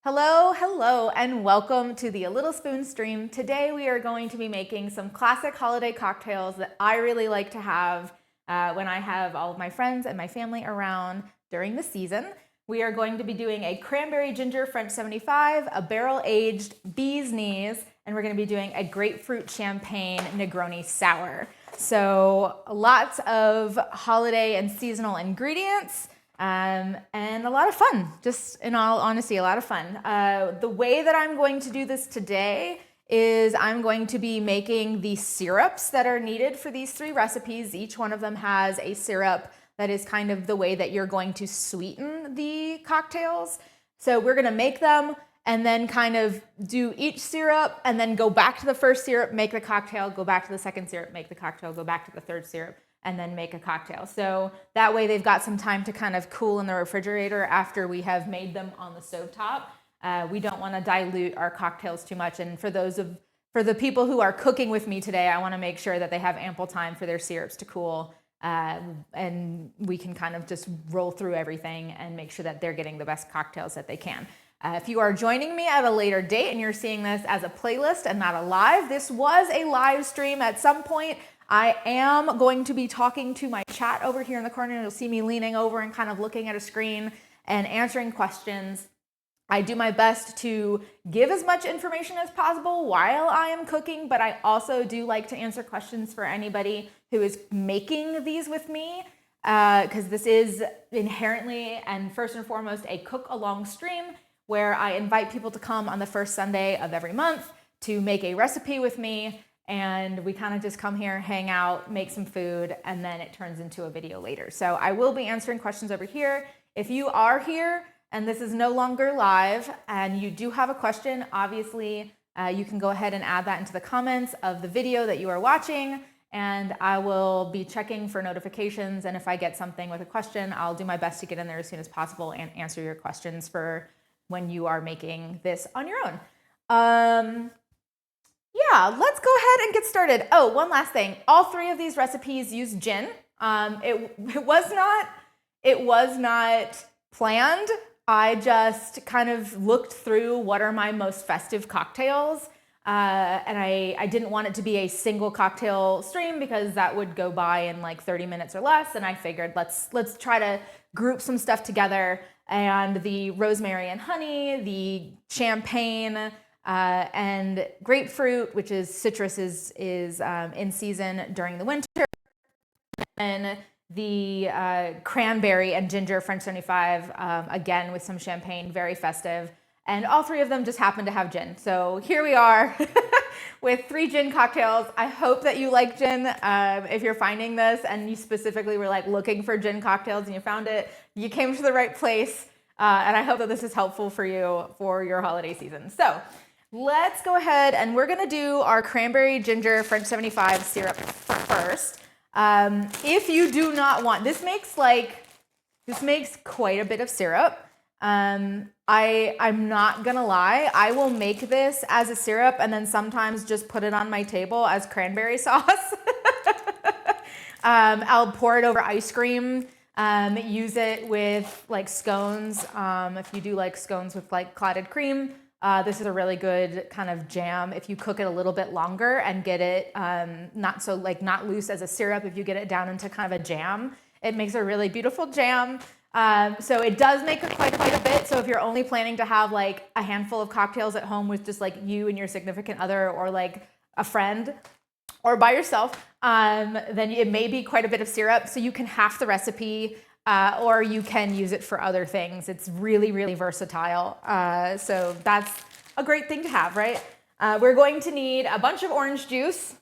Hello, and welcome to the A Little Spoon stream. Today we are going to be making some classic holiday cocktails that I really like to have when I have all of my friends and my family around during the season. We are going to be doing a cranberry ginger French 75, a barrel-aged bee's knees, and we're going to be doing a grapefruit champagne Negroni sour. So lots of holiday and seasonal ingredients. And a lot of fun, just in all honesty, a lot of fun. The way that I'm going to do this today is I'm going to be making the syrups that are needed for these three recipes. Each one of them has a syrup that is kind of the way that you're going to sweeten the cocktails. So we're gonna make them and then kind of do each syrup and then go back to the first syrup, make the cocktail, go back to the second syrup, make the cocktail, go back to the third syrup, and then make a cocktail. So that way they've got some time to kind of cool in the refrigerator after we have made them on the stovetop. We don't want to dilute our cocktails too much. And for the people who are cooking with me today, I want to make sure that they have ample time for their syrups to cool. And we can kind of just roll through everything and make sure that they're getting the best cocktails that they can. If you are joining me at a later date and you're seeing this as a playlist and not a live, this was a live stream at some point. I am going to be talking to my chat over here in the corner. You'll see me leaning over and kind of looking at a screen and answering questions. I do my best to give as much information as possible while I am cooking, but I also do like to answer questions for anybody who is making these with me, because this is inherently and first and foremost a cook-along stream where I invite people to come on the first Sunday of every month to make a recipe with me. And we kind of just come here, hang out, make some food, and then it turns into a video later. So I will be answering questions over here. If you are here and this is no longer live and you do have a question, obviously you can go ahead and add that into the comments of the video that you are watching, and I will be checking for notifications. And if I get something with a question, I'll do my best to get in there as soon as possible and answer your questions for when you are making this on your own. Yeah, let's go ahead and get started. Oh, one last thing. All three of these recipes use gin. It was not planned. I just kind of looked through what are my most festive cocktails, and I didn't want it to be a single cocktail stream because that would go by in like 30 minutes or less. And I figured let's try to group some stuff together. And the rosemary and honey, the champagne, and grapefruit, which is citrus, is in season during the winter, and the cranberry and ginger French 75, again with some champagne, very festive, and all three of them just happen to have gin. So here we are with 3 gin cocktails. I hope that you like gin. If you're finding this and you specifically were like looking for gin cocktails and you found it, you came to the right place. And I hope that this is helpful for you for your holiday season. So let's go ahead and we're gonna do our cranberry ginger French 75 syrup first. If you do not want, this makes quite a bit of syrup. I'm not gonna lie, I will make this as a syrup and then sometimes just put it on my table as cranberry sauce. I'll pour it over ice cream. Use it with like scones. If you do like scones with like clotted cream, this is a really good kind of jam. If you cook it a little bit longer and get it not loose as a syrup, if you get it down into kind of a jam, it makes a really beautiful jam. So it does make quite a bit. So if you're only planning to have like a handful of cocktails at home with just like you and your significant other or like a friend or by yourself, then it may be quite a bit of syrup. So you can half the recipe, or you can use it for other things. It's really, really versatile. So that's a great thing to have, right? We're going to need a bunch of orange juice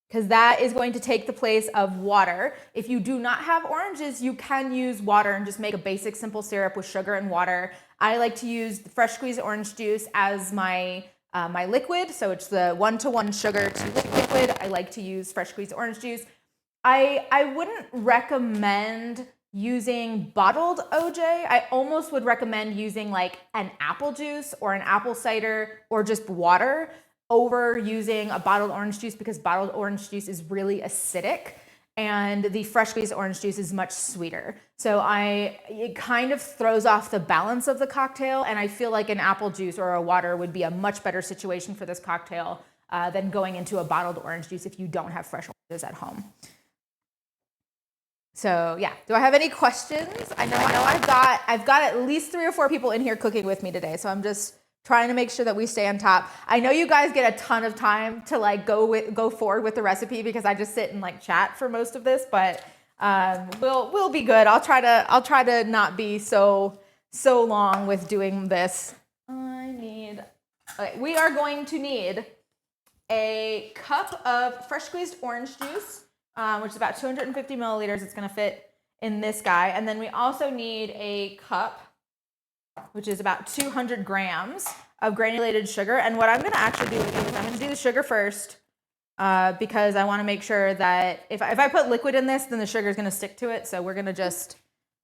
because that is going to take the place of water. If you do not have oranges, you can use water and just make a basic simple syrup with sugar and water. I like to use the fresh squeezed orange juice as my liquid. So it's the 1-to-1 sugar to liquid. I like to use fresh squeezed orange juice. I wouldn't recommend using bottled OJ. I almost would recommend using like an apple juice or an apple cider or just water over using a bottled orange juice because bottled orange juice is really acidic. and the fresh squeezed orange juice is much sweeter. So it kind of throws off the balance of the cocktail, and I feel like an apple juice or a water would be a much better situation for this cocktail than going into a bottled orange juice if you don't have fresh oranges at home. So yeah, do I have any questions? I know I've got at least 3 or 4 people in here cooking with me today, so I'm just trying to make sure that we stay on top. I know you guys get a ton of time to like go forward with the recipe because I just sit and like chat for most of this, but we'll be good. I'll try to not be so long with doing this. We are going to need a cup of fresh squeezed orange juice, which is about 250 milliliters. It's going to fit in this guy. And then we also need a cup, which is about 200 grams of granulated sugar. And what I'm going to actually do is I'm going to do the sugar first because I want to make sure that if I put liquid in this, then the sugar is going to stick to it. So we're going to just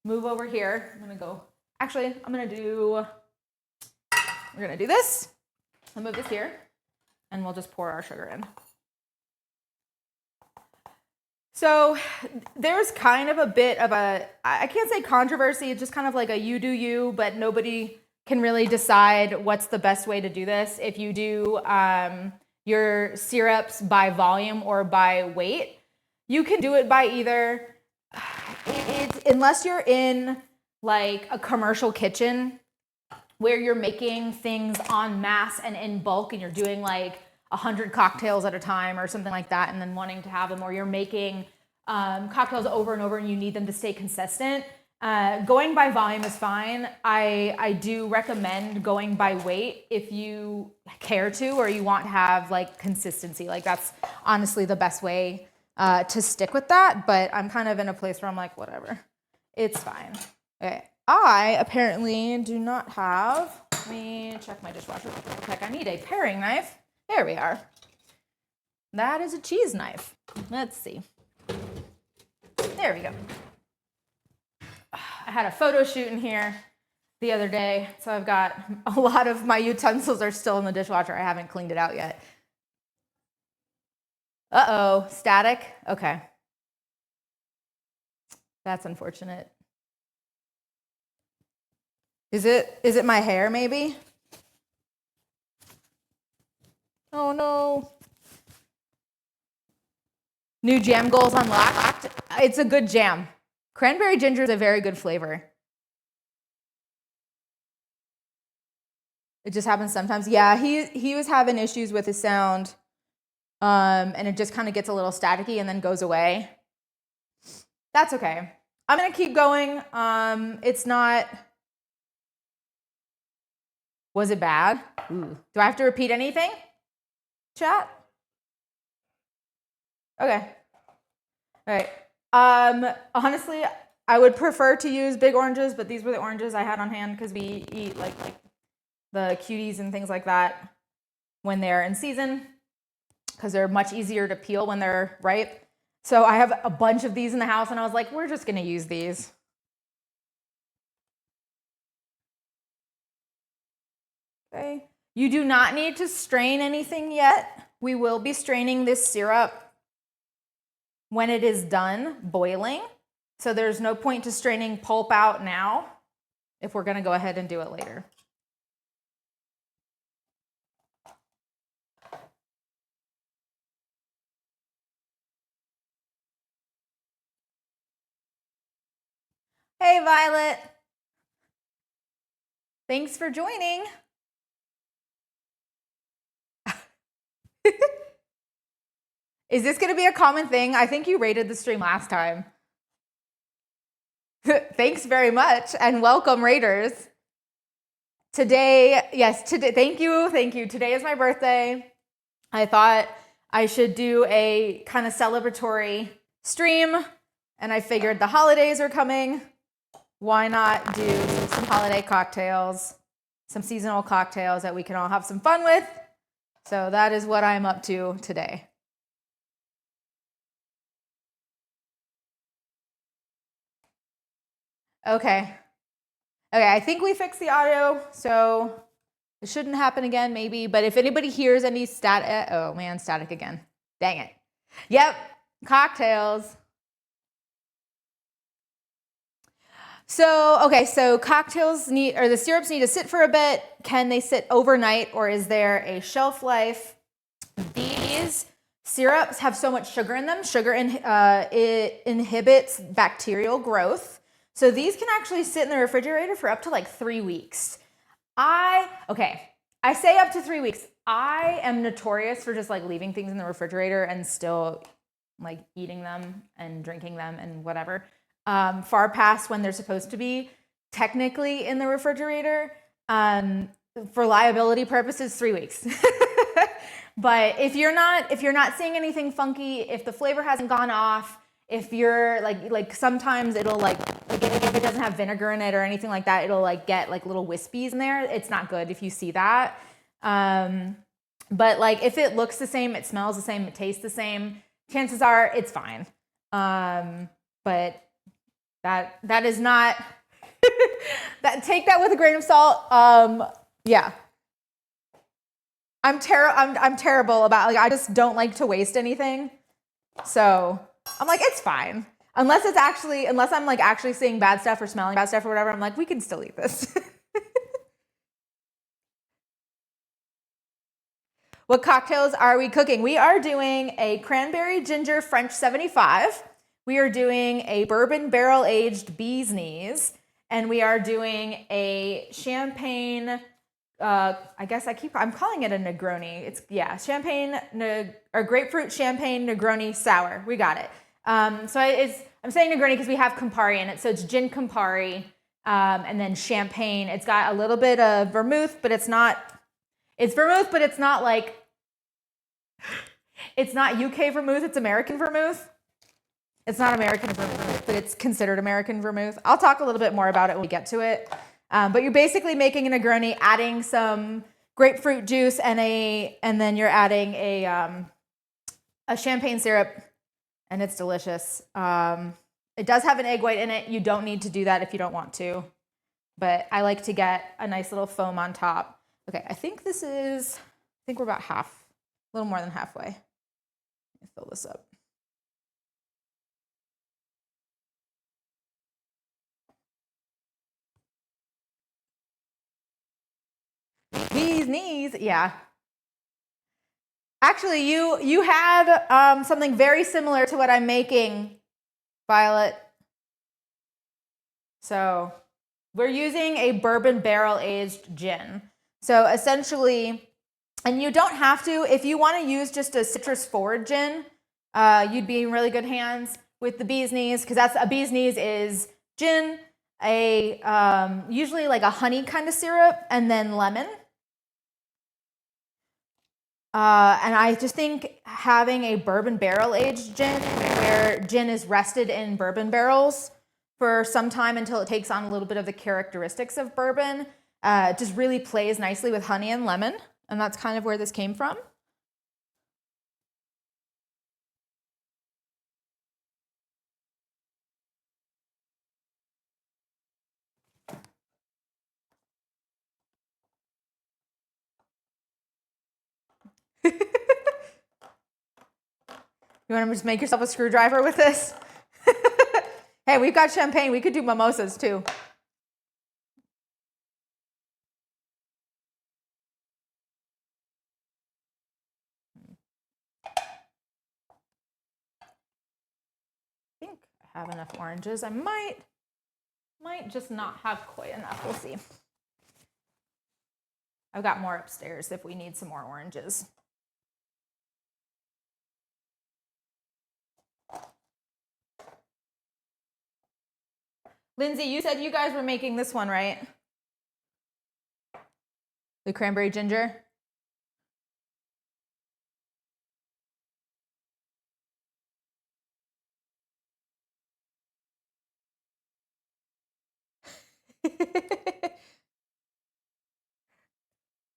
move over here. We're going to do this. I'll move this here and we'll just pour our sugar in. So there's kind of a bit of I can't say controversy, it's just kind of like a you do you, but nobody can really decide what's the best way to do this. If you do your syrups by volume or by weight, you can do it by either, unless you're in like a commercial kitchen where you're making things en masse and in bulk and you're doing like 100 cocktails at a time or something like that and then wanting to have them, or you're making cocktails over and over and you need them to stay consistent. Going by volume is fine. I do recommend going by weight if you care to, or you want to have like consistency. Like that's honestly the best way to stick with that, but I'm kind of in a place where I'm like, whatever, it's fine. Okay, I apparently do not have, let me check my dishwasher real quick. I need a paring knife. There we are. That is a cheese knife. Let's see. There we go. I had a photo shoot in here the other day, so I've got a lot of my utensils are still in the dishwasher. I haven't cleaned it out yet. Uh-oh, static? Okay. That's unfortunate. Is it my hair maybe? Oh no. New jam goals unlocked. It's a good jam. Cranberry-ginger is a very good flavor. It just happens sometimes. Yeah, he was having issues with his sound. And it just kind of gets a little staticky and then goes away. That's okay. I'm going to keep going. It's not... Was it bad? Ooh. Do I have to repeat anything? Chat? Okay. All right. Honestly, I would prefer to use big oranges, but these were the oranges I had on hand because we eat like the cuties and things like that when they're in season because they're much easier to peel when they're ripe. So I have a bunch of these in the house and I was like, we're just going to use these. Okay. You do not need to strain anything yet. We will be straining this syrup when it is done boiling. So there's no point to straining pulp out now if we're going to go ahead and do it later. Hey, Violet. Thanks for joining. Is this going to be a common thing? I think you rated the stream last time. Thanks very much and welcome, Raiders. Today, thank you. Today is my birthday. I thought I should do a kind of celebratory stream and I figured the holidays are coming. Why not do some holiday cocktails, some seasonal cocktails that we can all have some fun with? So that is what I'm up to today. Okay, I think we fixed the audio, so it shouldn't happen again maybe, but if anybody hears any static, oh man, static again. Dang it. Yep, cocktails. So, okay, so cocktails the syrups need to sit for a bit. Can they sit overnight, or is there a shelf life? These syrups have so much sugar in them. Sugar it inhibits bacterial growth. So these can actually sit in the refrigerator for up to like 3 weeks. I say up to 3 weeks. I am notorious for just like leaving things in the refrigerator and still like eating them and drinking them and whatever. Far past when they're supposed to be technically in the refrigerator. For liability purposes, 3 weeks. But if you're not seeing anything funky, if the flavor hasn't gone off, if you're like sometimes it'll like if it doesn't have vinegar in it or anything like that, it'll like get like little wispies in there. It's not good if you see that. But like if it looks the same, it smells the same, it tastes the same, chances are it's fine. But that is not take that with a grain of salt. Yeah. I'm terrible about I just don't like to waste anything. So I'm like, it's fine. Unless I'm like actually seeing bad stuff or smelling bad stuff or whatever, I'm like, we can still eat this. What cocktails are we cooking? We are doing a cranberry-ginger French 75. We are doing a bourbon barrel-aged bee's knees. And we are doing a champagne, I'm calling it a Negroni. It's, champagne, or grapefruit champagne Negroni sour. We got it. I'm saying Negroni because we have Campari in it. So it's gin Campari, and then champagne. It's got a little bit of vermouth, but it's not like, it's not UK vermouth, it's American vermouth. It's not American vermouth, but it's considered American vermouth. I'll talk a little bit more about it when we get to it. But you're basically making a Negroni, adding some grapefruit juice and then you're adding a champagne syrup, and it's delicious. It does have an egg white in it. You don't need to do that if you don't want to, but I like to get a nice little foam on top. Okay, I think we're about a little more than halfway. Let me fill this up. These knees, yeah. Actually, you had something very similar to what I'm making, Violet. So we're using a bourbon barrel-aged gin. So essentially, and you don't have to, if you want to use just a citrus-forward gin, you'd be in really good hands with the bee's knees, because a bee's knees is gin, usually like a honey kind of syrup, and then lemon. And I just think having a bourbon barrel-aged gin, where gin is rested in bourbon barrels for some time until it takes on a little bit of the characteristics of bourbon, just really plays nicely with honey and lemon. And that's kind of where this came from. You want to just make yourself a screwdriver with this? Hey, we've got champagne. We could do mimosas too. I think I have enough oranges. I might just not have quite enough. We'll see. I've got more upstairs if we need some more oranges. Lindsay, you said you guys were making this one, right? The cranberry ginger?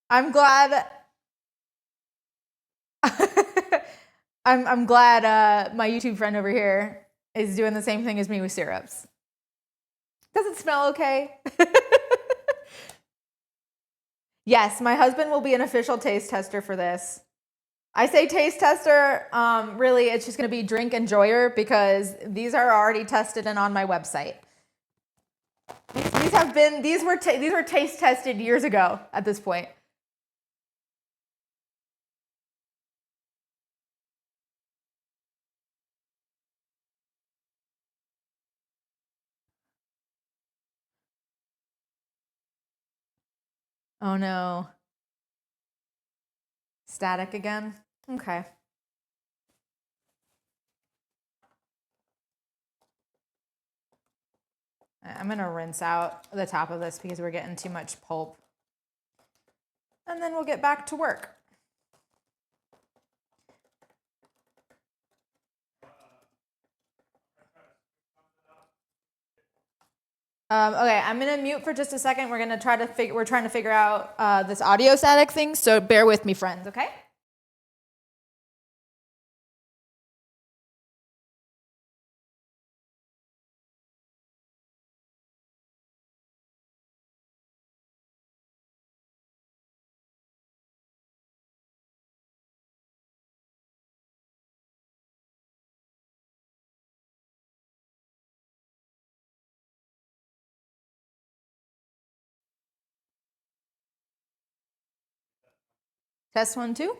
I'm glad. I'm glad my YouTube friend over here is doing the same thing as me with syrups. Does it smell okay? Yes, my husband will be an official taste tester for this. I say taste tester, really it's just gonna be drink enjoyer, because these are already tested and on my website. These were taste tested years ago at this point. Oh no. Static again? Okay. I'm gonna rinse out the top of this because we're getting too much pulp. And then we'll get back to work. Okay, I'm gonna mute for just a second. We're trying to figure out this audio static thing, so bear with me, friends, okay? Test 1, 2.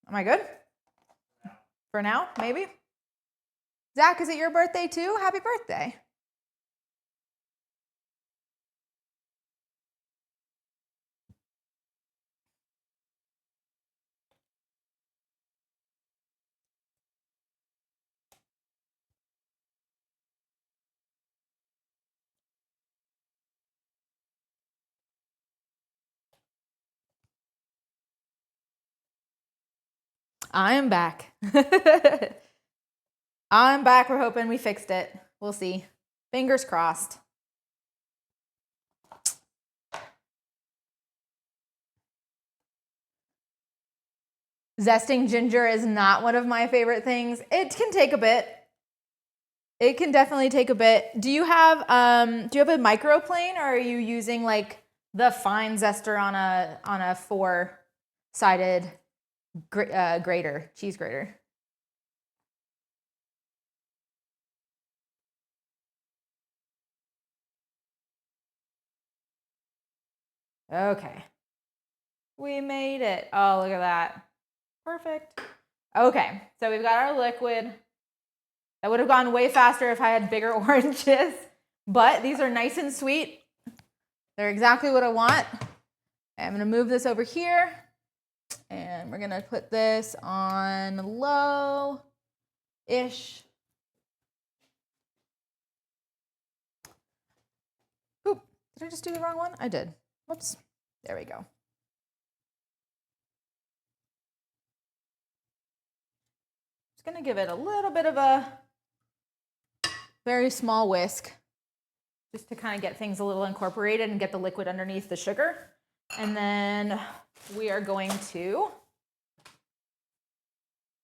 Am I good? For now, maybe? Zach, is it your birthday too? Happy birthday. I am back. I'm back. We're hoping we fixed it. We'll see. Fingers crossed. Zesting ginger is not one of my favorite things. It can take a bit. It can definitely take a bit. Do you have a microplane, or are you using like the fine zester on a 4-sided grater, cheese grater? Okay. We made it. Oh, look at that. Perfect. Okay, so we've got our liquid. That would have gone way faster if I had bigger oranges, but these are nice and sweet. They're exactly what I want. I'm gonna move this over here, and we're gonna put this on low-ish. Oop, did I just do the wrong one? I did. Whoops, there we go. Just gonna give it a little bit of a very small whisk, just to kind of get things a little incorporated and get the liquid underneath the sugar. And then we are going to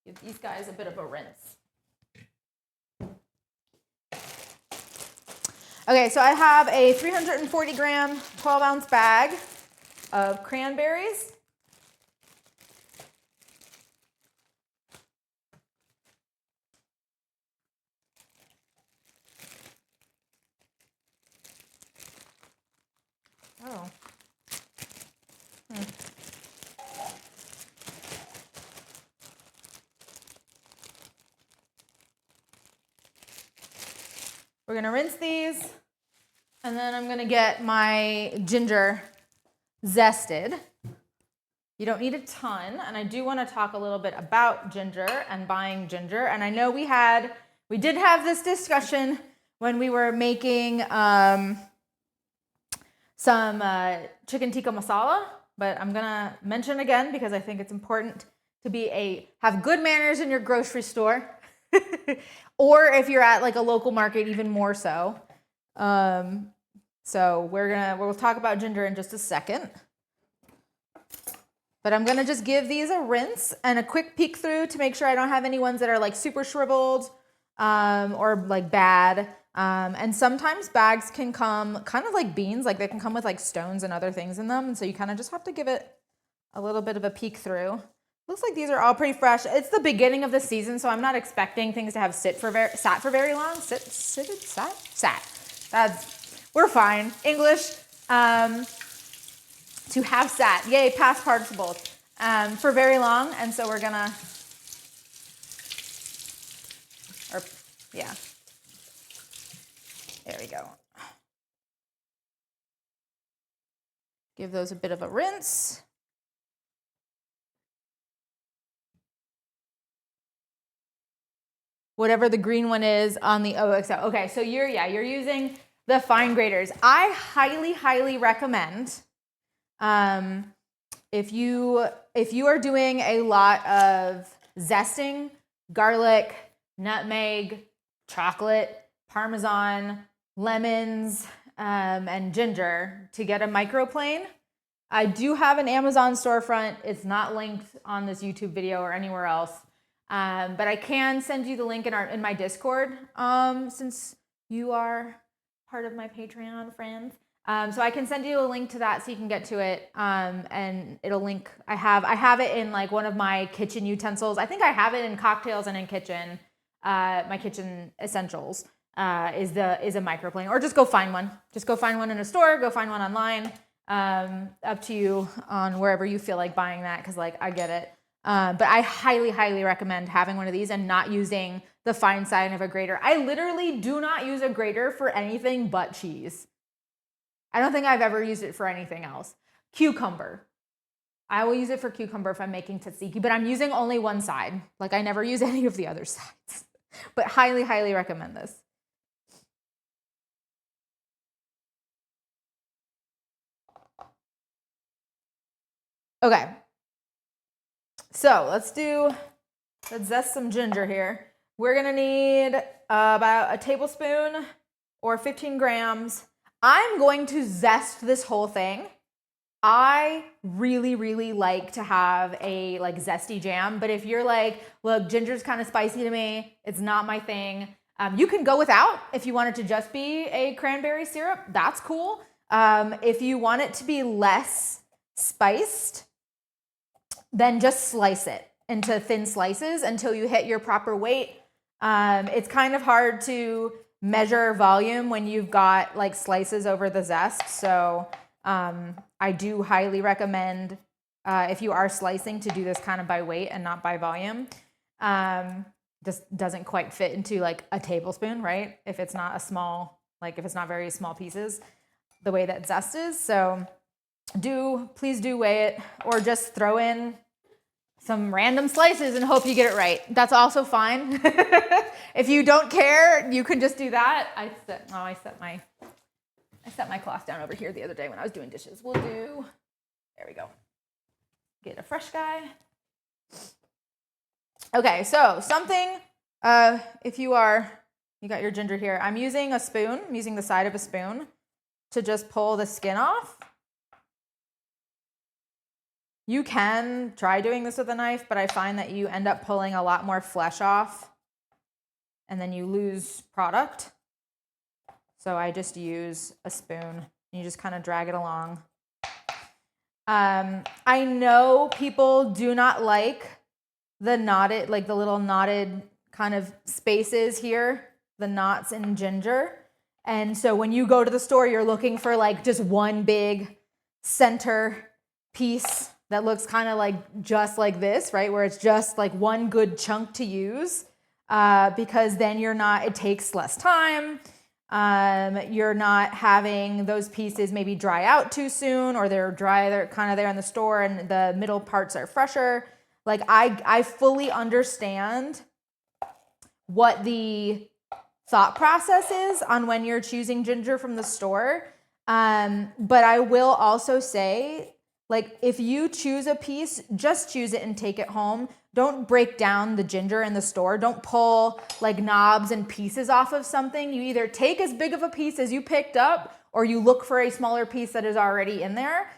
give these guys a bit of a rinse. Okay, so I have a 340 gram, 12-ounce bag of cranberries. Oh. We're gonna rinse these, and then I'm gonna get my ginger zested. You don't need a ton, and I do want to talk a little bit about ginger and buying ginger. And I know we did have this discussion when we were making some chicken tikka masala, but I'm gonna mention again because I think it's important to have good manners in your grocery store, or if you're at like a local market, even more so. So we'll talk about ginger in just a second. But I'm gonna just give these a rinse and a quick peek through to make sure I don't have any ones that are like super shriveled or like bad. And sometimes bags can come kind of like beans, like they can come with like stones and other things in them. And so you kind of just have to give it a little bit of a peek through. Looks like these are all pretty fresh. It's the beginning of the season, so I'm not expecting things to have sat for very long. Sat. We're fine. English, to have sat, yay, past participles, for very long. And so we're gonna, yeah, there we go. Give those a bit of a rinse. Whatever the green one is on the OXO. Okay, so you're using the fine graters. I highly recommend, if you are doing a lot of zesting, garlic, nutmeg, chocolate, Parmesan, lemons, and ginger, to get a microplane. I do have an Amazon storefront. It's not linked on this YouTube video or anywhere else. But I can send you the link in my Discord, since you are part of my Patreon friends. So I can send you a link to that so you can get to it. And it'll link. I have it in like one of my kitchen utensils. I think I have it in cocktails and in kitchen. My kitchen essentials is a microplane, or just go find one. Just go find one in a store. Go find one online. Up to you on wherever you feel like buying that, because like I get it. But I highly recommend having one of these and not using the fine side of a grater. I literally do not use a grater for anything but cheese. I don't think I've ever used it for anything else. Cucumber. I will use it for cucumber if I'm making tzatziki, but I'm using only one side. Like I never use any of the other sides. But highly recommend this. Okay. So let's zest some ginger here. We're gonna need about a tablespoon or 15 grams. I'm going to zest this whole thing. I really like to have a like zesty jam, but if you're like, look, ginger's kind of spicy to me, it's not my thing. You can go without if you want it to just be a cranberry syrup, that's cool. If you want it to be less spiced, then just slice it into thin slices until you hit your proper weight. It's kind of hard to measure volume when you've got like slices over the zest. So I do highly recommend, if you are slicing, to do this kind of by weight and not by volume. Just doesn't quite fit into like a tablespoon, right? If it's not if it's not very small pieces, the way that zest is. So please do weigh it, or just throw in some random slices and hope you get it right. That's also fine. If you don't care, you can just do that. I set my cloth down over here the other day when I was doing dishes. There we go. Get a fresh guy. Okay, so if you got your ginger here. I'm using a spoon. I'm using the side of a spoon to just pull the skin off. You can try doing this with a knife, but I find that you end up pulling a lot more flesh off and then you lose product. So I just use a spoon. You just kind of drag it along. I know people do not like the knotted, like the little knotted kind of spaces here, the knots in ginger. And so when you go to the store, you're looking for like just one big center piece that looks kind of like just like this, right? Where it's just like one good chunk to use, because then it takes less time. You're not having those pieces maybe dry out too soon, or they're kind of there in the store and the middle parts are fresher. Like I fully understand what the thought process is on when you're choosing ginger from the store. But I will also say, like, if you choose a piece, just choose it and take it home. Don't break down the ginger in the store. Don't pull like knobs and pieces off of something. You either take as big of a piece as you picked up, or you look for a smaller piece that is already in there.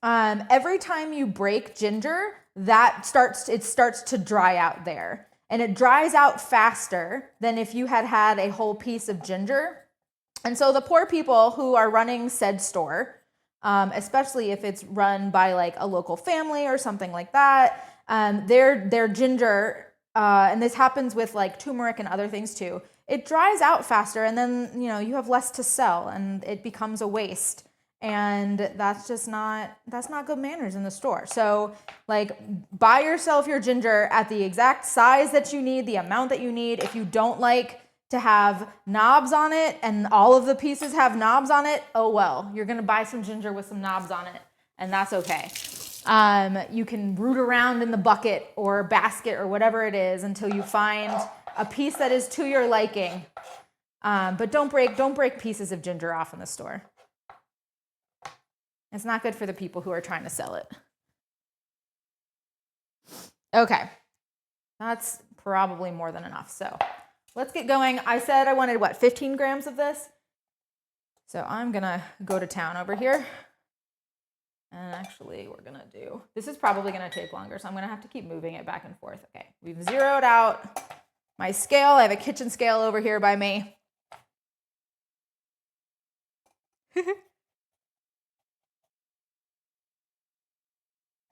Every time you break ginger, it starts to dry out there. And it dries out faster than if you had a whole piece of ginger. And so the poor people who are running said store especially if it's run by like a local family or something like that. Their ginger, and this happens with like turmeric and other things too, it dries out faster, and then you have less to sell and it becomes a waste. And that's not good manners in the store. So like, buy yourself your ginger at the exact size that you need, the amount that you need. If you don't like to have knobs on it and all of the pieces have knobs on it, oh well, you're gonna buy some ginger with some knobs on it, and that's okay. You can root around in the bucket or basket or whatever it is until you find a piece that is to your liking. But don't break pieces of ginger off in the store. It's not good for the people who are trying to sell it. Okay, that's probably more than enough. So let's get going. I said I wanted, 15 grams of this? So I'm gonna go to town over here. And actually we're gonna do, this is probably gonna take longer, so I'm gonna have to keep moving it back and forth. Okay, we've zeroed out my scale. I have a kitchen scale over here by me.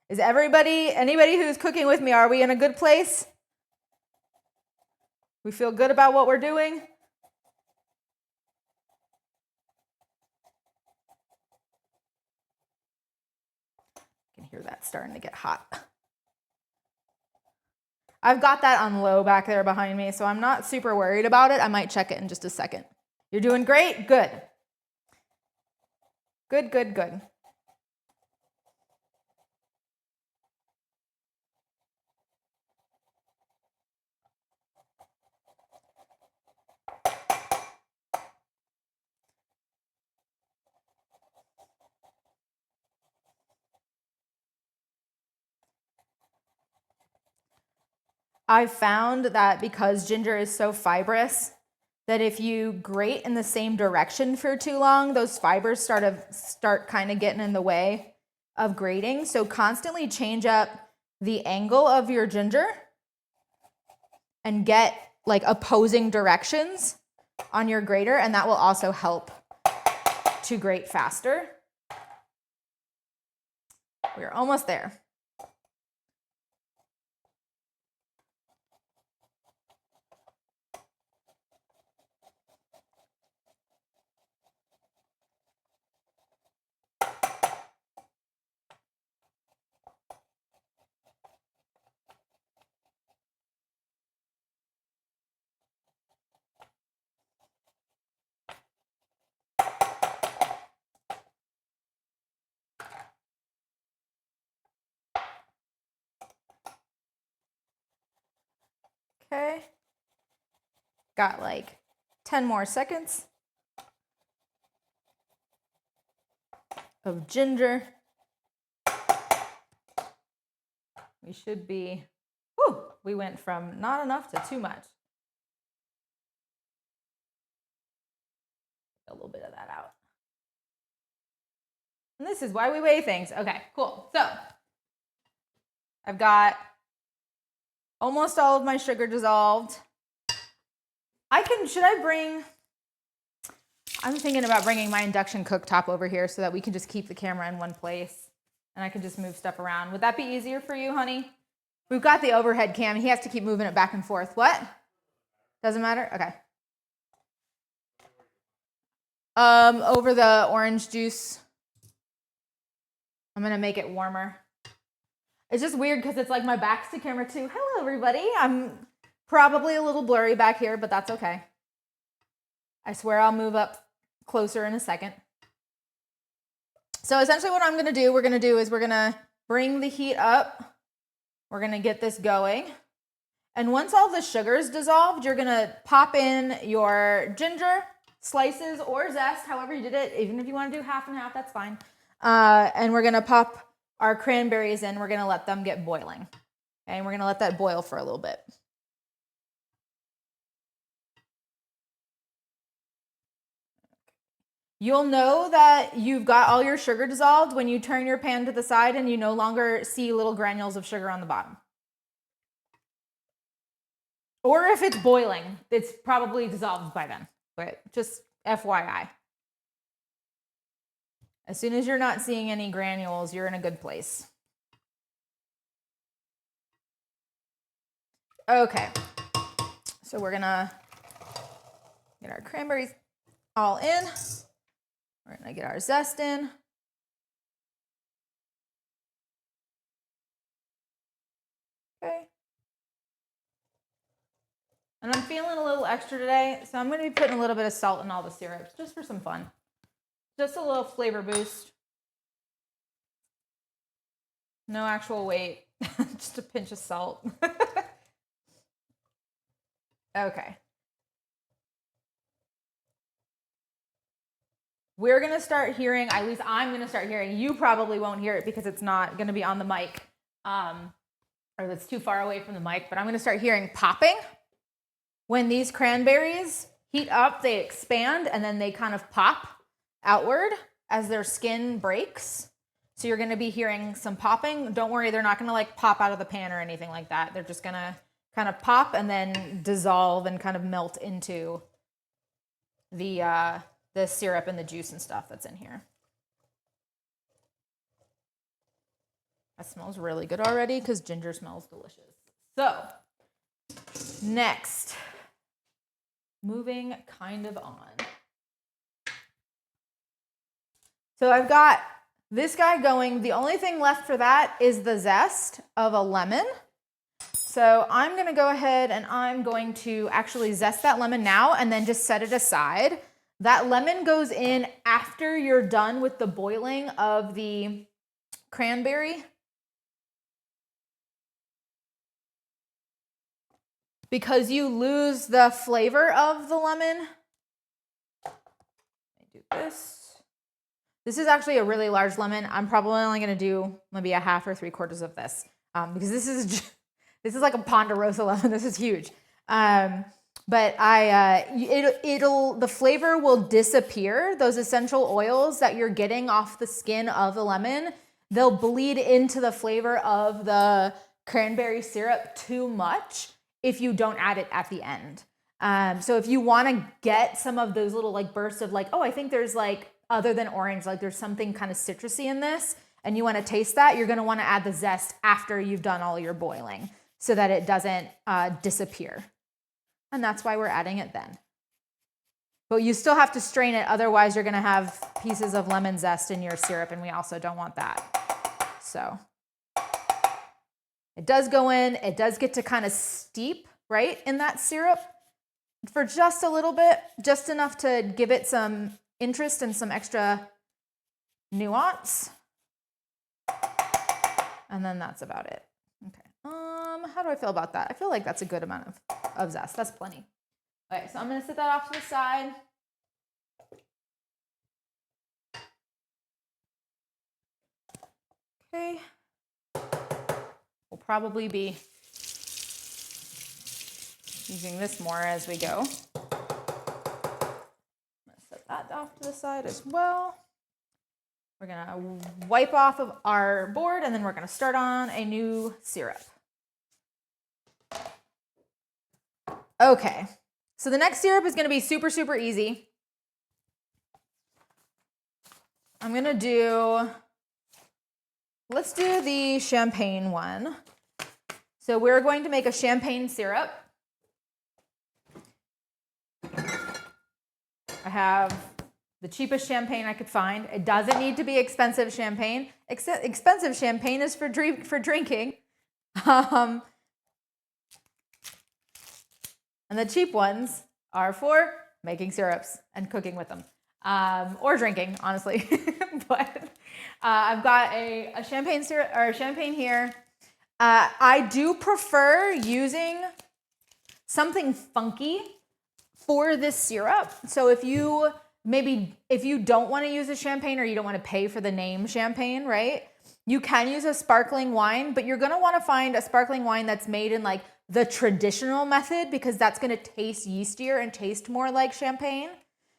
Is anybody who's cooking with me, are we in a good place? We feel good about what we're doing? I can hear that starting to get hot. I've got that on low back there behind me, so I'm not super worried about it. I might check it in just a second. You're doing great? Good. Good, good, good. I've found that because ginger is so fibrous, that if you grate in the same direction for too long, those fibers start kind of getting in the way of grating. So constantly change up the angle of your ginger and get like opposing directions on your grater, and that will also help to grate faster. We're almost there. Okay, got like 10 more seconds of ginger. We should be, we went from not enough to too much. A little bit of that out. And this is why we weigh things. Okay, cool. So I've got almost all of my sugar dissolved. I'm thinking about bringing my induction cooktop over here so that we can just keep the camera in one place and I can just move stuff around. Would that be easier for you, honey? We've got the overhead cam. He has to keep moving it back and forth. What? Doesn't matter? Okay. Over the orange juice. I'm gonna make it warmer. It's just weird because it's like my back's to camera too. Hello, everybody. I'm probably a little blurry back here, but that's okay. I swear I'll move up closer in a second. So essentially what we're gonna do is we're gonna bring the heat up. We're gonna get this going. And once all the sugar's dissolved, you're gonna pop in your ginger slices or zest, however you did it. Even if you wanna do half and half, that's fine. And we're gonna pop our cranberries in. We're gonna let them get boiling. Okay, and we're gonna let that boil for a little bit. You'll know that you've got all your sugar dissolved when you turn your pan to the side and you no longer see little granules of sugar on the bottom. Or if it's boiling, it's probably dissolved by then, but just FYI. As soon as you're not seeing any granules, you're in a good place. Okay, so we're gonna get our cranberries all in. We're gonna get our zest in. Okay. And I'm feeling a little extra today, so I'm gonna be putting a little bit of salt in all the syrups, just for some fun. Just a little flavor boost. No actual weight, just a pinch of salt. Okay. We're gonna start hearing, at least I'm gonna start hearing, you probably won't hear it because it's not gonna be on the mic, or that's too far away from the mic, but I'm gonna start hearing popping. When these cranberries heat up, they expand and then they kind of pop outward as their skin breaks. So you're gonna be hearing some popping. Don't worry, they're not gonna like pop out of the pan or anything like that. They're just gonna kind of pop and then dissolve and kind of melt into the syrup and the juice and stuff that's in here. That smells really good already because ginger smells delicious. So next, moving kind of on. So I've got this guy going. The only thing left for that is the zest of a lemon. So I'm gonna go ahead and I'm going to actually zest that lemon now and then just set it aside. That lemon goes in after you're done with the boiling of the cranberry. Because you lose the flavor of the lemon. Let me do this. This is actually a really large lemon. I'm probably only gonna do maybe a half or 3/4 of this because this is like a Ponderosa lemon. This is huge. But the flavor will disappear. Those essential oils that you're getting off the skin of the lemon, they'll bleed into the flavor of the cranberry syrup too much if you don't add it at the end. So if you want to get some of those little like bursts of like, oh, I think there's like, other than orange, like there's something kind of citrusy in this, and you want to taste that, you're going to want to add the zest after you've done all your boiling so that it doesn't disappear. And that's why we're adding it then. But you still have to strain it, otherwise you're going to have pieces of lemon zest in your syrup, and we also don't want that. So it does go in, it does get to kind of steep, right, in that syrup for just a little bit, just enough to give it some interest and some extra nuance. And then that's about it. Okay. How do I feel about that? I feel like that's a good amount of zest. That's plenty. Okay, so I'm gonna set that off to the side. Okay. We'll probably be using this more as we go. That off to the side as well. We're gonna wipe off of our board and then we're gonna start on a new syrup. Okay, so the next syrup is gonna be super, super easy. I'm gonna let's do the champagne one. So we're going to make a champagne syrup. I have the cheapest champagne I could find. It doesn't need to be expensive champagne. Expensive champagne is for drinking. And the cheap ones are for making syrups and cooking with them. Or drinking, honestly. But I've got a champagne syrup or champagne here. I do prefer using something funky for this syrup. So if you don't want to use a champagne or you don't want to pay for the name champagne, right? You can use a sparkling wine, but you're going to want to find a sparkling wine that's made in like the traditional method because that's going to taste yeastier and taste more like champagne.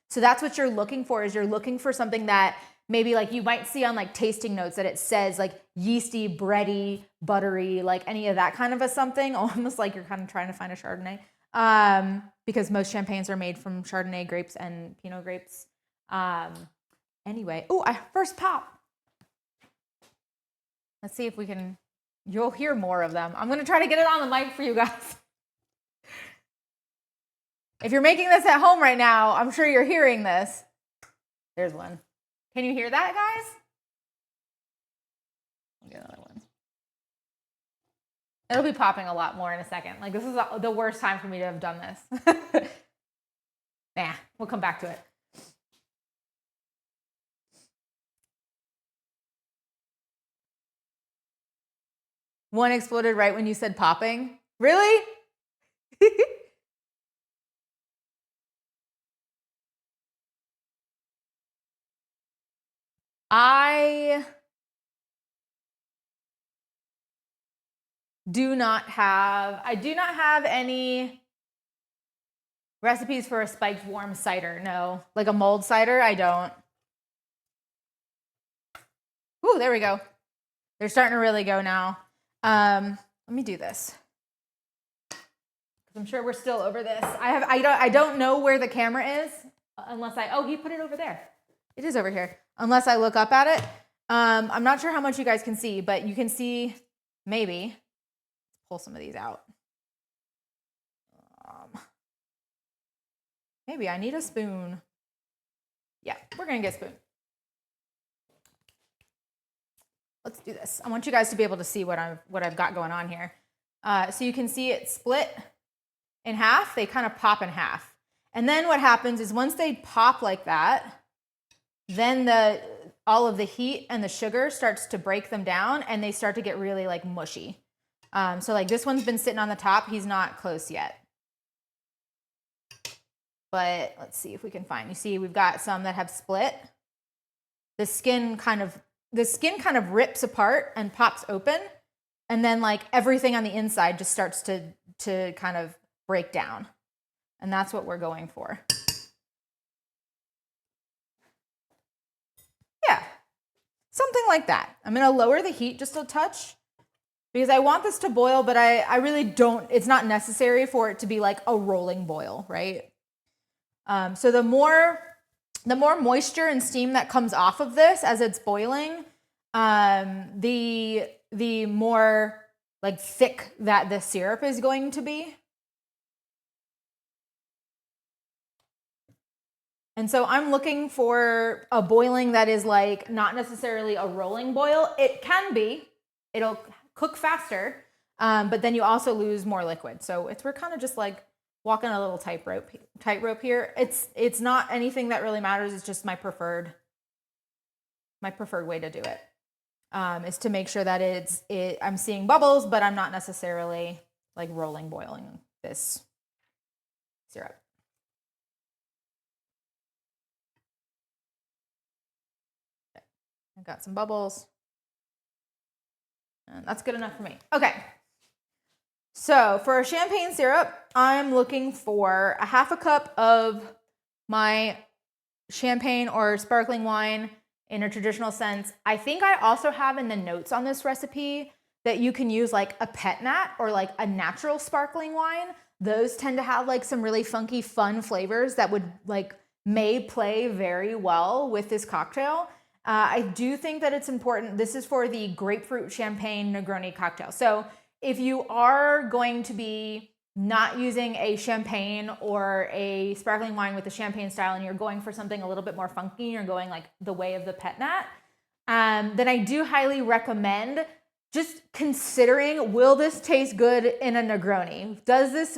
So that's what you're looking for, is you're looking for something that maybe like you might see on like tasting notes that it says like yeasty, bready, buttery, like any of that kind of a something, almost like you're kind of trying to find a Chardonnay. Because most champagnes are made from Chardonnay grapes and Pinot grapes. Anyway, oh, I first pop. Let's see if we can, you'll hear more of them. I'm gonna try to get it on the mic for you guys. If you're making this at home right now, I'm sure you're hearing this. There's one. Can you hear that, guys? I'll get another one. It'll be popping a lot more in a second. Like, this is the worst time for me to have done this. Nah, we'll come back to it. One exploded right when you said popping. Really? I do not have any recipes for a spiked warm cider. No, like a mulled cider, I don't. Ooh, there we go. They're starting to really go now. Let me do this. I'm sure we're still over this. I don't know where the camera is unless oh, he put it over there. It is over here. Unless I look up at it. I'm not sure how much you guys can see, but you can see maybe. Let's pull some of these out. Maybe I need a spoon. Yeah, we're gonna get a spoon. Let's do this. I want you guys to be able to see what I've got going on here. So you can see it split in half. They kind of pop in half. And then what happens is once they pop like that, then all of the heat and the sugar starts to break them down and they start to get really like mushy. So like this one's been sitting on the top. He's not close yet. But let's see if we can find, you see we've got some that have split. The skin kind of rips apart and pops open. And then like everything on the inside just starts to kind of break down. And that's what we're going for. Yeah, something like that. I'm gonna lower the heat just a touch because I want this to boil, but I really don't, it's not necessary for it to be like a rolling boil, right? So the more moisture and steam that comes off of this as it's boiling, the more like thick that the syrup is going to be. And so I'm looking for a boiling that is like not necessarily a rolling boil. It can be, it'll cook faster, but then you also lose more liquid. So we're kind of just like walking a little tightrope here. It's not anything that really matters. It's just my preferred way to do it, is to make sure that I'm seeing bubbles, but I'm not necessarily like boiling this syrup. Okay. I've got some bubbles, and that's good enough for me. Okay. So for a champagne syrup, I'm looking for a half a cup of my champagne or sparkling wine in a traditional sense. I think I also have in the notes on this recipe that you can use like a pet nat or like a natural sparkling wine. Those tend to have like some really funky, fun flavors that would may play very well with this cocktail. I do think that it's important. This is for the grapefruit champagne Negroni cocktail. So if you are going to be not using a champagne or a sparkling wine with the champagne style and you're going for something a little bit more funky, you're going like the way of the pet nat, then I do highly recommend just considering, will this taste good in a Negroni?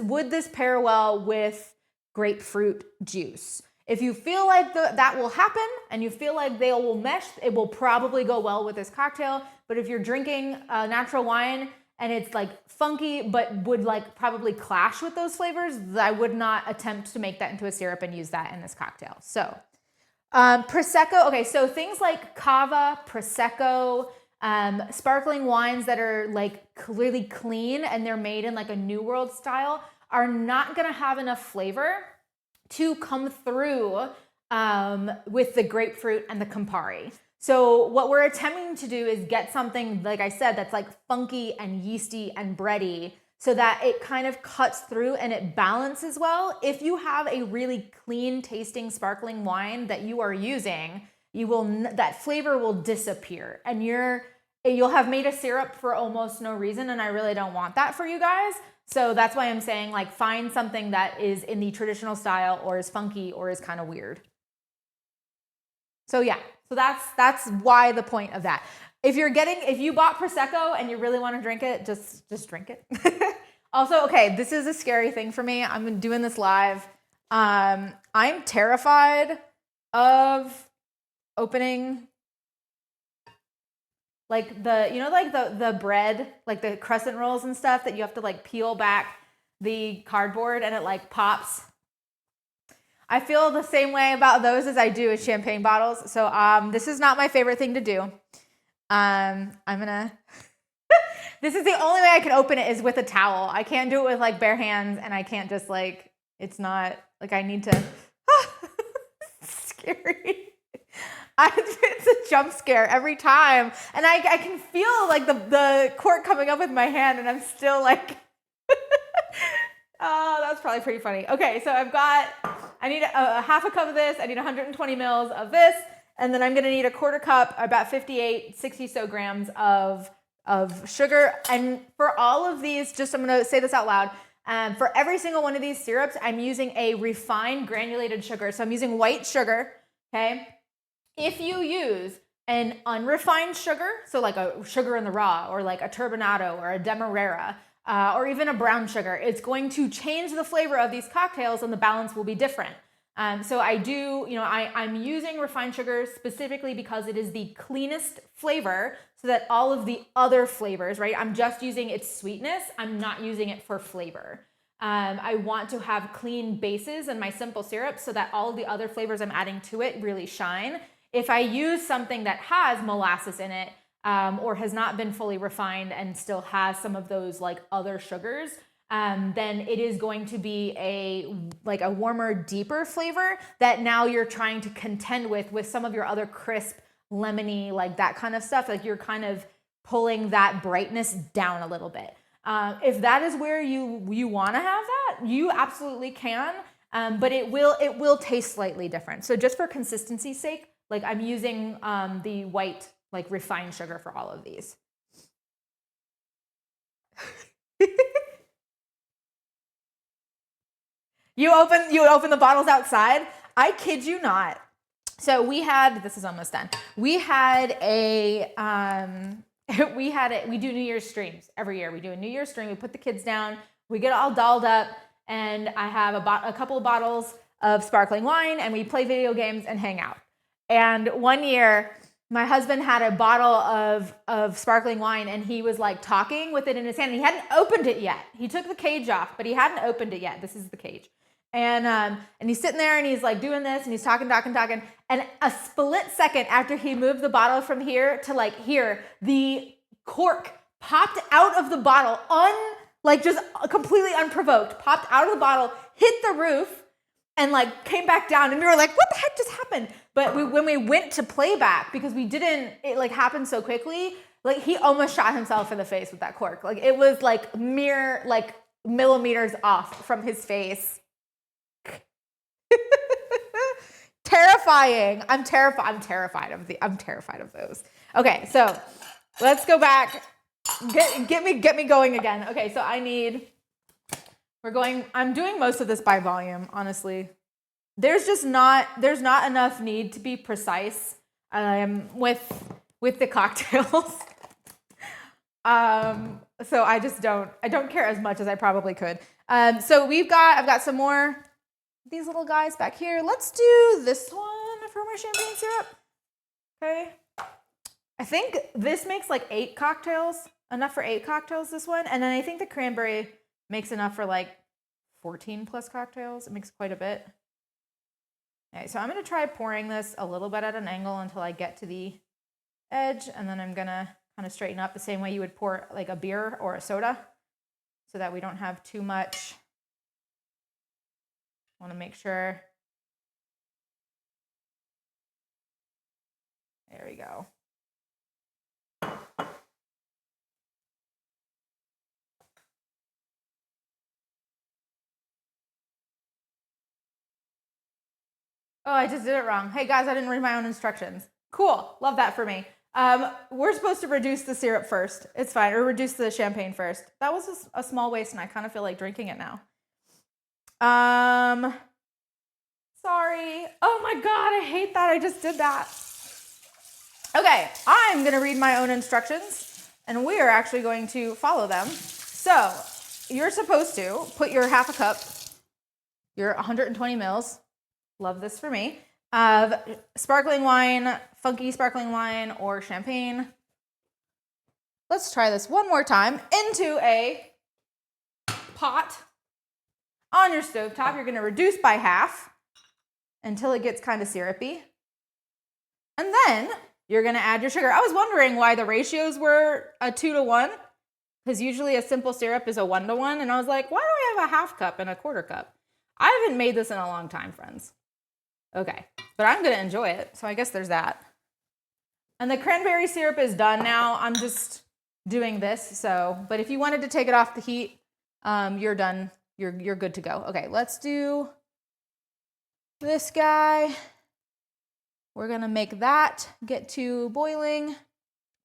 Would this pair well with grapefruit juice? If you feel like that will happen and you feel like they will mesh, it will probably go well with this cocktail. But if you're drinking a natural wine and it's like funky, but would like probably clash with those flavors, I would not attempt to make that into a syrup and use that in this cocktail. So Prosecco, okay, so things like Cava, Prosecco, sparkling wines that are like really clean and they're made in like a New World style are not gonna have enough flavor to come through with the grapefruit and the Campari. So what we're attempting to do is get something, like I said, that's like funky and yeasty and bready so that it kind of cuts through and it balances well. If you have a really clean tasting sparkling wine that you are using, that flavor will disappear, and you'll have made a syrup for almost no reason, and I really don't want that for you guys. So that's why I'm saying, like, find something that is in the traditional style or is funky or is kind of weird. So yeah, so that's why the point of that. If you bought Prosecco and you really want to drink it, just drink it. Also, okay, this is a scary thing for me. I'm doing this live. I'm terrified of opening like the bread, like the crescent rolls and stuff that you have to like peel back the cardboard and it like pops. I feel the same way about those as I do with champagne bottles. So this is not my favorite thing to do. This is the only way I can open it is with a towel. I can't do it with like bare hands, and I can't just like, it's not like I need to, scary. It's a jump scare every time. And I can feel like the cork coming up with my hand, and I'm still like, oh, that's probably pretty funny. Okay, so I need a half a cup of this. I need 120 mils of this. And then I'm gonna need a quarter cup, about 60 so grams of sugar. And for all of these, I'm gonna say this out loud. For every single one of these syrups, I'm using a refined granulated sugar. So I'm using white sugar, okay? If you use an unrefined sugar, so like a sugar in the raw, or like a turbinado or a demerara, or even a brown sugar, it's going to change the flavor of these cocktails and the balance will be different. So I'm using refined sugar specifically because it is the cleanest flavor, so that all of the other flavors, right? I'm just using its sweetness. I'm not using it for flavor. I want to have clean bases in my simple syrup so that all of the other flavors I'm adding to it really shine. If I use something that has molasses in it, or has not been fully refined and still has some of those like other sugars, then it is going to be a warmer, deeper flavor that now you're trying to contend with some of your other crisp, lemony, like that kind of stuff. Like you're kind of pulling that brightness down a little bit. If that is where you want to have that, you absolutely can, but it will taste slightly different. So just for consistency's sake, like I'm using the white, like refined sugar for all of these. You open the bottles outside? I kid you not. So this is almost done. We do New Year's streams every year. We do a New Year's stream. We put the kids down. We get all dolled up, and I have a couple of bottles of sparkling wine, and we play video games and hang out. And one year, my husband had a bottle of sparkling wine, and he was like talking with it in his hand. And he hadn't opened it yet. He took the cage off, but he hadn't opened it yet. This is the cage. And he's sitting there and he's like doing this and he's talking. And a split second after he moved the bottle from here to like here, the cork popped out of the bottle, just completely unprovoked, popped out of the bottle, hit the roof, and like came back down. And we were like, what the heck just happened? But when we went to playback, because it like happened so quickly, like he almost shot himself in the face with that cork. Like it was like mere like millimeters off from his face. Terrifying. I'm terrified of those. Okay, so let's go back. Get me going again. Okay, so I'm doing most of this by volume, honestly. There's not enough need to be precise with the cocktails. So I don't care as much as I probably could. So I've got some more these little guys back here. Let's do this one for my champagne syrup. Okay. I think this makes like 8 cocktails, enough for 8 cocktails, this one. And then I think the cranberry makes enough for like 14 plus cocktails. It makes quite a bit. Okay, so I'm going to try pouring this a little bit at an angle until I get to the edge. And then I'm going to kind of straighten up the same way you would pour like a beer or a soda, so that we don't have too much. I want to make sure. There we go. Oh, I just did it wrong. Hey guys, I didn't read my own instructions. Cool, love that for me. We're supposed to reduce the syrup first. It's fine, or reduce the champagne first. That was a small waste and I kind of feel like drinking it now. Sorry. Oh my God, I hate that I just did that. Okay, I'm gonna read my own instructions and we are actually going to follow them. So you're supposed to put your half a cup, your 120 mils, love this for me, of sparkling wine, funky sparkling wine or champagne. Let's try this one more time, into a pot on your stovetop. You're gonna reduce by half until it gets kind of syrupy. And then you're gonna add your sugar. I was wondering why the ratios were a 2-to-1, because usually a simple syrup is a 1-to-1. And I was like, why do I have a half cup and a quarter cup? I haven't made this in a long time, friends. Okay, but I'm gonna enjoy it. So I guess there's that. And the cranberry syrup is done now. I'm just doing this, but if you wanted to take it off the heat, you're done. You're good to go. Okay, let's do this guy. We're gonna make that get to boiling,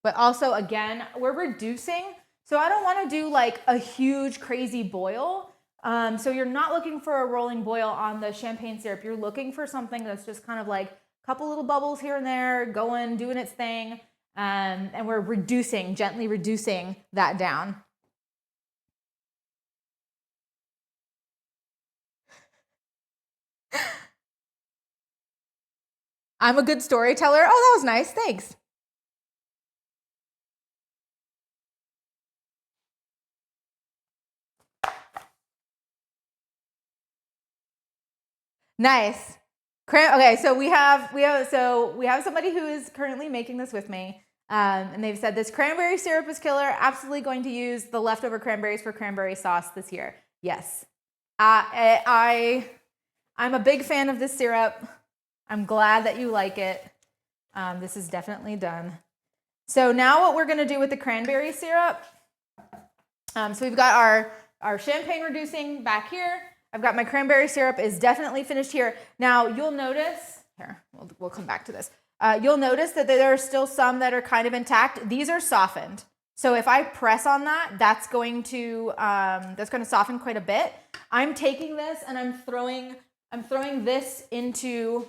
but also again, we're reducing. So I don't wanna do like a huge crazy boil. So you're not looking for a rolling boil on the champagne syrup. You're looking for something that's just kind of like a couple little bubbles here and there, doing its thing. And we're gently reducing that down. I'm a good storyteller. Oh, that was nice. Thanks. Nice. Okay, so we have somebody who is currently making this with me, and they've said this cranberry syrup is killer. Absolutely going to use the leftover cranberries for cranberry sauce this year. Yes, I'm a big fan of this syrup. I'm glad that you like it. This is definitely done. So now what we're gonna do with the cranberry syrup, so we've got our champagne reducing back here. I've got my cranberry syrup is definitely finished here. Now you'll notice, we'll come back to this. You'll notice that there are still some that are kind of intact. These are softened. So if I press on that, that's going to soften quite a bit. I'm taking this and I'm throwing this into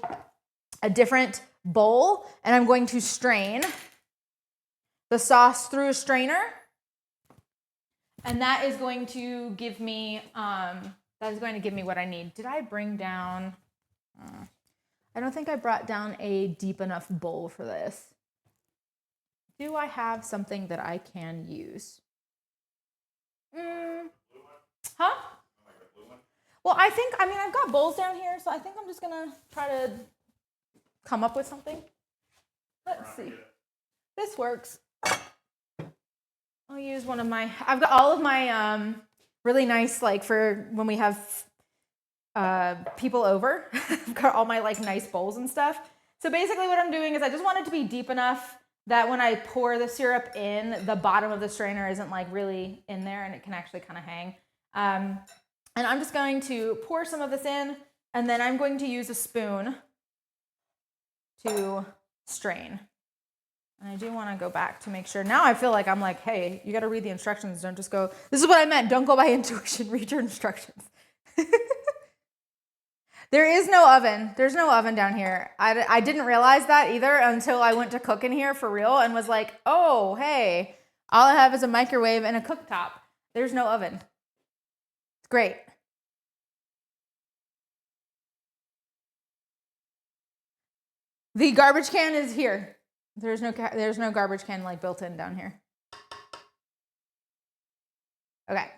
a different bowl and I'm going to strain the sauce through a strainer. And that is going to give me what I need. Did I bring down, I don't think I brought down a deep enough bowl for this. Do I have something that I can use? Huh? Well, I've got bowls down here, so I think I'm just gonna try to come up with something. Let's see. This works. I'll use one of my, I've got all of my really nice, like for when we have people over, I've got all my like nice bowls and stuff. So basically what I'm doing is I just want it to be deep enough that when I pour the syrup in, the bottom of the strainer isn't like really in there and it can actually kind of hang. And I'm just going to pour some of this in and then I'm going to use a spoon to strain. And I do want to go back to make sure. Now I feel like I'm like, hey, you got to read the instructions. Don't just go, this is what I meant. Don't go by intuition. Read your instructions. There is no oven. There's no oven down here. I didn't realize that either until I went to cook in here for real and was like, oh, hey, all I have is a microwave and a cooktop. There's no oven. It's great. The garbage can is here. There's no garbage can like built in down here. Okay,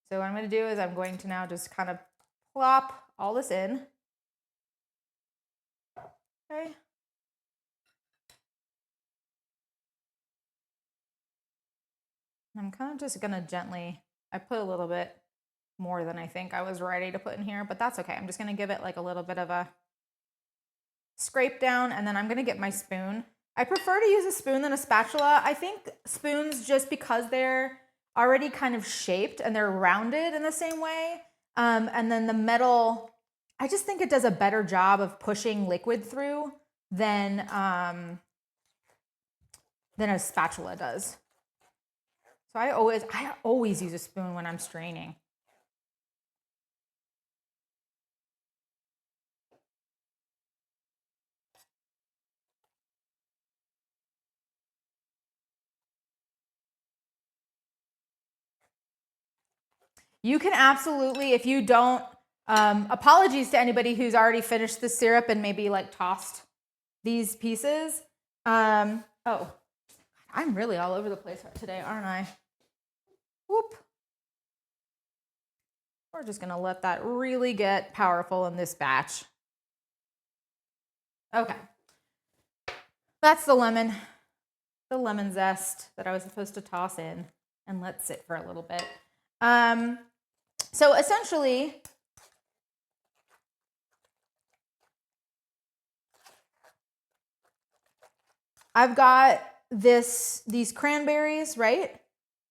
so what I'm gonna do is I'm going to now just kind of plop all this in. Okay. I'm kind of just gonna gently, I put a little bit more than I think I was ready to put in here, but that's okay. I'm just gonna give it like a little bit of a scrape down and then I'm gonna get my spoon. I prefer to use a spoon than a spatula. I think spoons, just because they're already kind of shaped and they're rounded in the same way, and then the metal I just think it does a better job of pushing liquid through than a spatula does. So I always use a spoon when I'm straining. You can absolutely, if you don't, apologies to anybody who's already finished the syrup and maybe like tossed these pieces. Oh, I'm really all over the place today, aren't I? Whoop. We're just gonna let that really get powerful in this batch. Okay. That's the lemon zest that I was supposed to toss in and let sit for a little bit. So essentially, I've got these cranberries, right?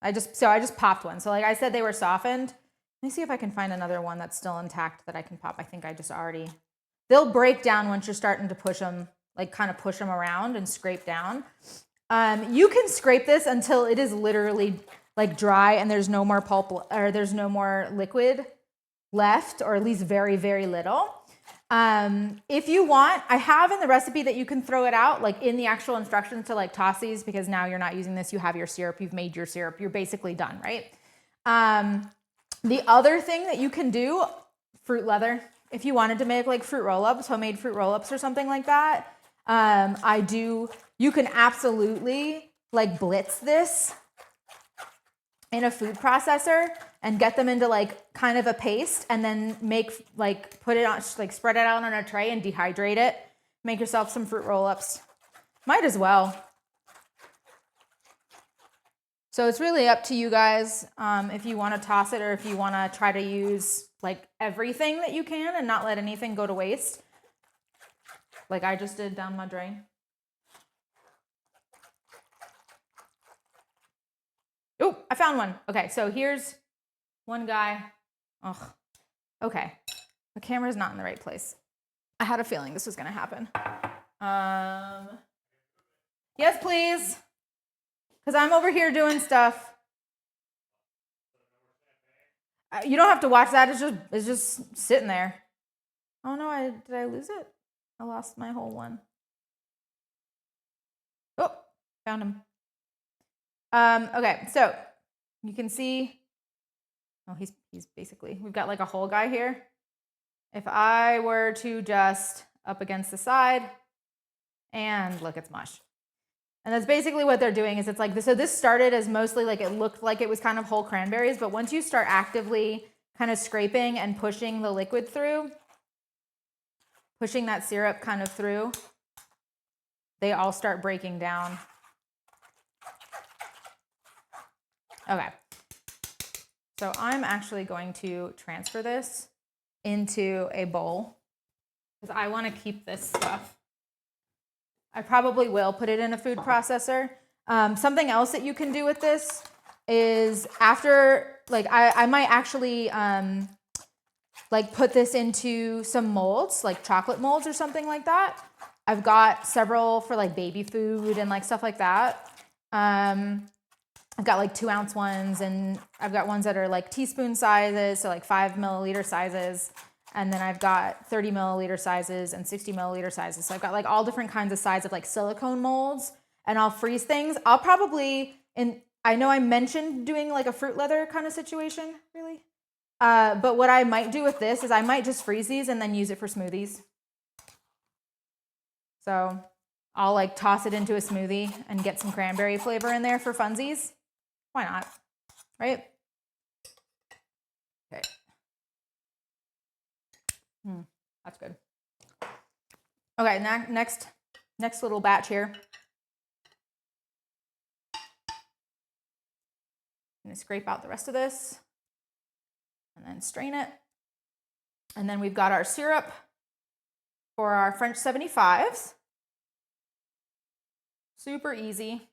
I just popped one. So like I said, they were softened. Let me see if I can find another one that's still intact that I can pop. I think I just already, they'll break down once you're starting to push them, like kind of push them around and scrape down. You can scrape this until it is literally like dry and there's no more pulp or there's no more liquid left, or at least very, very little. If you want, I have in the recipe that you can throw it out, like in the actual instructions to like toss these, because now you're not using this, you have your syrup, you've made your syrup, you're basically done, right? The other thing that you can do, fruit leather, if you wanted to make like fruit roll-ups, homemade fruit roll-ups or something like that, you can absolutely like blitz this in a food processor and get them into like kind of a paste, and then put it on, like spread it out on a tray and dehydrate it. Make yourself some fruit roll-ups. Might as well. So it's really up to you guys if you want to toss it or if you want to try to use like everything that you can and not let anything go to waste, like I just did down my drain. Oh, I found one. Okay, so here's one guy. Oh, okay. The camera's not in the right place. I had a feeling this was going to happen. Yes, please. Because I'm over here doing stuff. You don't have to watch that. It's just sitting there. Oh no, did I lose it? I lost my whole one. Oh, found him. Okay, so you can see, oh, he's basically, we've got like a whole guy here. If I were to just up against the side and look, it's mush. And that's basically what they're doing, is it's like, so this started as mostly like, it looked like it was kind of whole cranberries, but once you start actively kind of scraping and pushing the liquid through, pushing that syrup kind of through, they all start breaking down. Okay. So I'm actually going to transfer this into a bowl because I want to keep this stuff. I probably will put it in a food processor. Something else that you can do with this is after, like I might actually like put this into some molds, like chocolate molds or something like that. I've got several for like baby food and like stuff like that. I've got like 2-ounce ones, and I've got ones that are like teaspoon sizes, so like 5 milliliter sizes. And then I've got 30 milliliter sizes and 60 milliliter sizes. So I've got like all different kinds of size of like silicone molds, and I'll freeze things. I'll probably, I know I mentioned doing like a fruit leather kind of situation, really. But what I might do with this is I might just freeze these and then use it for smoothies. So I'll like toss it into a smoothie and get some cranberry flavor in there for funsies. Why not, right? Okay. That's good. Okay, next little batch here. I'm gonna scrape out the rest of this and then strain it. And then we've got our syrup for our French 75s. Super easy.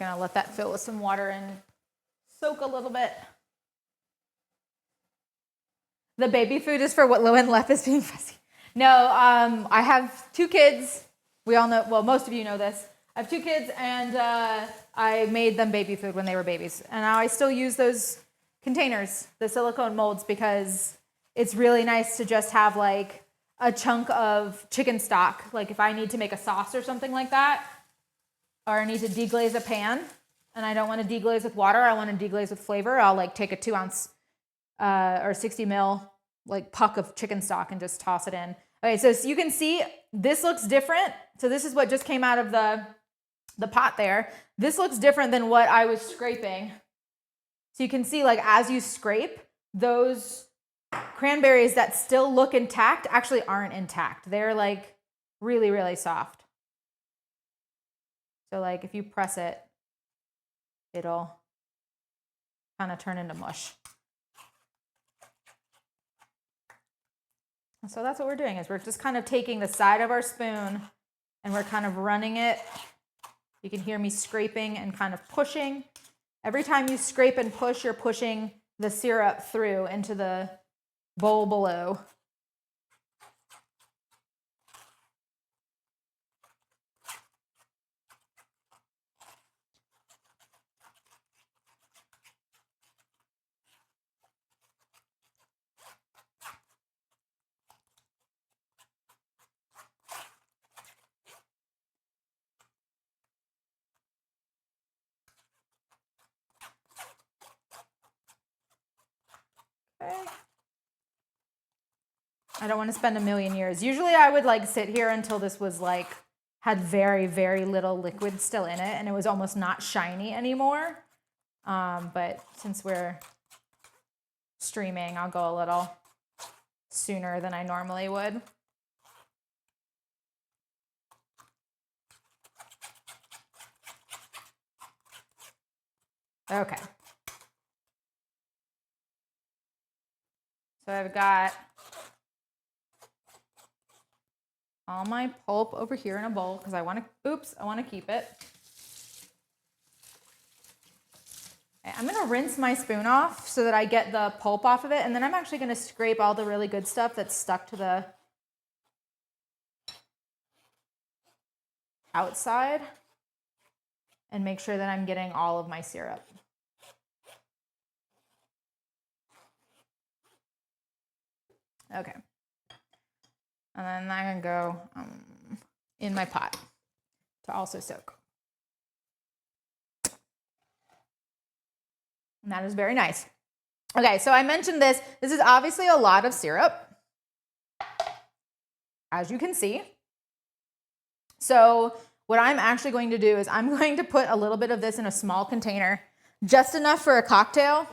gonna let that fill with some water and soak a little bit. The baby food is for when Lep is being fussy. No, I have 2 kids. We all know, well, most of you know this. I have 2 kids, and I made them baby food when they were babies. And now I still use those containers, the silicone molds, because it's really nice to just have like a chunk of chicken stock. Like if I need to make a sauce or something like that, or I need to deglaze a pan, and I don't want to deglaze with water, I want to deglaze with flavor, I'll like take a 2 ounce or 60 mil like puck of chicken stock and just toss it in. Okay, so you can see this looks different. So this is what just came out of the pot there. This looks different than what I was scraping. So you can see like as you scrape, those cranberries that still look intact actually aren't intact. They're like really, really soft. So like if you press it, it'll kind of turn into mush. So that's what we're doing, is we're just kind of taking the side of our spoon and we're kind of running it. You can hear me scraping and kind of pushing. Every time you scrape and push, you're pushing the syrup through into the bowl below. I don't want to spend a million years. Usually I would like sit here until this was like, had very, very little liquid still in it and it was almost not shiny anymore. But since we're streaming, I'll go a little sooner than I normally would. Okay. So I've got all my pulp over here in a bowl because I want to keep it. Okay, I'm going to rinse my spoon off so that I get the pulp off of it, and then I'm actually going to scrape all the really good stuff that's stuck to the outside and make sure that I'm getting all of my syrup. Okay. And then I'm going to go in my pot to also soak. And that is very nice. Okay, so I mentioned this. This is obviously a lot of syrup, as you can see. So what I'm actually going to do is I'm going to put a little bit of this in a small container, just enough for a cocktail.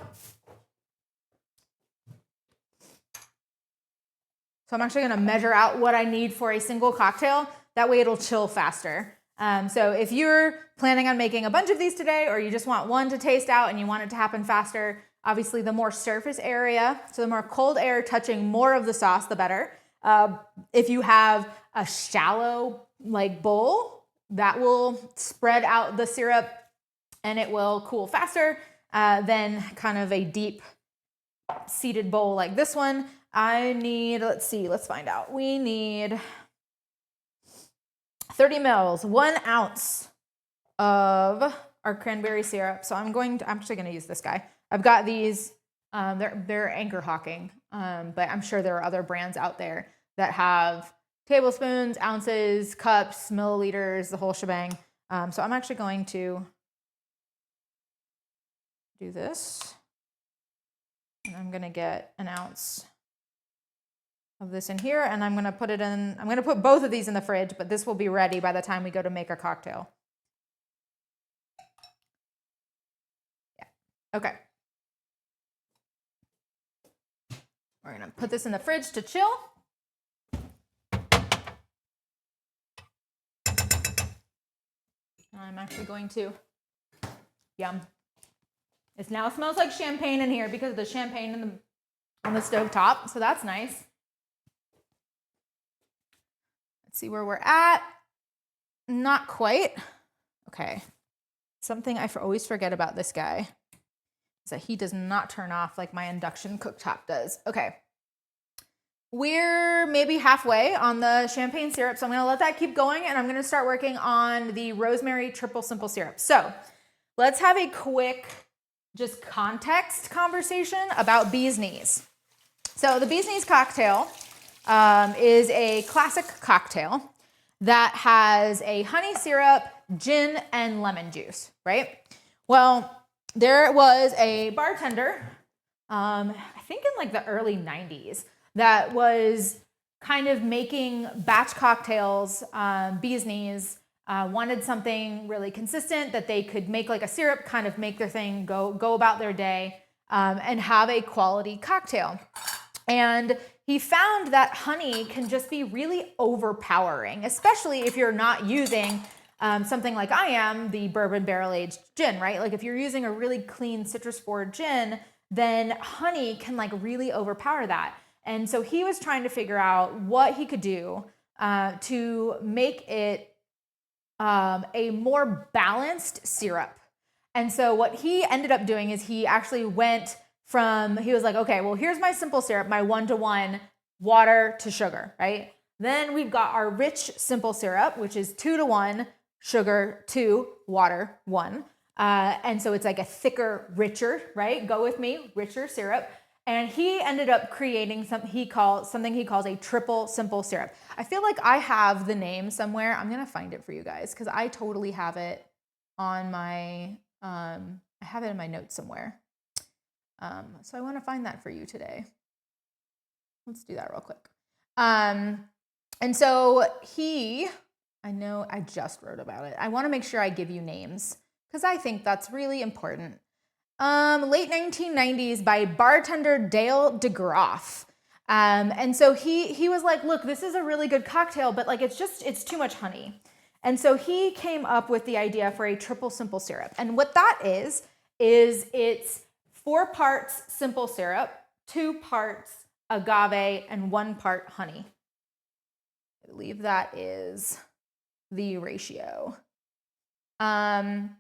So I'm actually going to measure out what I need for a single cocktail. That way it'll chill faster. So if you're planning on making a bunch of these today, or you just want one to taste out and you want it to happen faster, obviously the more surface area, so the more cold air touching more of the sauce, the better. If you have a shallow like bowl, that will spread out the syrup and it will cool faster than kind of a deep seated bowl like this one. I need, let's find out. We need 30 mils, 1 ounce of our cranberry syrup. So I'm actually going to use this guy. I've got these, they're Anchor Hawking, but I'm sure there are other brands out there that have tablespoons, ounces, cups, milliliters, the whole shebang. So I'm actually going to do this. And I'm going to get 1 ounce of this in here, and I'm going to put both of these in the fridge, but this will be ready by the time we go to make our cocktail. Yeah. Okay. We're going to put this in the fridge to chill. I'm actually going to, yum. It now smells like champagne in here because of the champagne on the stove top, so that's nice. Let's see where we're at. Not quite. Okay. Something I always forget about this guy is that he does not turn off like my induction cooktop does. Okay. We're maybe halfway on the champagne syrup, so I'm gonna let that keep going, and I'm gonna start working on the rosemary triple simple syrup. So let's have a quick just context conversation about bee's knees. So the bee's knees cocktail is a classic cocktail that has a honey syrup, gin, and lemon juice, right? Well, there was a bartender, I think in like the early 90s, that was kind of making batch cocktails. Bee's knees wanted something really consistent that they could make like a syrup, kind of make their thing, go about their day, and have a quality cocktail. And he found that honey can just be really overpowering, especially if you're not using something like I am, the bourbon barrel-aged gin, right? Like if you're using a really clean citrus forward gin, then honey can like really overpower that. And so he was trying to figure out what he could do to make it a more balanced syrup. And so what he ended up doing is he actually went he was like, okay, well, here's my simple syrup, my 1-to-1 water to sugar, right? Then we've got our rich simple syrup, which is 2-to-1 sugar to water 1. And so it's like a thicker, richer, right? Go with me, richer syrup. And he ended up creating something he calls a triple simple syrup. I feel like I have the name somewhere. I'm gonna find it for you guys because I totally have it on my, I have it in my notes somewhere. So I want to find that for you today. Let's do that real quick. And so I know I just wrote about it. I want to make sure I give you names because I think that's really important. Late 1990s by bartender Dale DeGroff. And so he was like, look, this is a really good cocktail, but like it's too much honey. And so he came up with the idea for a triple simple syrup. And what that is it's 4 parts simple syrup, 2 parts agave, and 1 part honey. I believe that is the ratio. And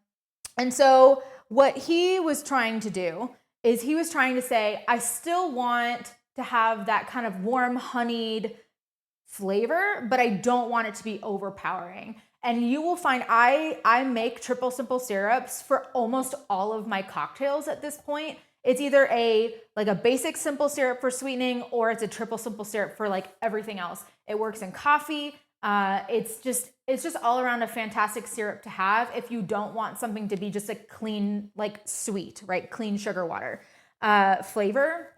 so what he was trying to do is he was trying to say, I still want to have that kind of warm honeyed flavor, but I don't want it to be overpowering. And you will find I make triple simple syrups for almost all of my cocktails at this point. It's either a basic simple syrup for sweetening or it's a triple simple syrup for like everything else. It works in coffee. It's just all around a fantastic syrup to have if you don't want something to be just a clean, like sweet, right? Clean sugar water flavor.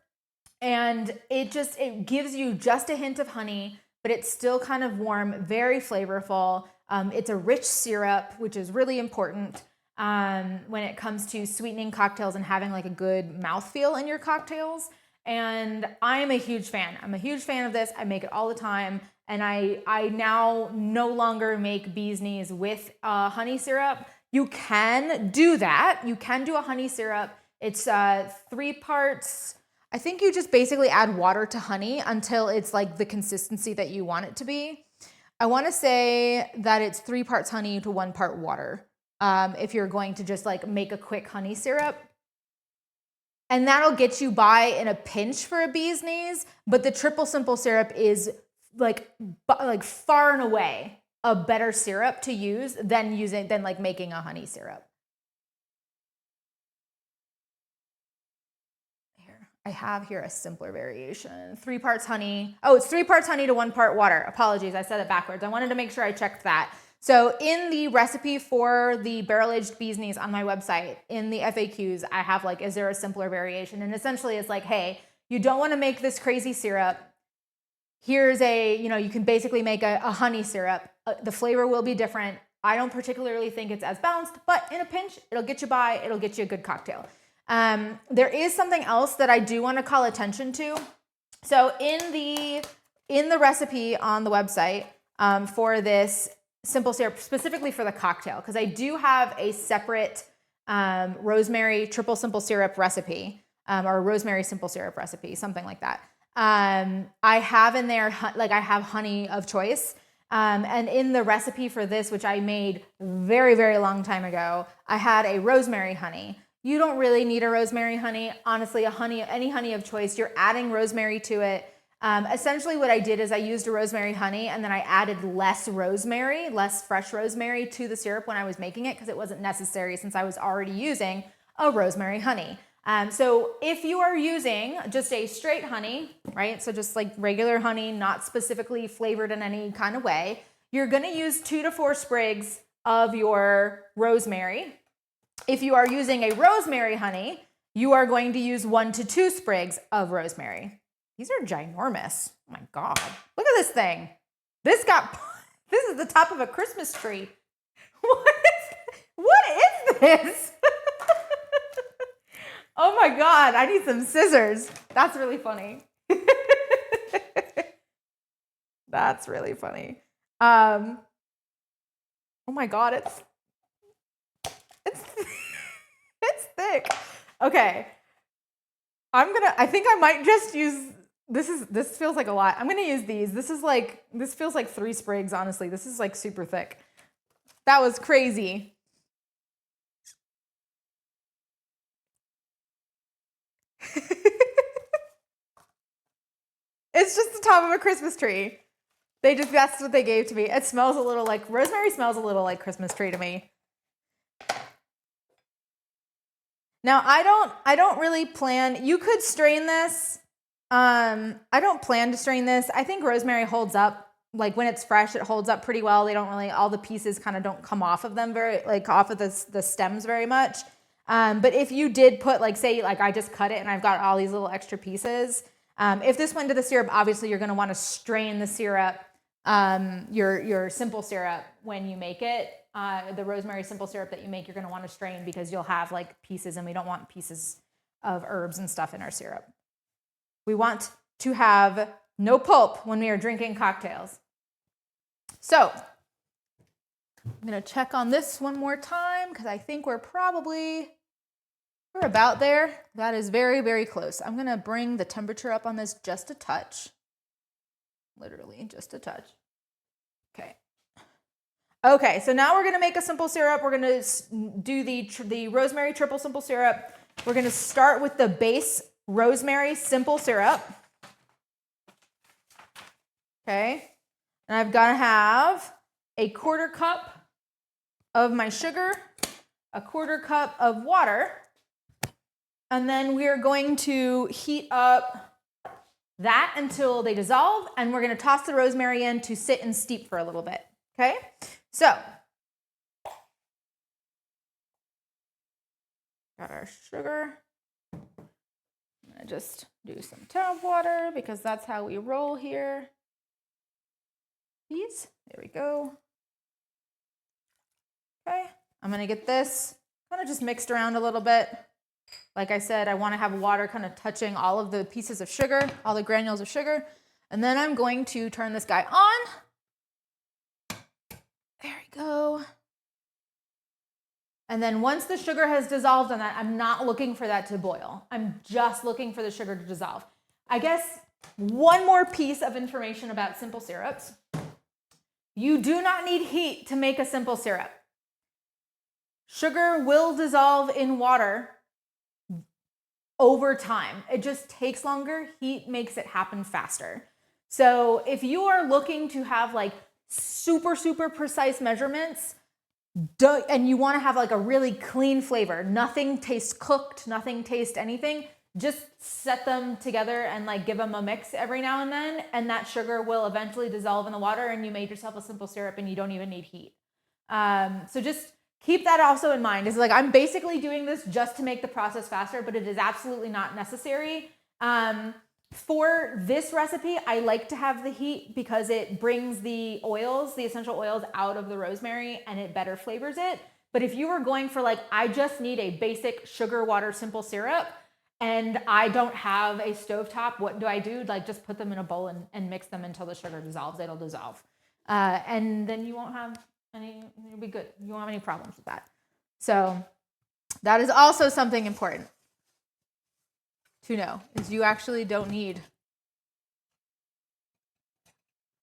And it gives you just a hint of honey, but it's still kind of warm, very flavorful. It's a rich syrup, which is really important when it comes to sweetening cocktails and having like a good mouthfeel in your cocktails. And I'm a huge fan. I'm a huge fan of this. I make it all the time. And I now no longer make bee's knees with honey syrup. You can do that. You can do a honey syrup. It's 3 parts. I think you just basically add water to honey until it's like the consistency that you want it to be. I want to say that it's 3 parts honey to 1 part water if you're going to just like make a quick honey syrup. And that'll get you by in a pinch for a bee's knees, but the triple simple syrup is like far and away a better syrup to use than like making a honey syrup. I have here a simpler variation. 3 parts honey. Oh, it's 3 parts honey to 1 part water. Apologies, I said it backwards. I wanted to make sure I checked that. So in the recipe for the barrel-aged bee's knees on my website, in the FAQs, I have like, is there a simpler variation? And essentially it's like, hey, you don't want to make this crazy syrup. Here's you can basically make a honey syrup. The flavor will be different. I don't particularly think it's as balanced, but in a pinch, it'll get you by. It'll get you a good cocktail. There is something else that I do want to call attention to. So in the recipe on the website for this simple syrup, specifically for the cocktail, because I do have a separate rosemary triple simple syrup recipe or rosemary simple syrup recipe, something like that. I have in there, I have honey of choice. And in the recipe for this, which I made very, very long time ago, I had a rosemary honey. You don't really need a rosemary honey. Honestly, any honey of choice, you're adding rosemary to it. Essentially what I did is I used a rosemary honey and then I added less fresh rosemary to the syrup when I was making it because it wasn't necessary since I was already using a rosemary honey. So if you are using just a straight honey, right? So just like regular honey, not specifically flavored in any kind of way, you're gonna use 2 to 4 sprigs of your rosemary. If you are using a rosemary honey, you are going to use 1 to 2 sprigs of rosemary. These are ginormous. Oh my God. Look at this thing. This is the top of a Christmas tree. What is this? Oh my God, I need some scissors. That's really funny. That's really funny. Oh my God, it's it's thick. Okay. I think I might just use, this feels like a lot. I'm gonna use these. This feels like 3 sprigs, honestly. This is like super thick. That was crazy. It's just the top of a Christmas tree. That's what they gave to me. It smells a little like, rosemary smells a little like Christmas tree to me. Now I don't really plan, you could strain this. I don't plan to strain this. I think rosemary holds up, like when it's fresh, it holds up pretty well. They don't really, all the pieces kind of don't come off of them off of the stems very much. But if you did put say I just cut it and I've got all these little extra pieces, if this went to the syrup, obviously you're going to want to strain the syrup, your simple syrup when you make it. The rosemary simple syrup that you make, you're going to want to strain because you'll have pieces, and we don't want pieces of herbs and stuff in our syrup. We want to have no pulp when we are drinking cocktails. So I'm going to check on this one more time because I think we're about there. That is very, very close. I'm going to bring the temperature up on this just a touch. Literally just a touch. Okay. Okay, so now we're going to make a simple syrup. We're going to do the rosemary triple simple syrup. We're going to start with the base rosemary simple syrup. Okay, and I've got to have a 1/4 cup of my sugar, a 1/4 cup of water, and then we are going to heat up that until they dissolve, and we're going to toss the rosemary in to sit and steep for a little bit. Okay, so got our sugar. I'm going to just do some tap water because that's how we roll here. These, there we go. Okay, I'm going to get this kind of just mixed around a little bit. Like I said, I want to have water kind of touching all of the pieces of sugar, all the granules of sugar. And then I'm going to turn this guy on. There we go. And then once the sugar has dissolved on that, I'm not looking for that to boil. I'm just looking for the sugar to dissolve. I guess one more piece of information about simple syrups. You do not need heat to make a simple syrup. Sugar will dissolve in water over time. It just takes longer. Heat makes it happen faster. So if you are looking to have super, super precise measurements, and you want to have a really clean flavor, nothing tastes cooked, nothing tastes anything, just set them together and give them a mix every now and then, and that sugar will eventually dissolve in the water and you made yourself a simple syrup and you don't even need heat. So just keep that also in mind. It's I'm basically doing this just to make the process faster, but it is absolutely not necessary. For this recipe, I like to have the heat because it brings the oils, the essential oils out of the rosemary and it better flavors it. But if you were going for I just need a basic sugar water simple syrup and I don't have a stovetop, what do? Just put them in a bowl and mix them until the sugar dissolves. It'll dissolve. And then you won't have it'll be good. You won't have any problems with that. So that is also something important to know, is you actually don't need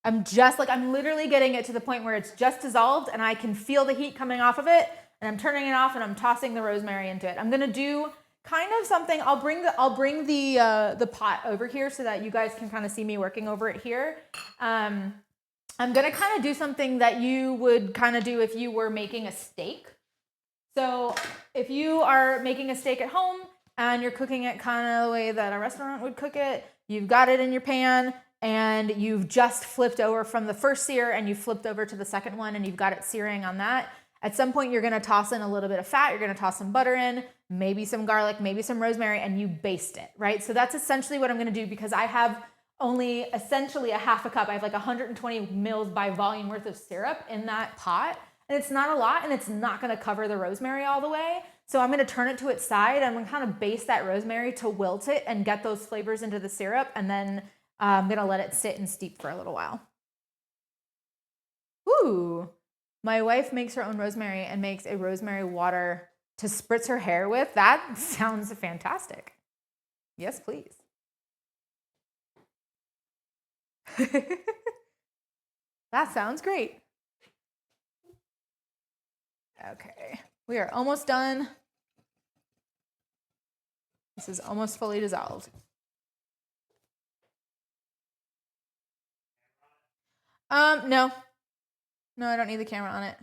I'm literally getting it to the point where it's just dissolved and I can feel the heat coming off of it, and I'm turning it off and I'm tossing the rosemary into it. I'm gonna do kind of something, I'll bring the pot over here so that you guys can kind of see me working over it here. I'm gonna kind of do something that you would kind of do if you were making a steak. So if you are making a steak at home and you're cooking it kind of the way that a restaurant would cook it, you've got it in your pan and you've just flipped over from the first sear and you flipped over to the second one and you've got it searing on that. At some point, you're gonna toss in a little bit of fat, you're gonna toss some butter in, maybe some garlic, maybe some rosemary, and you baste it, right? So that's essentially what I'm gonna do because I have only essentially a half a cup. I have like 120 mils by volume worth of syrup in that pot. And it's not a lot and it's not gonna cover the rosemary all the way. So I'm gonna turn it to its side. I'm gonna kind of baste that rosemary to wilt it and get those flavors into the syrup. And then I'm gonna let it sit and steep for a little while. Ooh, my wife makes her own rosemary and makes a rosemary water to spritz her hair with. That sounds fantastic. Yes, please. That sounds great. Okay, we are almost done. This is almost fully dissolved. No. No, I don't need the camera on it.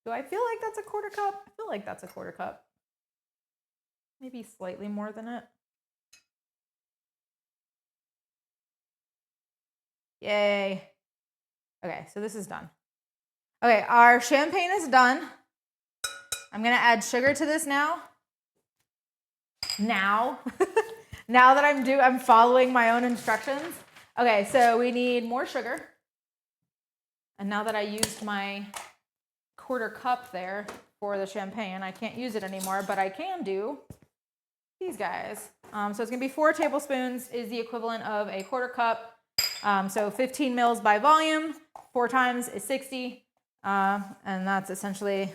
Do I feel like that's a quarter cup? I feel like that's a quarter cup. Maybe slightly more than it. Yay. Okay, so this is done. Okay, our champagne is done. I'm gonna add sugar to this now. Now that I'm following my own instructions. Okay, so we need more sugar. And now that I used my quarter cup there for the champagne, I can't use it anymore, but I can do these guys. So it's gonna be 4 tablespoons is the equivalent of a quarter cup. So 15 mils by volume, 4 times is 60. And that's essentially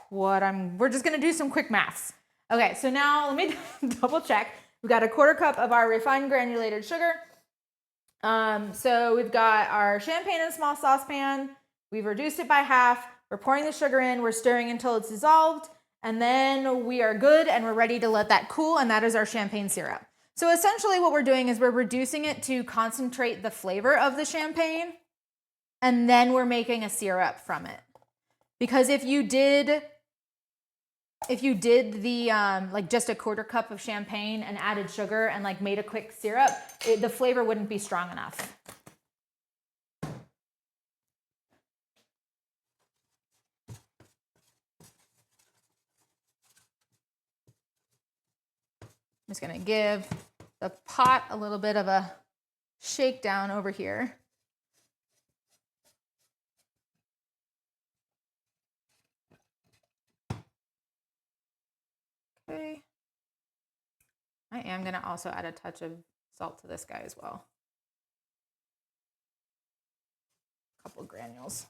what we're just gonna do some quick maths. Okay, so now let me double check. We've got a quarter cup of our refined granulated sugar. So we've got our champagne in a small saucepan. We've reduced it by half. We're pouring the sugar in. We're stirring until it's dissolved. And then we are good and we're ready to let that cool. And that is our champagne syrup. So essentially what we're doing is we're reducing it to concentrate the flavor of the champagne. And then we're making a syrup from it. Because if you did the like just a quarter cup of champagne and added sugar and like made a quick syrup, the flavor wouldn't be strong enough. I'm just gonna give the pot a little bit of a shake down over here. Okay. I am gonna also add a touch of salt to this guy as well. A couple granules.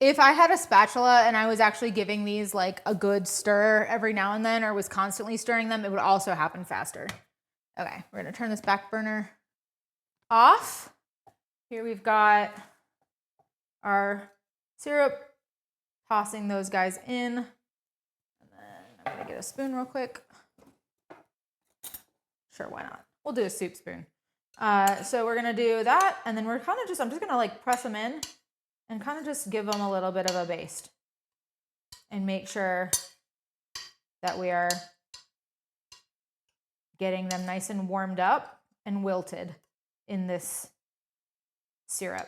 If I had a spatula and I was actually giving these like a good stir every now and then or was constantly stirring them, it would also happen faster. Okay, we're gonna turn this back burner off. Here we've got our syrup, tossing those guys in. And then I'm gonna get a spoon real quick. Sure, why not? We'll do a soup spoon. So we're gonna do that, and then I'm just gonna like press them in and kind of just give them a little bit of a baste and make sure that we are getting them nice and warmed up and wilted in this syrup.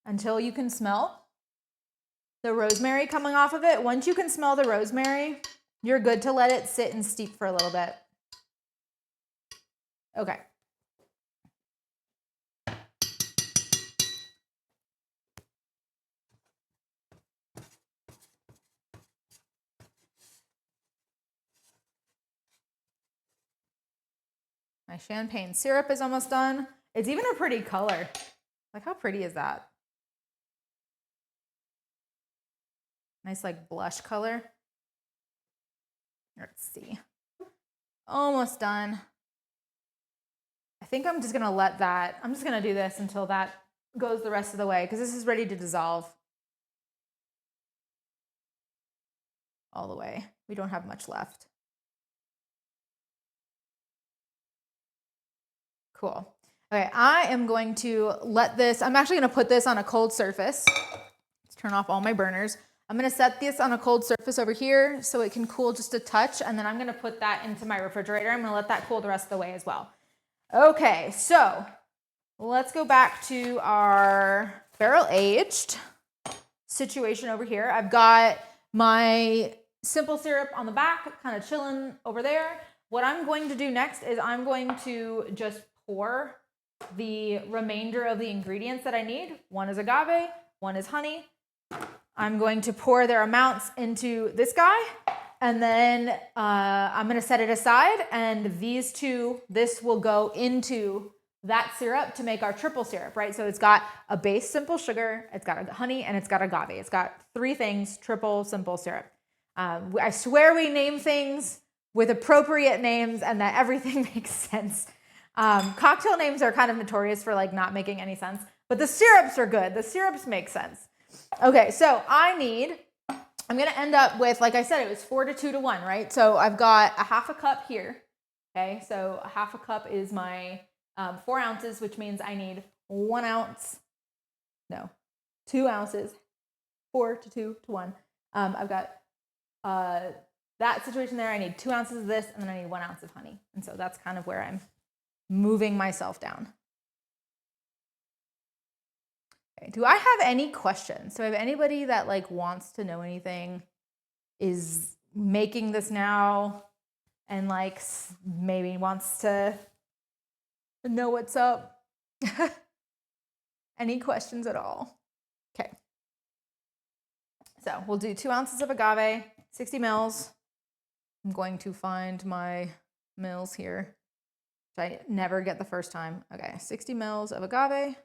Until you can smell the rosemary coming off of it. Once you can smell the rosemary, you're good to let it sit and steep for a little bit. Okay. My champagne syrup is almost done. It's even a pretty color. Like, how pretty is that? Nice like blush color. Let's see. Almost done. I think I'm just gonna let that, I'm just gonna do this until that goes the rest of the way because this is ready to dissolve all the way. We don't have much left. Cool. Okay, I am going to let this, I'm actually gonna put this on a cold surface. Let's turn off all my burners. I'm gonna set this on a cold surface over here so it can cool just a touch, and then I'm gonna put that into my refrigerator. I'm gonna let that cool the rest of the way as well. Okay, so let's go back to our barrel aged situation over here. I've got my simple syrup on the back, kind of chilling over there. What I'm going to do next is I'm going to just pour the remainder of the ingredients that I need. One is agave, one is honey. I'm going to pour their amounts into this guy, and then I'm gonna set it aside, and these two, this will go into that syrup to make our triple syrup, right? So it's got a base simple sugar, it's got honey, and it's got agave. It's got three things, triple simple syrup. I swear we name things with appropriate names and that everything makes sense. Cocktail names are kind of notorious for like not making any sense, but the syrups are good. The syrups make sense. Okay, so I'm gonna end up with, like I said, it was 4 to 2 to 1, right? So I've got a half a cup here. Okay, so a half a cup is my 4 ounces, which means I need 1 ounce, no, 2 ounces, 4 to 2 to 1. I've got that situation there. I need 2 ounces of this, and then I need 1 ounce of honey. And so that's kind of where I'm moving myself down. Okay, do I have any questions? So if anybody that like wants to know anything is making this now and like maybe wants to know what's up. Any questions at all? Okay. So we'll do 2 ounces of agave, 60 mils. I'm going to find my mils here, which I never get the first time. Okay, 60 mils of agave.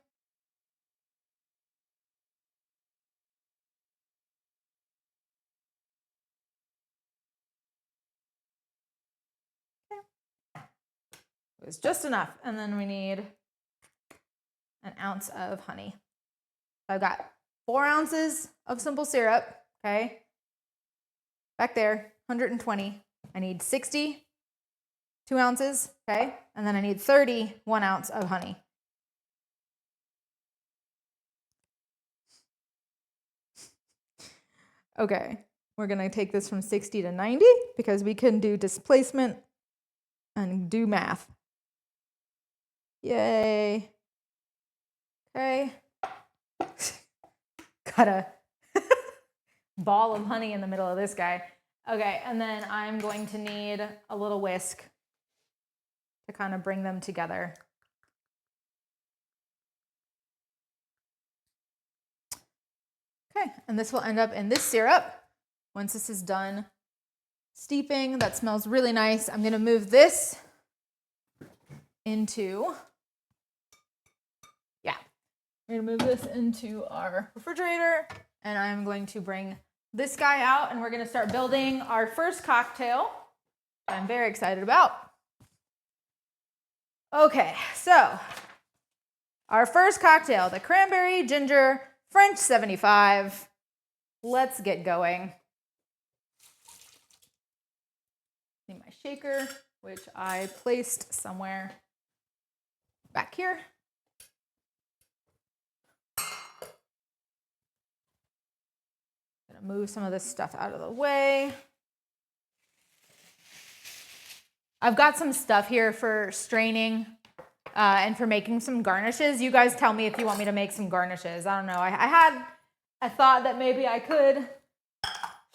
It was just enough. And then we need 1 ounce of honey. So I've got 4 ounces of simple syrup, okay? Back there, 120. I need 60, 2 ounces, okay? And then I need 30, 1 ounce of honey. Okay, we're gonna take this from 60 to 90 because we can do displacement and do math. Yay. Okay. Got a ball of honey in the middle of this guy. Okay, and then I'm going to need a little whisk to kind of bring them together. Okay, and this will end up in this syrup. Once this is done steeping, that smells really nice. I'm gonna move this into, I'm gonna move this into our refrigerator, and I'm going to bring this guy out, and we're gonna start building our first cocktail, which I'm very excited about. Okay, so our first cocktail, the cranberry-ginger French 75. Let's get going. Need my shaker, which I placed somewhere back here. Gonna move some of this stuff out of the way. I've got some stuff here for straining and for making some garnishes. You guys tell me if you want me to make some garnishes. I don't know. I thought that maybe I could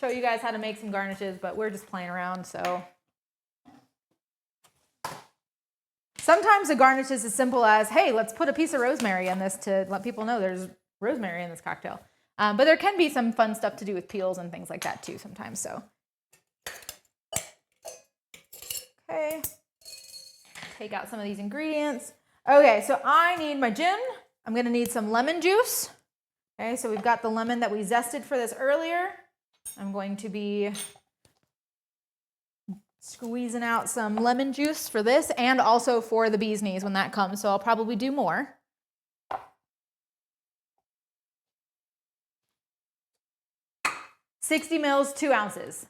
show you guys how to make some garnishes, but we're just playing around, so. Sometimes a garnish is as simple as, hey, let's put a piece of rosemary in this to let people know there's rosemary in this cocktail. But there can be some fun stuff to do with peels and things like that too sometimes, so. Okay. take out some of these ingredients. Okay, so I need my gin. I'm gonna need some lemon juice. Okay, so we've got the lemon that we zested for this earlier. I'm going to be squeezing out some lemon juice for this and also for the bee's knees when that comes, so I'll probably do more. $60 mils, 2 ounces.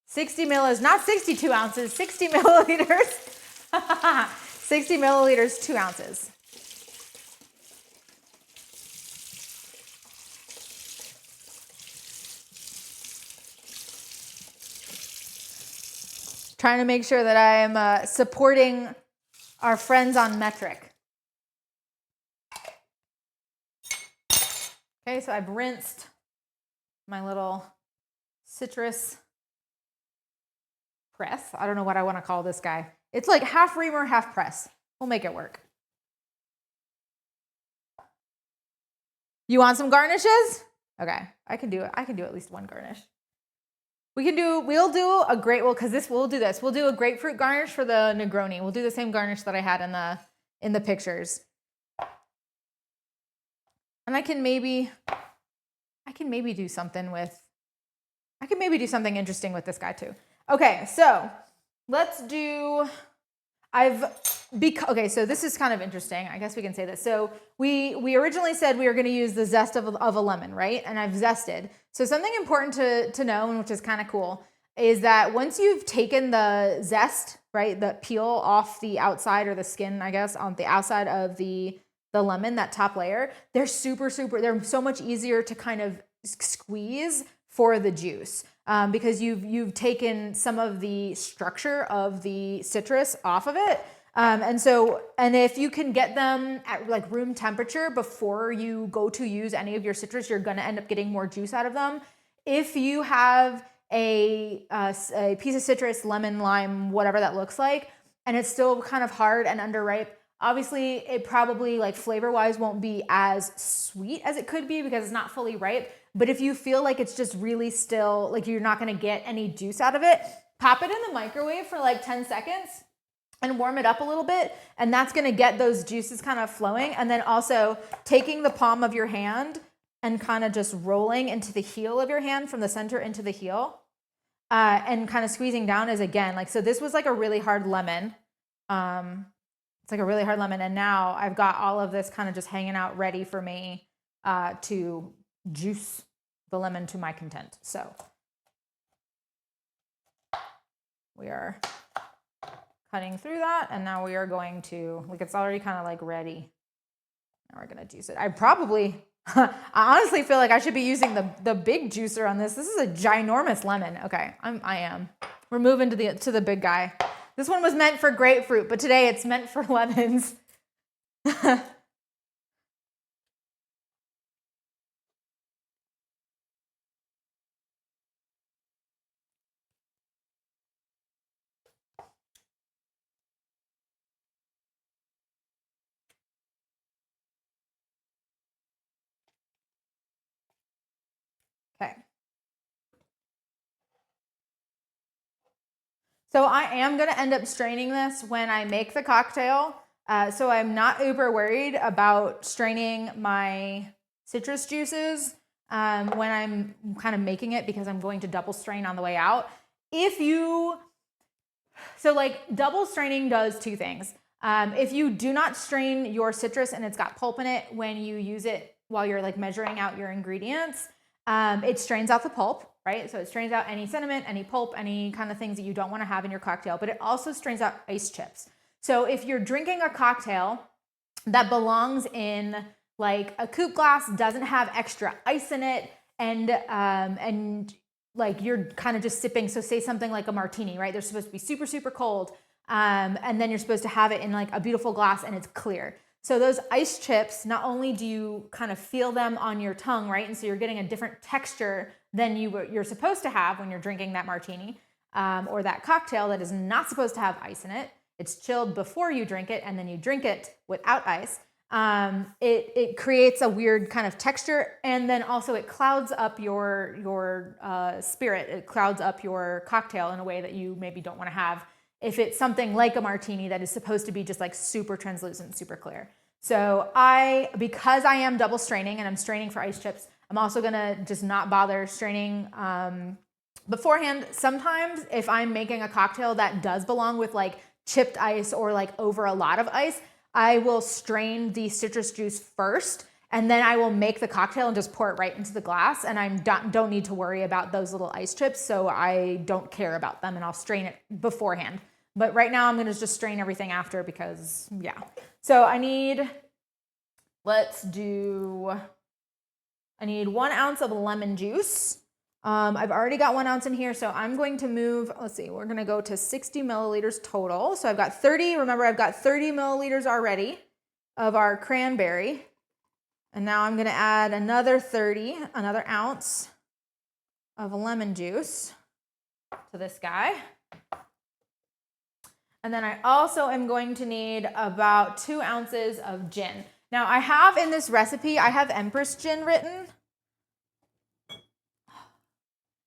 60 mil is not 62 ounces, 60 milliliters. 60 milliliters, 2 ounces. Trying to make sure that I am supporting our friends on metric. Okay, so I've rinsed my little citrus press. I don't know what I want to call this guy. It's like half reamer, half press. We'll make it work. You want some garnishes? Okay, I can do it. I can do at least one garnish. We'll do a grapefruit garnish for the Negroni. We'll do the same garnish that I had in the pictures. And I can maybe do something interesting with this guy too. Okay, so let's do, okay, so this is kind of interesting. I guess we can say this. So we originally said we were going to use the zest of a lemon, right? And I've zested. So something important to know, and which is kind of cool, is that once you've taken the zest, right, the peel off the outside or the skin, I guess, on the outside of the lemon, that top layer, they're they're so much easier to kind of squeeze for the juice. Because you've taken some of the structure of the citrus off of it. And if you can get them at like room temperature before you go to use any of your citrus, you're gonna end up getting more juice out of them. If you have a piece of citrus, lemon, lime, whatever that looks like, and it's still kind of hard and underripe, obviously it probably like flavor-wise won't be as sweet as it could be because it's not fully ripe. But if you feel like it's just really still, like you're not gonna get any juice out of it, pop it in the microwave for like 10 seconds and warm it up a little bit. And that's gonna get those juices kind of flowing. And then also taking the palm of your hand and kind of just rolling into the heel of your hand from the center into the heel and kind of squeezing down is again, like, so this was like a really hard lemon. It's like a really hard lemon. And now I've got all of this kind of just hanging out ready for me to juice the lemon to my content. So we are cutting through that, and now we are going to, like, it's already kind of like ready. Now we're gonna juice it. I honestly feel like I should be using the big juicer on this. This is a ginormous lemon. Okay, I am. We're moving to the big guy. This one was meant for grapefruit, but today it's meant for lemons. Okay. So I am going to end up straining this when I make the cocktail. So I'm not uber worried about straining my citrus juices when I'm kind of making it, because I'm going to double strain on the way out. So like double straining does two things. If you do not strain your citrus and it's got pulp in it when you use it while you're like measuring out your ingredients, it strains out the pulp, right? So it strains out any sediment, any pulp, any kind of things that you don't want to have in your cocktail, but it also strains out ice chips. So if you're drinking a cocktail that belongs in like a coupe glass, doesn't have extra ice in it, and like you're kind of just sipping, so say something like a martini, right? They're supposed to be super, super cold. And then you're supposed to have it in like a beautiful glass and it's clear. So those ice chips, not only do you kind of feel them on your tongue, right? And so you're getting a different texture than you're supposed to have when you're drinking that martini or that cocktail that is not supposed to have ice in it. It's chilled before you drink it, and then you drink it without ice. It creates a weird kind of texture, and then also it clouds up your spirit. It clouds up your cocktail in a way that you maybe don't want to have if it's something like a martini that is supposed to be just like super translucent, super clear. So because I am double straining and I'm straining for ice chips, I'm also gonna just not bother straining beforehand. Sometimes if I'm making a cocktail that does belong with like chipped ice or like over a lot of ice, I will strain the citrus juice first, and then I will make the cocktail and just pour it right into the glass, and I don't need to worry about those little ice chips, so I don't care about them, and I'll strain it beforehand. But right now I'm gonna just strain everything after because, yeah. So I need 1 ounce of lemon juice. I've already got 1 ounce in here, so I'm going to move, let's see, we're gonna go to 60 milliliters total. So I've got 30, remember I've got 30 milliliters already of our cranberry. And now I'm gonna add another ounce of lemon juice to this guy. And then I also am going to need about 2 ounces of gin. Now I have in this recipe, I have Empress gin written.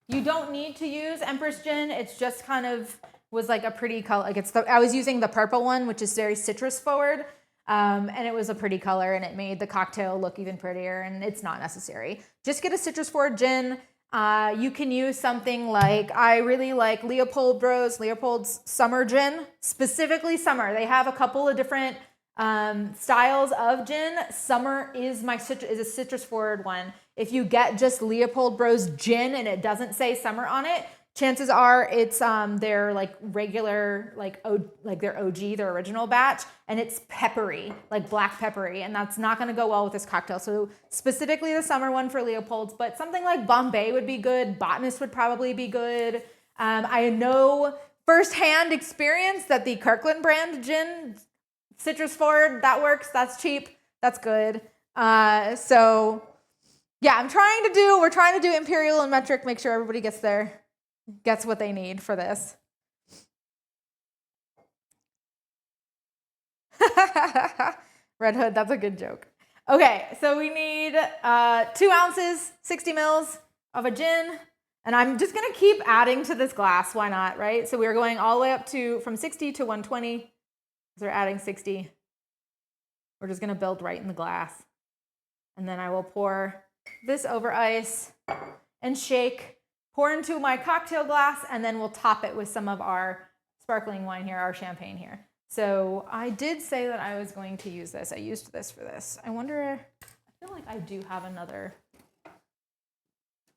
You don't need to use Empress gin. It's just kind of was like a pretty color. Like I was using the purple one, which is very citrus forward. And it was a pretty color and it made the cocktail look even prettier, and it's not necessary. Just get a citrus forward gin. You can use something like, I really like Leopold's summer gin, specifically summer. They have a couple of different styles of gin. Summer is a citrus forward one. If you get just Leopold Bros gin and it doesn't say summer on it, chances are it's their like regular, their OG, their original batch, and it's peppery, like black peppery, and that's not gonna go well with this cocktail. So specifically the summer one for Leopold's, but something like Bombay would be good. Botanist would probably be good. I know firsthand experience that the Kirkland brand gin, citrus forward, that works, that's cheap, that's good. So yeah, we're trying to do imperial and metric, make sure everybody gets what they need for this. Red Hood, that's a good joke. Okay, so we need 2 ounces, 60 mils of a gin, and I'm just gonna keep adding to this glass, why not, right? So we're going all the way up from 60 to 120, so we're adding 60. We're just gonna build right in the glass. And then I will pour this over ice and shake, pour into my cocktail glass, and then we'll top it with some of our sparkling wine here, our champagne here. So I did say that I was going to use this. I used this for this. I feel like I do have another.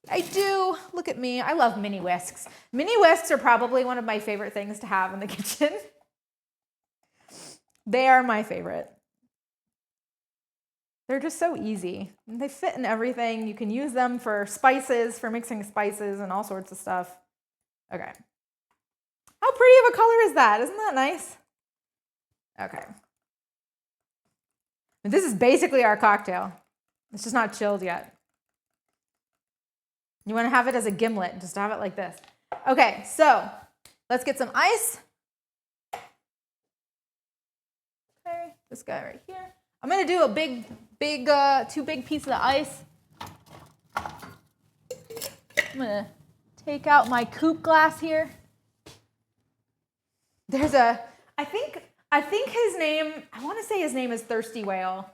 I do, look at me. I love mini whisks. Mini whisks are probably one of my favorite things to have in the kitchen. They are my favorite. They're just so easy. They fit in everything. You can use them for spices, for mixing spices and all sorts of stuff. Okay. How pretty of a color is that? Isn't that nice? Okay. And this is basically our cocktail. It's just not chilled yet. You want to have it as a gimlet, just have it like this. Okay, so let's get some ice. Okay, this guy right here. I'm gonna do a two big pieces of ice. I'm gonna take out my coupe glass here. There's I think his name, I want to say his name is Thirsty Whale.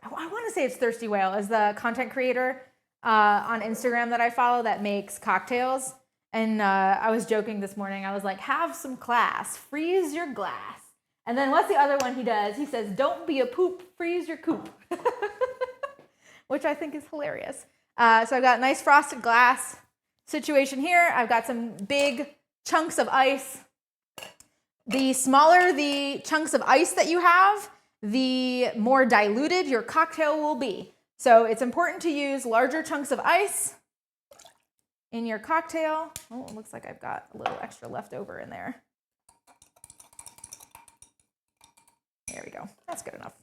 I want to say it's Thirsty Whale, is the content creator on Instagram that I follow that makes cocktails. And I was joking this morning. I was like, have some class, freeze your glass. And then what's the other one he does? He says, don't be a poop, freeze your coupe. Which I think is hilarious. So I've got a nice frosted glass situation here. I've got some big chunks of ice. The smaller the chunks of ice that you have, the more diluted your cocktail will be. So it's important to use larger chunks of ice in your cocktail. Oh, it looks like I've got a little extra left over in there. There we go. That's good enough.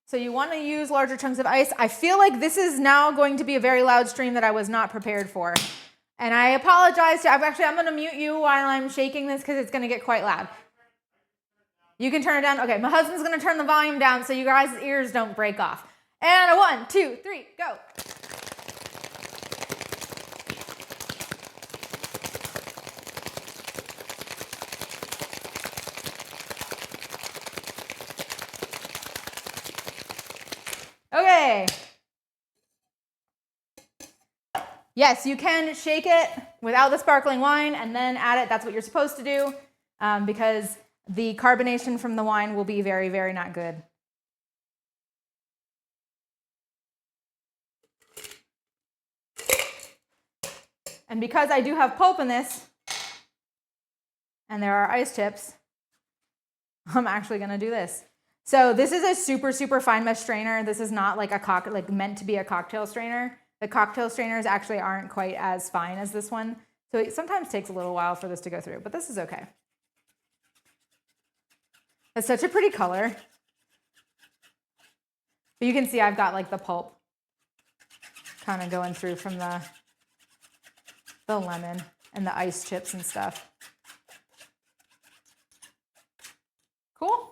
So you want to use larger chunks of ice. I feel like this is now going to be a very loud stream that I was not prepared for. And I apologize. I'm going to mute you while I'm shaking this because it's going to get quite loud. You can turn it down. Okay, my husband's going to turn the volume down so you guys' ears don't break off. And a 1, 2, 3, go. Okay. Yes, you can shake it without the sparkling wine and then add it. That's what you're supposed to do because the carbonation from the wine will be very, very not good. And because I do have pulp in this, and there are ice chips, I'm actually gonna do this. So this is a super, super fine mesh strainer. This is not like meant to be a cocktail strainer. The cocktail strainers actually aren't quite as fine as this one. So it sometimes takes a little while for this to go through, but this is okay. It's such a pretty color. But you can see I've got like the pulp kind of going through from the lemon and the ice chips and stuff. Cool.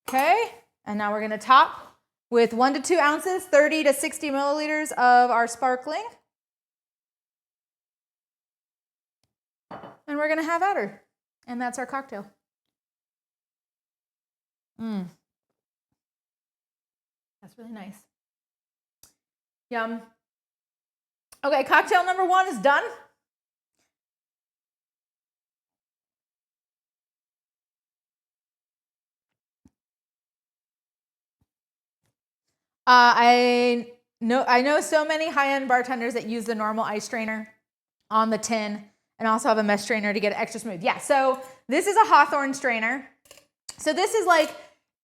Okay, and now we're gonna top with 1 to 2 ounces, 30 to 60 milliliters of our sparkling. And we're gonna have at her. And that's our cocktail. That's really nice. Yum. Okay, cocktail number 1 is done. I know so many high-end bartenders that use the normal ice strainer on the tin and also have a mesh strainer to get it extra smooth. Yeah, so this is a Hawthorne strainer. So this is like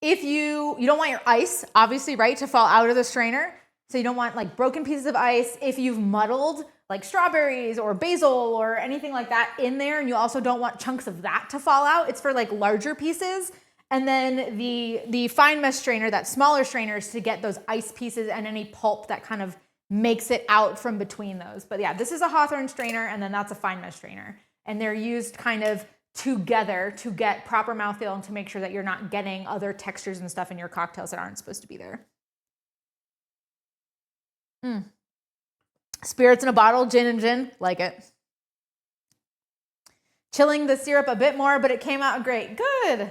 if you don't want your ice, obviously, right, to fall out of the strainer. So you don't want like broken pieces of ice. If you've muddled like strawberries or basil or anything like that in there, and you also don't want chunks of that to fall out, it's for like larger pieces. And then the fine mesh strainer, that smaller strainer, is to get those ice pieces and any pulp that kind of makes it out from between those. But yeah, this is a Hawthorne strainer, and then that's a fine mesh strainer. And they're used kind of together to get proper mouthfeel and to make sure that you're not getting other textures and stuff in your cocktails that aren't supposed to be there. Spirits in a bottle, gin and gin, like it. Chilling the syrup a bit more, but it came out great. Good.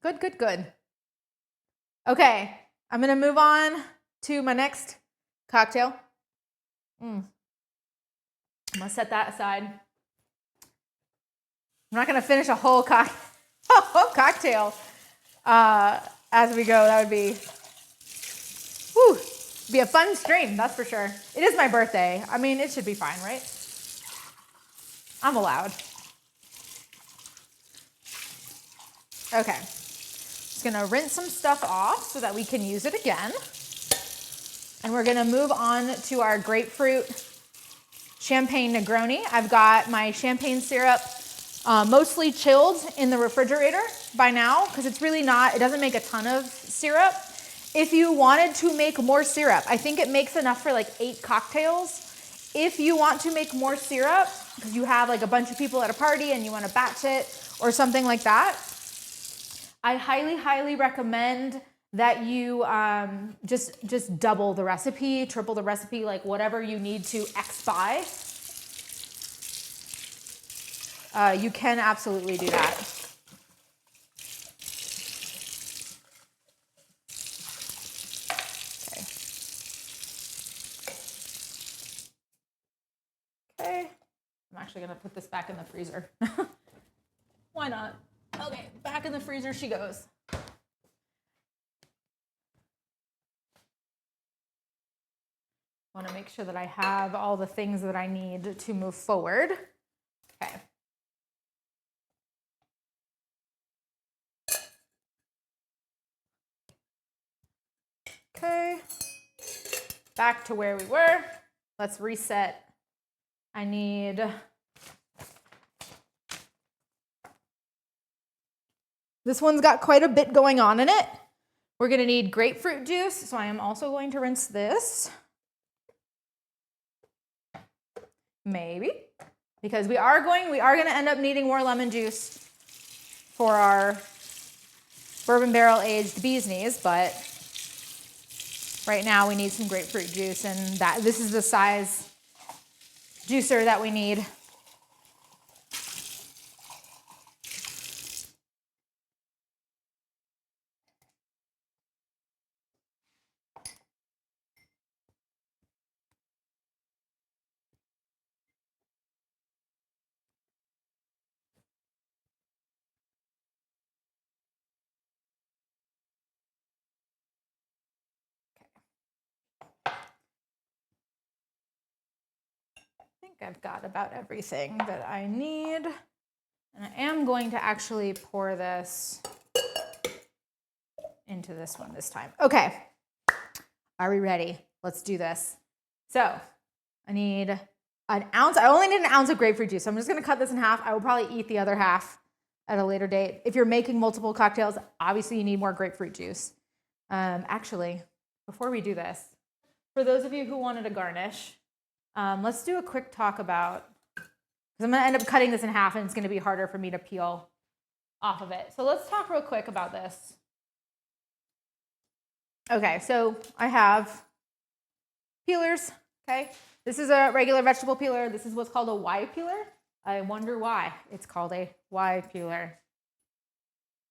Good, good, good. Okay, I'm gonna move on to my next cocktail. I'm gonna set that aside. I'm not gonna finish a whole cocktail as we go. That would be, be a fun stream, that's for sure. It is my birthday. I mean, it should be fine, right? I'm allowed. Okay. Just gonna rinse some stuff off so that we can use it again. And we're gonna move on to our grapefruit champagne Negroni. I've got my champagne syrup mostly chilled in the refrigerator by now because it's really not, it doesn't make a ton of syrup. If you wanted to make more syrup, I think it makes enough for like 8 cocktails. If you want to make more syrup, because you have like a bunch of people at a party and you want to batch it or something like that, I highly, highly recommend that you just double the recipe, triple the recipe, like whatever you need to X by. You can absolutely do that. Okay. I'm actually gonna put this back in the freezer. Why not? Okay, back in the freezer she goes. Want to make sure that I have all the things that I need to move forward. Okay. Okay. Back to where we were. Let's reset. I need this one's got quite a bit going on in it. We're going to need grapefruit juice, so I am also going to rinse this. Maybe, because we are going to end up needing more lemon juice for our bourbon barrel aged bee's knees, but right now we need some grapefruit juice, and this is the size juicer that we need. I've got about everything that I need. And I am going to actually pour this into this one this time. Okay, are we ready? Let's do this. So I need an ounce. I only need an ounce of grapefruit juice. So I'm just gonna cut this in half. I will probably eat the other half at a later date. If you're making multiple cocktails, obviously you need more grapefruit juice. Actually, before we do this, for those of you who wanted a garnish, let's do a quick talk about, because I'm gonna end up cutting this in half and it's gonna be harder for me to peel off of it. So let's talk real quick about this. Okay, so I have peelers, okay? This is a regular vegetable peeler. This is what's called a Y peeler. I wonder why it's called a Y peeler.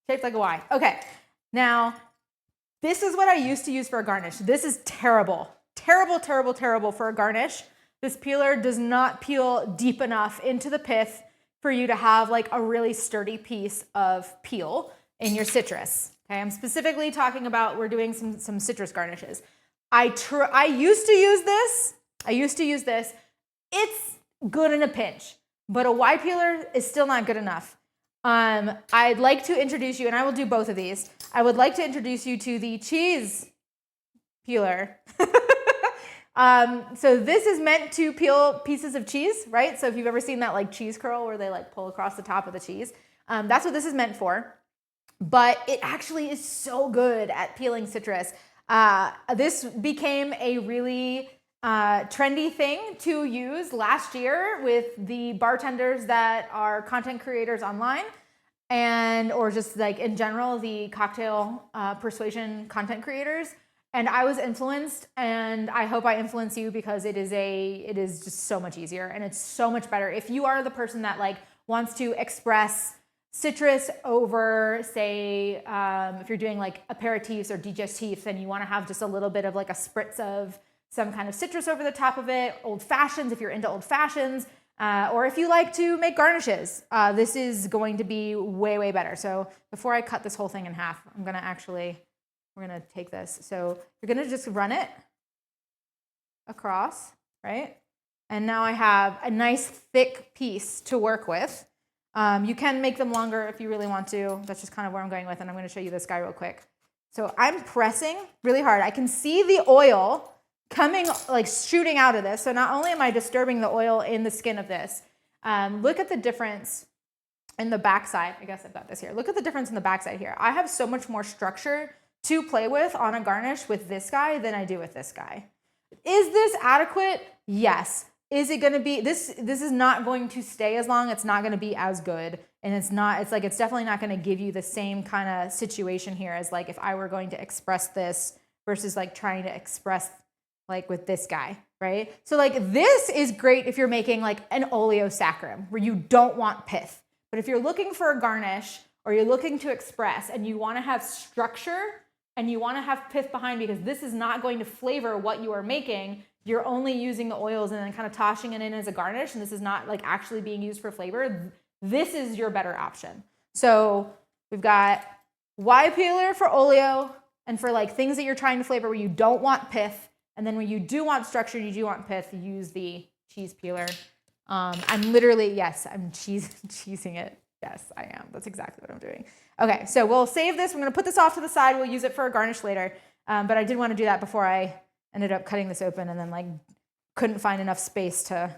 Shaped like a Y. Okay, now this is what I used to use for a garnish. This is terrible. Terrible, terrible, terrible for a garnish. This peeler does not peel deep enough into the pith for you to have like a really sturdy piece of peel in your citrus. Okay, I'm specifically talking about, we're doing some citrus garnishes. I used to use this. It's good in a pinch, but a Y peeler is still not good enough. I'd like to introduce you, and I will do both of these. I would like to introduce you to the cheese peeler. So this is meant to peel pieces of cheese, right? So if you've ever seen that like cheese curl where they like pull across the top of the cheese, that's what this is meant for. But it actually is so good at peeling citrus. This became a really trendy thing to use last year with the bartenders that are content creators online, or just like in general, the cocktail persuasion content creators. And I was influenced, and I hope I influence you because it is just so much easier and it's so much better. If you are the person that like wants to express citrus over, say, if you're doing like aperitifs or digestifs and you want to have just a little bit of like a spritz of some kind of citrus over the top of it, old fashions, if you're into old fashions, or if you like to make garnishes, this is going to be way, way better. So before I cut this whole thing in half, we're gonna take this. So you're gonna just run it across, right? And now I have a nice thick piece to work with. You can make them longer if you really want to. That's just kind of where I'm going with, and I'm gonna show you this guy real quick. So I'm pressing really hard. I can see the oil coming, like shooting out of this. So not only am I disturbing the oil in the skin of this, look at the difference in the backside. I guess I've got this here. Look at the difference in the backside here. I have so much more structure to play with on a garnish with this guy than I do with this guy. Is this adequate? Yes. Is it going to be, this is not going to stay as long. It's not going to be as good. And it's definitely not going to give you the same kind of situation here as like if I were going to express this versus like trying to express like with this guy, right? So like this is great if you're making like an oleo saccharum where you don't want pith. But if you're looking for a garnish or you're looking to express and you want to have structure and you want to have pith behind, because this is not going to flavor what you are making, you're only using the oils and then kind of tossing it in as a garnish, and this is not like actually being used for flavor, this is your better option. So we've got Y peeler for oleo and for like things that you're trying to flavor where you don't want pith, and then when you do want structure, you do want pith, use the cheese peeler. I'm literally, yes, I'm cheesing it. Yes, I am. That's exactly what I'm doing. Okay, so we'll save this. We're going to put this off to the side. We'll use it for a garnish later. But I did want to do that before I ended up cutting this open and then like couldn't find enough space to,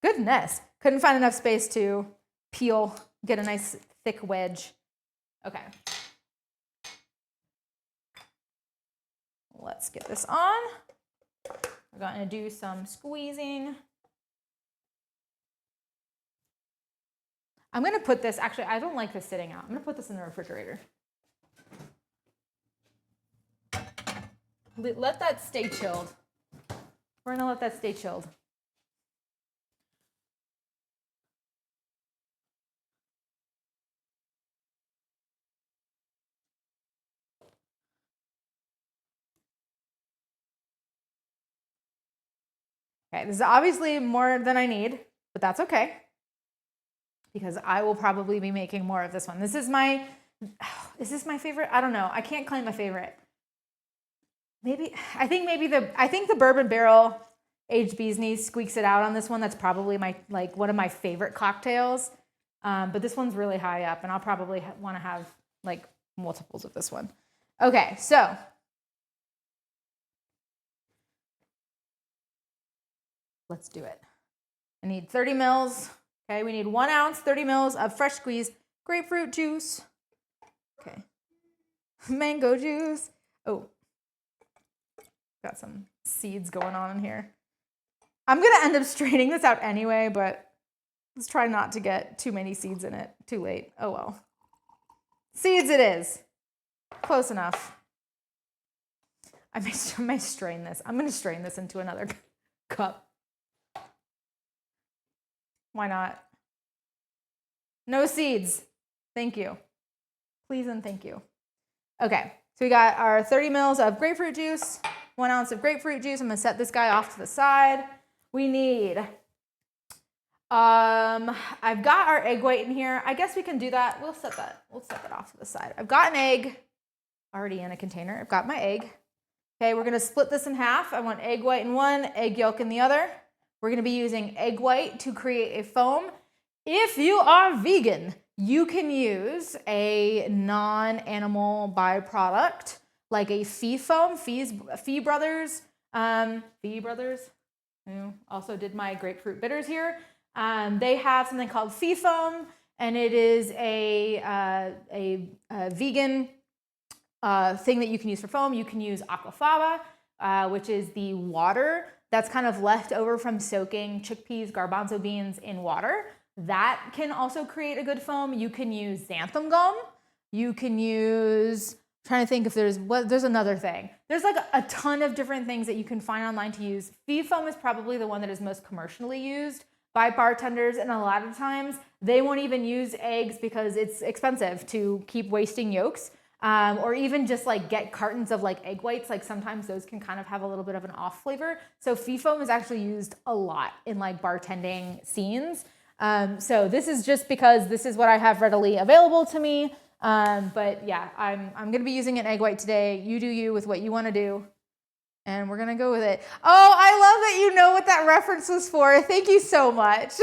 couldn't find enough space to peel, get a nice thick wedge. Okay. Let's get this on. We're going to do some squeezing. I'm going to put this, actually, I don't like this sitting out. I'm going to put this in the refrigerator. Let that stay chilled. We're going to let that stay chilled. Okay, this is obviously more than I need, but that's okay, because I will probably be making more of this one. Is this my favorite? I don't know. I can't claim a favorite. I think the bourbon barrel Aged Bee's Knees squeaks it out on this one. That's probably my one of my favorite cocktails. But this one's really high up, and I'll probably want to have like multiples of this one. Okay, so let's do it. I need 30 mils. Okay, we need 1 ounce, 30 mils of fresh squeezed grapefruit juice. Okay, mango juice. Oh, got some seeds going on in here. I'm gonna end up straining this out anyway, but let's try not to get too many seeds in it. Too late. Oh well. Seeds it is. Close enough. I may strain this. I'm gonna strain this into another cup. Why not? No seeds. Thank you. Please and thank you. Okay, so we got our 30 mils of grapefruit juice, 1 ounce of grapefruit juice. I'm gonna set this guy off to the side. We need, I've got our egg white in here. I guess we can do that. We'll set that off to the side. I've got an egg already in a container. I've got my egg. Okay, we're gonna split this in half. I want egg white in one, egg yolk in the other. We're gonna be using egg white to create a foam. If you are vegan, you can use a non-animal byproduct like a Fee foam, Fee Brothers, who also did my grapefruit bitters here. They have something called Fee foam, and it is a vegan thing that you can use for foam. You can use aquafaba, which is the water that's kind of left over from soaking chickpeas, garbanzo beans in water. That can also create a good foam. You can use xanthan gum. You can use, I'm trying to think if there's another thing. There's like a ton of different things that you can find online to use. Fee foam is probably the one that is most commercially used by bartenders, and a lot of times they won't even use eggs because it's expensive to keep wasting yolks. Or even just like get cartons of like egg whites. Like sometimes those can kind of have a little bit of an off flavor. So Fee foam is actually used a lot in like bartending scenes. So this is just because this is what I have readily available to me. But yeah, I'm going to be using an egg white today. You do you with what you want to do. And we're going to go with it. Oh, I love that you know what that reference was for. Thank you so much.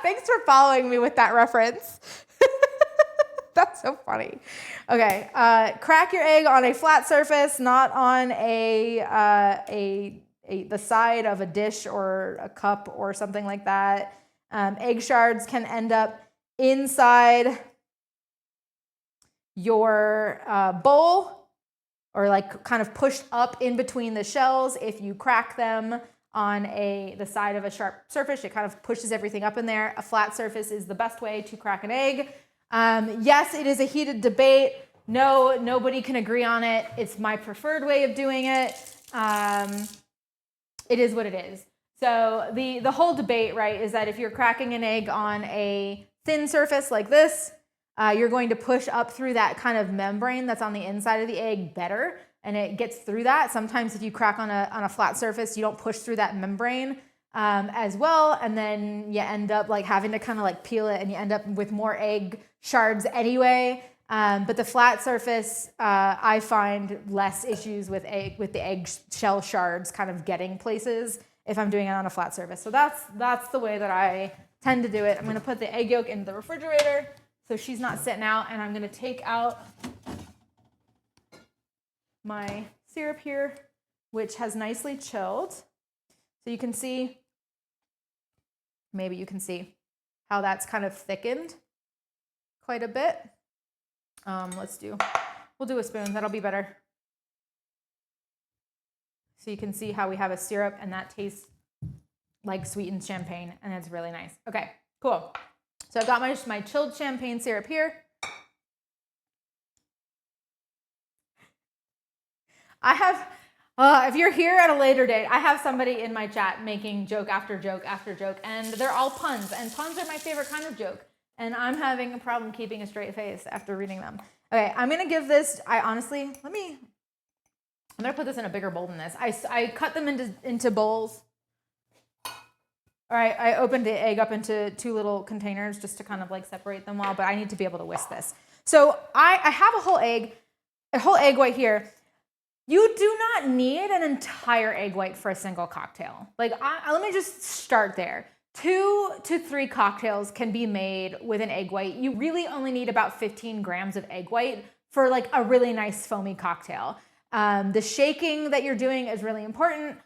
Thanks for following me with that reference. That's so funny. Okay, crack your egg on a flat surface, not on the side of a dish or a cup or something like that. Egg shards can end up inside your bowl or like kind of pushed up in between the shells. If you crack them on the side of a sharp surface, it kind of pushes everything up in there. A flat surface is the best way to crack an egg. Yes, it is a heated debate. No, nobody can agree on it. It's my preferred way of doing it. It is what it is. So the whole debate, right, is that if you're cracking an egg on a thin surface like this, you're going to push up through that kind of membrane that's on the inside of the egg better, and it gets through that. Sometimes if you crack on a flat surface, you don't push through that membrane as well, and then you end up like having to kind of like peel it, and you end up with more egg shards anyway. But the flat surface, I find less issues with the egg shell shards kind of getting places if I'm doing it on a flat surface. So that's the way that I tend to do it. I'm going to put the egg yolk in the refrigerator so she's not sitting out, and I'm going to take out my syrup here, which has nicely chilled. So you can see, maybe you can see how that's kind of thickened quite a bit. We'll do a spoon, that'll be better. So you can see how we have a syrup, and that tastes like sweetened champagne, and it's really nice. Okay, cool. So I've got my chilled champagne syrup here. I have, if you're here at a later date, I have somebody in my chat making joke after joke after joke, and they're all puns, and puns are my favorite kind of joke. And I'm having a problem keeping a straight face after reading them. Okay, I'm gonna give this, I'm gonna put this in a bigger bowl than this. I cut them into bowls. All right, I opened the egg up into 2 little containers just to kind of like separate them all, but I need to be able to whisk this. So I have a whole egg white here. You do not need an entire egg white for a single cocktail. Like, let me just start there. 2 to 3 cocktails can be made with an egg white. You really only need about 15 grams of egg white for like a really nice foamy cocktail. The shaking that you're doing is really important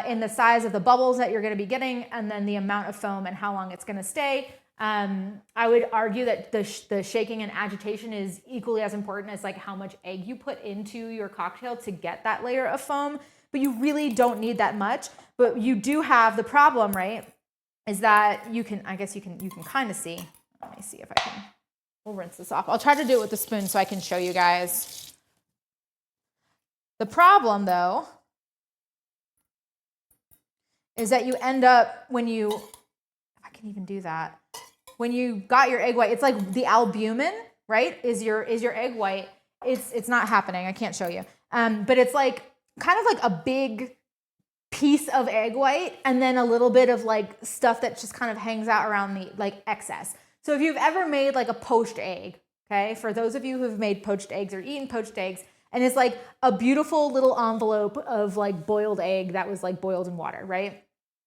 in the size of the bubbles that you're going to be getting, and then the amount of foam and how long it's going to stay. I would argue that the shaking and agitation is equally as important as like how much egg you put into your cocktail to get that layer of foam, but you really don't need that much. But you do have the problem, right? Is that you can kind of see. Let me see if I can. We'll rinse this off. I'll try to do it with the spoon so I can show you guys. The problem though is that you end up when you, if I can even do that, when you got your egg white, it's like the albumin, right? Is your egg white. It's not happening. I can't show you. But it's like kind of like a big piece of egg white and then a little bit of like stuff that just kind of hangs out around the like excess. So if you've ever made like a poached egg, okay, for those of you who've made poached eggs or eaten poached eggs, and it's like a beautiful little envelope of like boiled egg that was like boiled in water, right?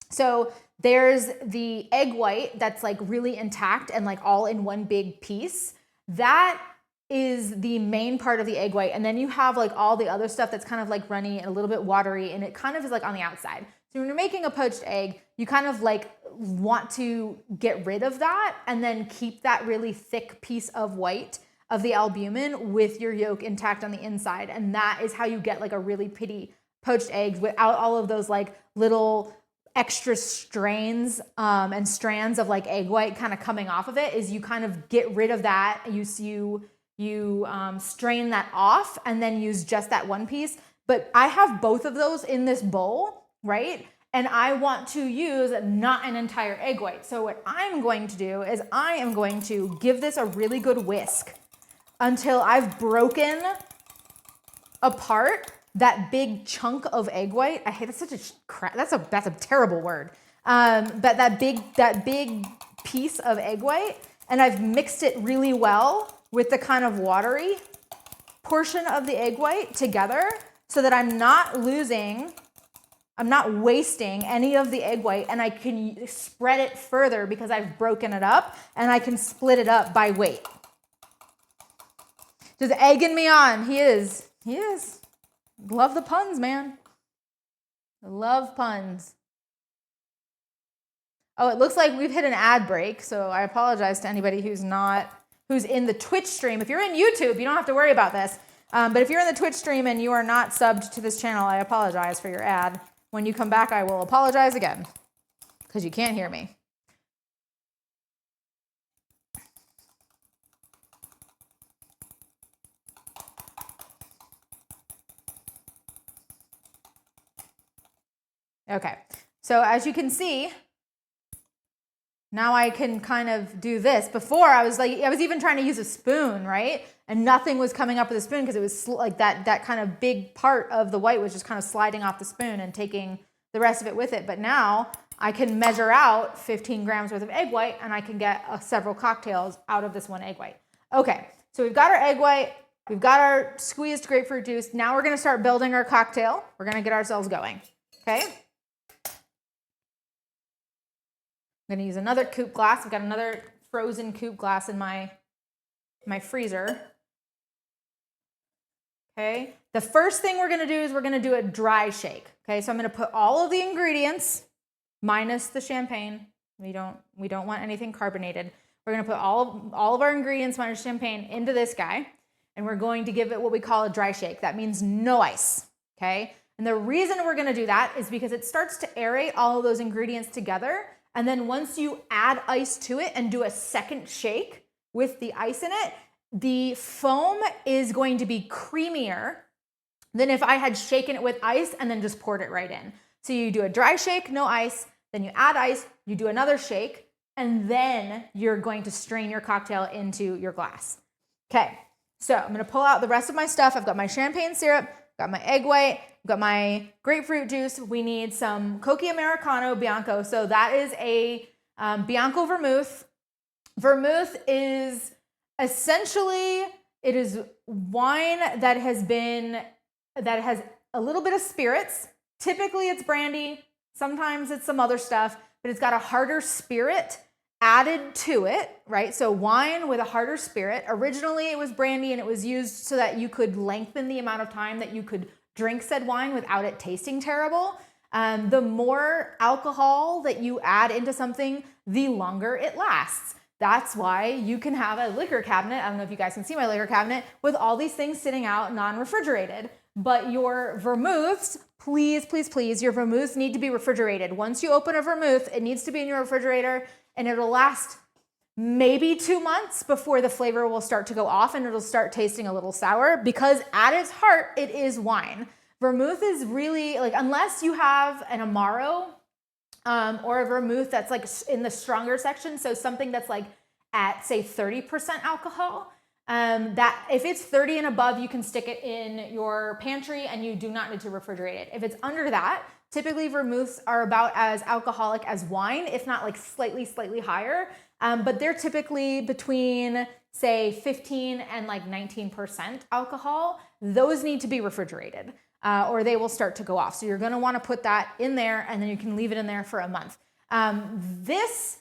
So there's the egg white that's like really intact and like all in one big piece. That is the main part of the egg white. And then you have like all the other stuff that's kind of like runny and a little bit watery, and it kind of is like on the outside. So when you're making a poached egg, you kind of like want to get rid of that and then keep that really thick piece of white of the albumin with your yolk intact on the inside. And that is how you get like a really pretty poached egg without all of those like little extra strains and strands of like egg white kind of coming off of it. Is you kind of get rid of that. You strain that off and then use just that one piece. But I have both of those in this bowl, right? And I want to use not an entire egg white. So what I'm going to do is I am going to give this a really good whisk until I've broken apart that big chunk of egg white. I hate that's such a that's a terrible word. But that big piece of egg white, and I've mixed it really well with the kind of watery portion of the egg white together, so that I'm not wasting any of the egg white, and I can spread it further because I've broken it up, and I can split it up by weight. Just egging me on. He is. Love the puns, man. I love puns. Oh, it looks like we've hit an ad break, so I apologize to anybody who's in the Twitch stream. If you're in YouTube, you don't have to worry about this. But if you're in the Twitch stream and you are not subbed to this channel, I apologize for your ad. When you come back, I will apologize again because you can't hear me. Okay, so as you can see, now I can kind of do this. Before I was even trying to use a spoon, right? And nothing was coming up with a spoon because it was like that kind of big part of the white was just kind of sliding off the spoon and taking the rest of it with it. But now I can measure out 15 grams worth of egg white and I can get several cocktails out of this one egg white. Okay, so we've got our egg white, we've got our squeezed grapefruit juice. Now we're gonna start building our cocktail. We're gonna get ourselves going, okay? I'm gonna use another coupe glass. I've got another frozen coupe glass in my freezer. Okay, the first thing we're gonna do is we're gonna do a dry shake. Okay, so I'm gonna put all of the ingredients minus the champagne. We don't want anything carbonated. We're gonna put all of our ingredients minus champagne into this guy, and we're going to give it what we call a dry shake. That means no ice, okay? And the reason we're gonna do that is because it starts to aerate all of those ingredients together. And then once you add ice to it and do a second shake with the ice in it, the foam is going to be creamier than if I had shaken it with ice and then just poured it right in. So you do a dry shake, no ice, then you add ice, you do another shake, and then you're going to strain your cocktail into your glass. Okay, so I'm gonna pull out the rest of my stuff. I've got my champagne syrup, got my egg white, got my grapefruit juice. We need some Cocchi Americano Bianco. So that is a Bianco vermouth. Vermouth is essentially, it is wine that has a little bit of spirits. Typically it's brandy, sometimes it's some other stuff, but it's got a harder spirit added to it, right? So wine with a harder spirit. Originally it was brandy and it was used so that you could lengthen the amount of time that you could drink said wine without it tasting terrible. The more alcohol that you add into something, the longer it lasts. That's why you can have a liquor cabinet. I don't know if you guys can see my liquor cabinet with all these things sitting out non-refrigerated, but your vermouths, please, please, please, your vermouths need to be refrigerated. Once you open a vermouth, it needs to be in your refrigerator and it'll last maybe 2 months before the flavor will start to go off and it'll start tasting a little sour, because at its heart, it is wine. Vermouth is really, like, unless you have an Amaro or a vermouth that's like in the stronger section, so something that's like at say 30% alcohol, that if it's 30 and above, you can stick it in your pantry and you do not need to refrigerate it. If it's under that, typically vermouths are about as alcoholic as wine, if not like slightly higher, but they're typically between say 15 and like 19% alcohol. Those need to be refrigerated. Or they will start to go off. So you're going to want to put that in there and then you can leave it in there for a month. This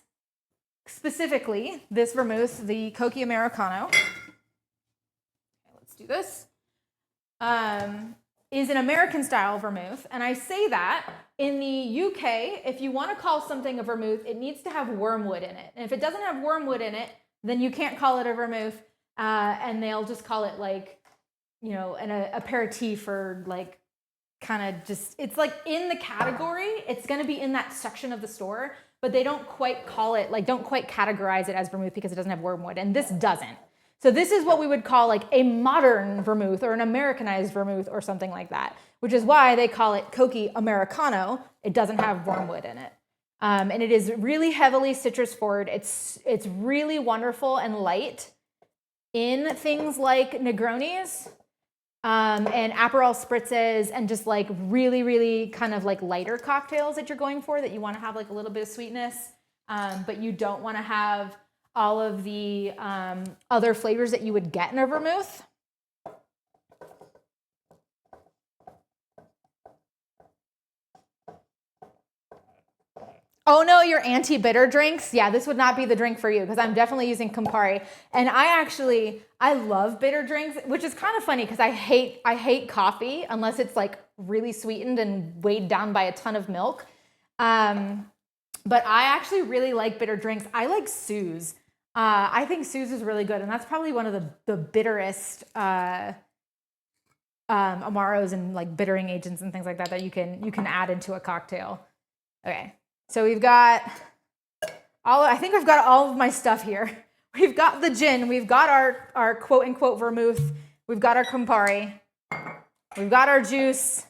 specifically, this vermouth, the Cocchi Americano, okay, let's do this, is an American style vermouth. And I say that in the UK, if you want to call something a vermouth, it needs to have wormwood in it. And if it doesn't have wormwood in it, then you can't call it a vermouth, and they'll just call it like, you know, an aperitif, or like kind of just, it's like in the category, it's going to be in that section of the store, but they don't quite call it, like don't quite categorize it as vermouth because it doesn't have wormwood, and this doesn't. So this is what we would call like a modern vermouth or an Americanized vermouth or something like that, which is why they call it Cocchi Americano. It doesn't have wormwood in it. And it is really heavily citrus forward. It's really wonderful and light in things like Negronis, and Aperol spritzes, and just like really kind of like lighter cocktails that you're going for, that you want to have like a little bit of sweetness, but you don't want to have all of the other flavors that you would get in a vermouth. Oh no, you're anti-bitter drinks? Yeah, this would not be the drink for you, because I'm definitely using Campari. And I love bitter drinks, which is kind of funny because I hate coffee unless it's like really sweetened and weighed down by a ton of milk. But I actually really like bitter drinks. I like Suze. I think Suze is really good, and that's probably one of the bitterest Amaros and like bittering agents and things like that you can add into a cocktail. Okay. So we've got I think I've got all of my stuff here. We've got the gin, we've got our quote unquote vermouth, we've got our Campari, we've got our juice,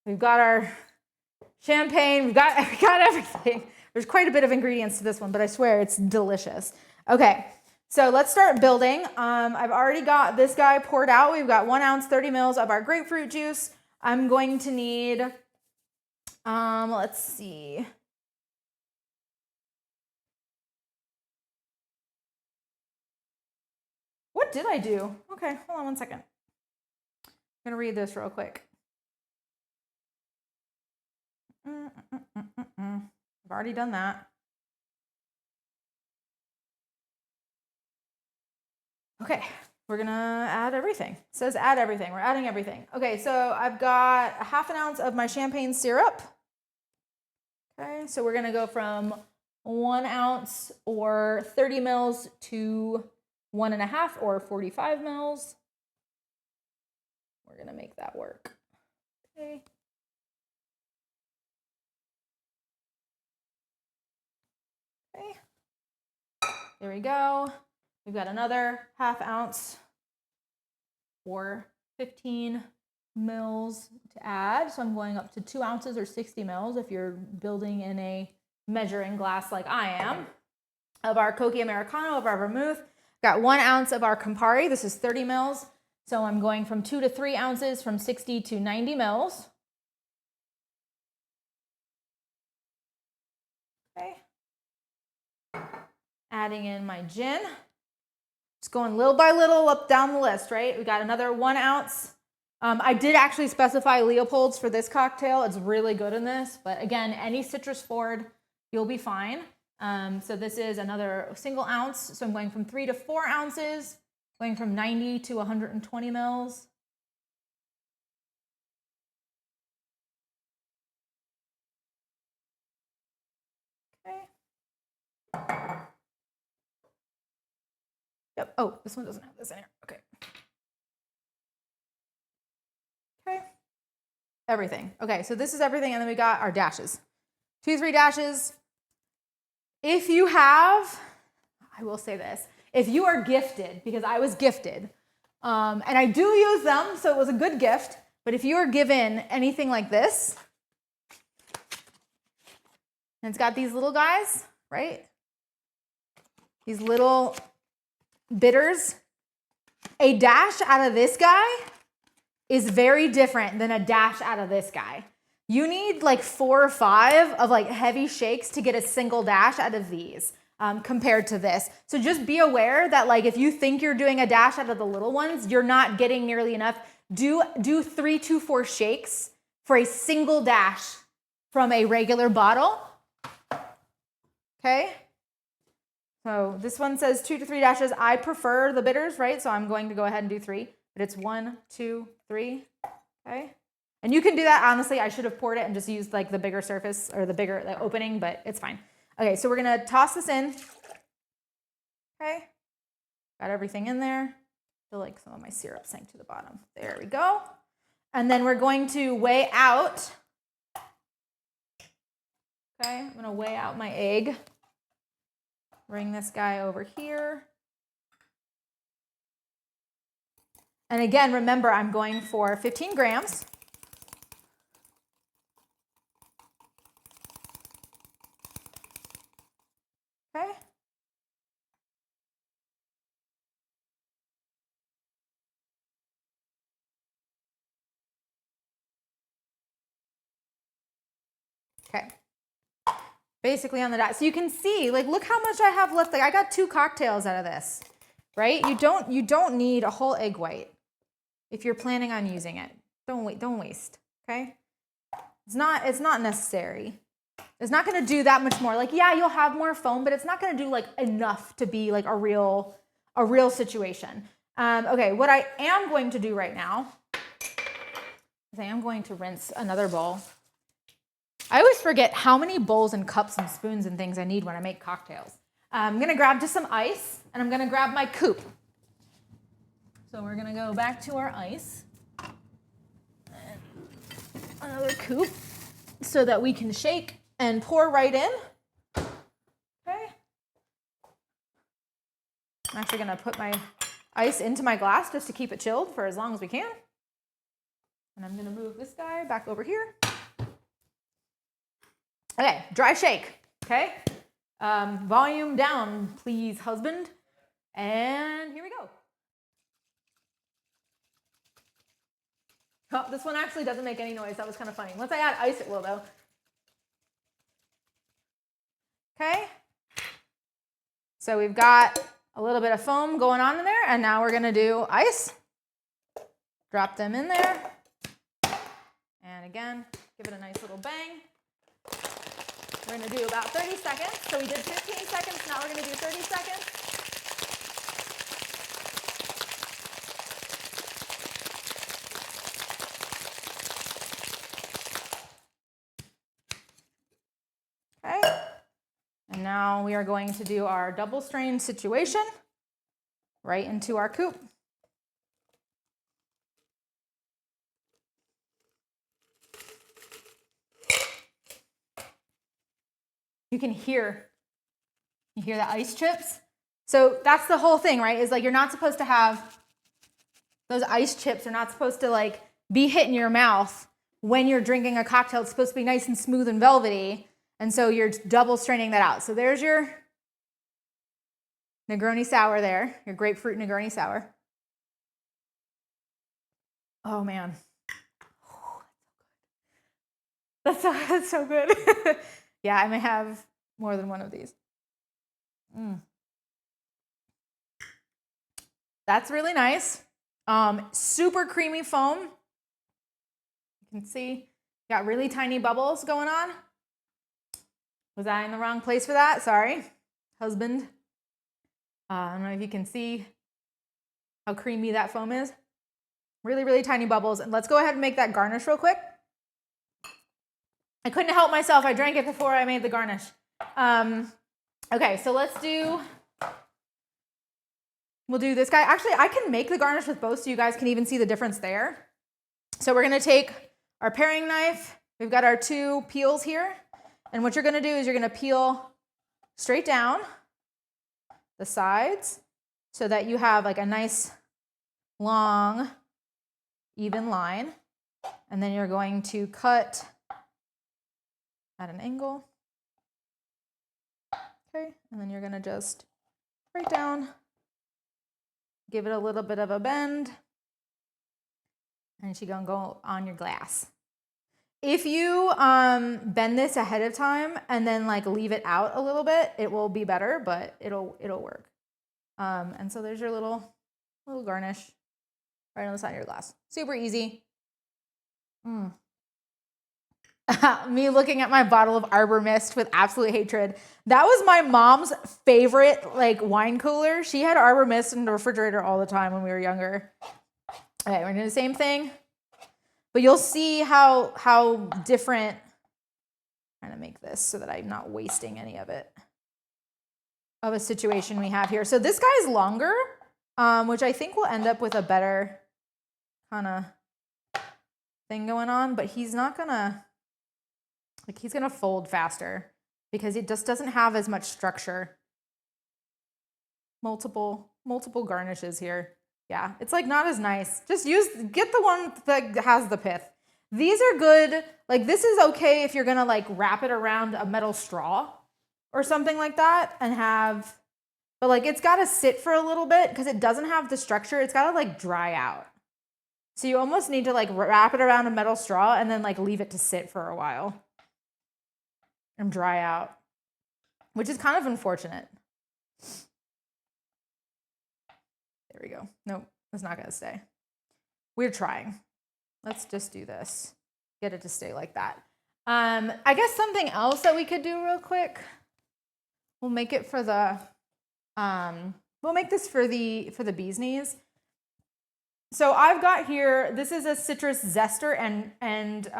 we've got our champagne, we've got everything. There's quite a bit of ingredients to this one, but I swear it's delicious. Okay, so let's start building. I've already got this guy poured out. We've got 1 ounce, 30 mils of our grapefruit juice. I'm going to need, let's see. What did I do? Okay, hold on 1 second. I'm gonna read this real quick. I've already done that. Okay, we're gonna add everything. It says add everything. We're adding everything. Okay, so I've got 1/2 ounce of my champagne syrup. Okay, so we're gonna go from 1 ounce or 30 mils to 1.5 or 45 mils. We're gonna make that work. Okay. Okay. There we go. We've got another 1/2 ounce or 15 mils to add. So I'm going up to 2 ounces or 60 mils if you're building in a measuring glass like I am, of our Cocchi Americano, of our vermouth. Got 1 ounce of our Campari. This is 30 mils. So I'm going from 2 to 3 ounces, from 60 to 90 mils. Okay. Adding in my gin. Just going little by little up down the list, right? We got another 1 ounce I did actually specify Leopold's for this cocktail. It's really good in this, but again, any citrus forward, you'll be fine. So this is another single ounce. So I'm going from 3 to 4 ounces, going from 90 to 120 mils. Okay. Yep. Oh, this one doesn't have this in here. Okay. Okay. Everything. Okay, so this is everything, and then we got our dashes. 2, 3 dashes. If you have, I will say this, if you are gifted, because I was gifted, and I do use them, so it was a good gift, but if you are given anything like this, and it's got these little guys, right? These little bitters, a dash out of this guy is very different than a dash out of this guy. You need like 4 or 5 of like heavy shakes to get a single dash out of these compared to this. So just be aware that like if you think you're doing a dash out of the little ones, you're not getting nearly enough. Do 3 to 4 shakes for a single dash from a regular bottle. Okay. So this one says 2 to 3 dashes. I prefer the bitters, right? So I'm going to go ahead and do 3, but it's 1, 2, 3. Okay. And you can do that, honestly, I should have poured it and just used like the bigger surface or the bigger opening, but it's fine. Okay, so we're gonna toss this in. Okay, got everything in there. I feel like some of my syrup sank to the bottom. There we go. And then we're going to weigh out. Okay, I'm gonna weigh out my egg. Bring this guy over here. And again, remember, I'm going for 15 grams. Okay. Okay. Basically on the dot. So you can see, like, look how much I have left. Like, I got 2 cocktails out of this, right? You don't need a whole egg white if you're planning on using it. Don't waste. Okay. It's not necessary. It's not going to do that much more. Like, yeah, you'll have more foam, but it's not going to do like enough to be like a real situation. Okay, what I am going to do right now is I am going to rinse another bowl. I always forget how many bowls and cups and spoons and things I need when I make cocktails. I'm going to grab just some ice, and I'm going to grab my coupe. So we're going to go back to our ice. And another coupe so that we can shake and pour right in. Okay. I'm actually going to put my ice into my glass just to keep it chilled for as long as we can. And I'm going to move this guy back over here. Okay, dry shake. Okay. Volume down, please, husband. And here we go. Oh, this one actually doesn't make any noise. That was kind of funny. Once I add ice, it will, though. Okay. So we've got a little bit of foam going on in there, and now we're going to do ice. Drop them in there. And again, give it a nice little bang. We're going to do about 30 seconds. So we did 15 seconds. Now we're going to do 30 seconds. Okay. And now we are going to do our double strain situation right into our coupe. You can hear the ice chips. So that's the whole thing, right? Is like you're not supposed to have those ice chips are not supposed to like be hitting your mouth when you're drinking a cocktail. It's supposed to be nice and smooth and velvety. And so you're double straining that out. So there's your Negroni sour there, your grapefruit Negroni sour. Oh man. That's so good. Yeah, I may have more than one of these. That's really nice. Super creamy foam. You can see, got really tiny bubbles going on. Was I in the wrong place for that? Sorry, husband. I don't know if you can see how creamy that foam is. Really, really tiny bubbles. And let's go ahead and make that garnish real quick. I couldn't help myself. I drank it before I made the garnish. Okay, so we'll do this guy. Actually, I can make the garnish with both so you guys can even see the difference there. So we're gonna take our paring knife. We've got our 2 peels here. And what you're gonna do is you're gonna peel straight down the sides so that you have like a nice long, even line. And then you're going to cut at an angle. Okay, and then you're gonna just right down, give it a little bit of a bend, and she's gonna go on your glass. If you bend this ahead of time and then like leave it out a little bit, it will be better, but it'll work. And so there's your little garnish right on the side of your glass. Super easy. Me looking at my bottle of Arbor Mist with absolute hatred. That was my mom's favorite like wine cooler. She had Arbor Mist in the refrigerator all the time when we were younger. Okay, we're gonna do the same thing, but you'll see how different. I'm trying to make this so that I'm not wasting any of it. Of a situation we have here. So this guy's longer, which I think will end up with a better kind of thing going on, but he's not gonna. Like he's gonna fold faster because it just doesn't have as much structure. Multiple garnishes here. Yeah, it's like not as nice. Just get the one that has the pith. These are good. Like this is okay if you're gonna like wrap it around a metal straw or something like that and have, but like it's gotta sit for a little bit because it doesn't have the structure. It's gotta like dry out. So you almost need to like wrap it around a metal straw and then like leave it to sit for a while and dry out, which is kind of unfortunate. There we go. Nope, it's not gonna stay. We're trying. Let's just do this. Get it to stay like that. I guess something else that we could do real quick. We'll make it for the, we'll make this for the bee's knees. So I've got here, this is a citrus zester and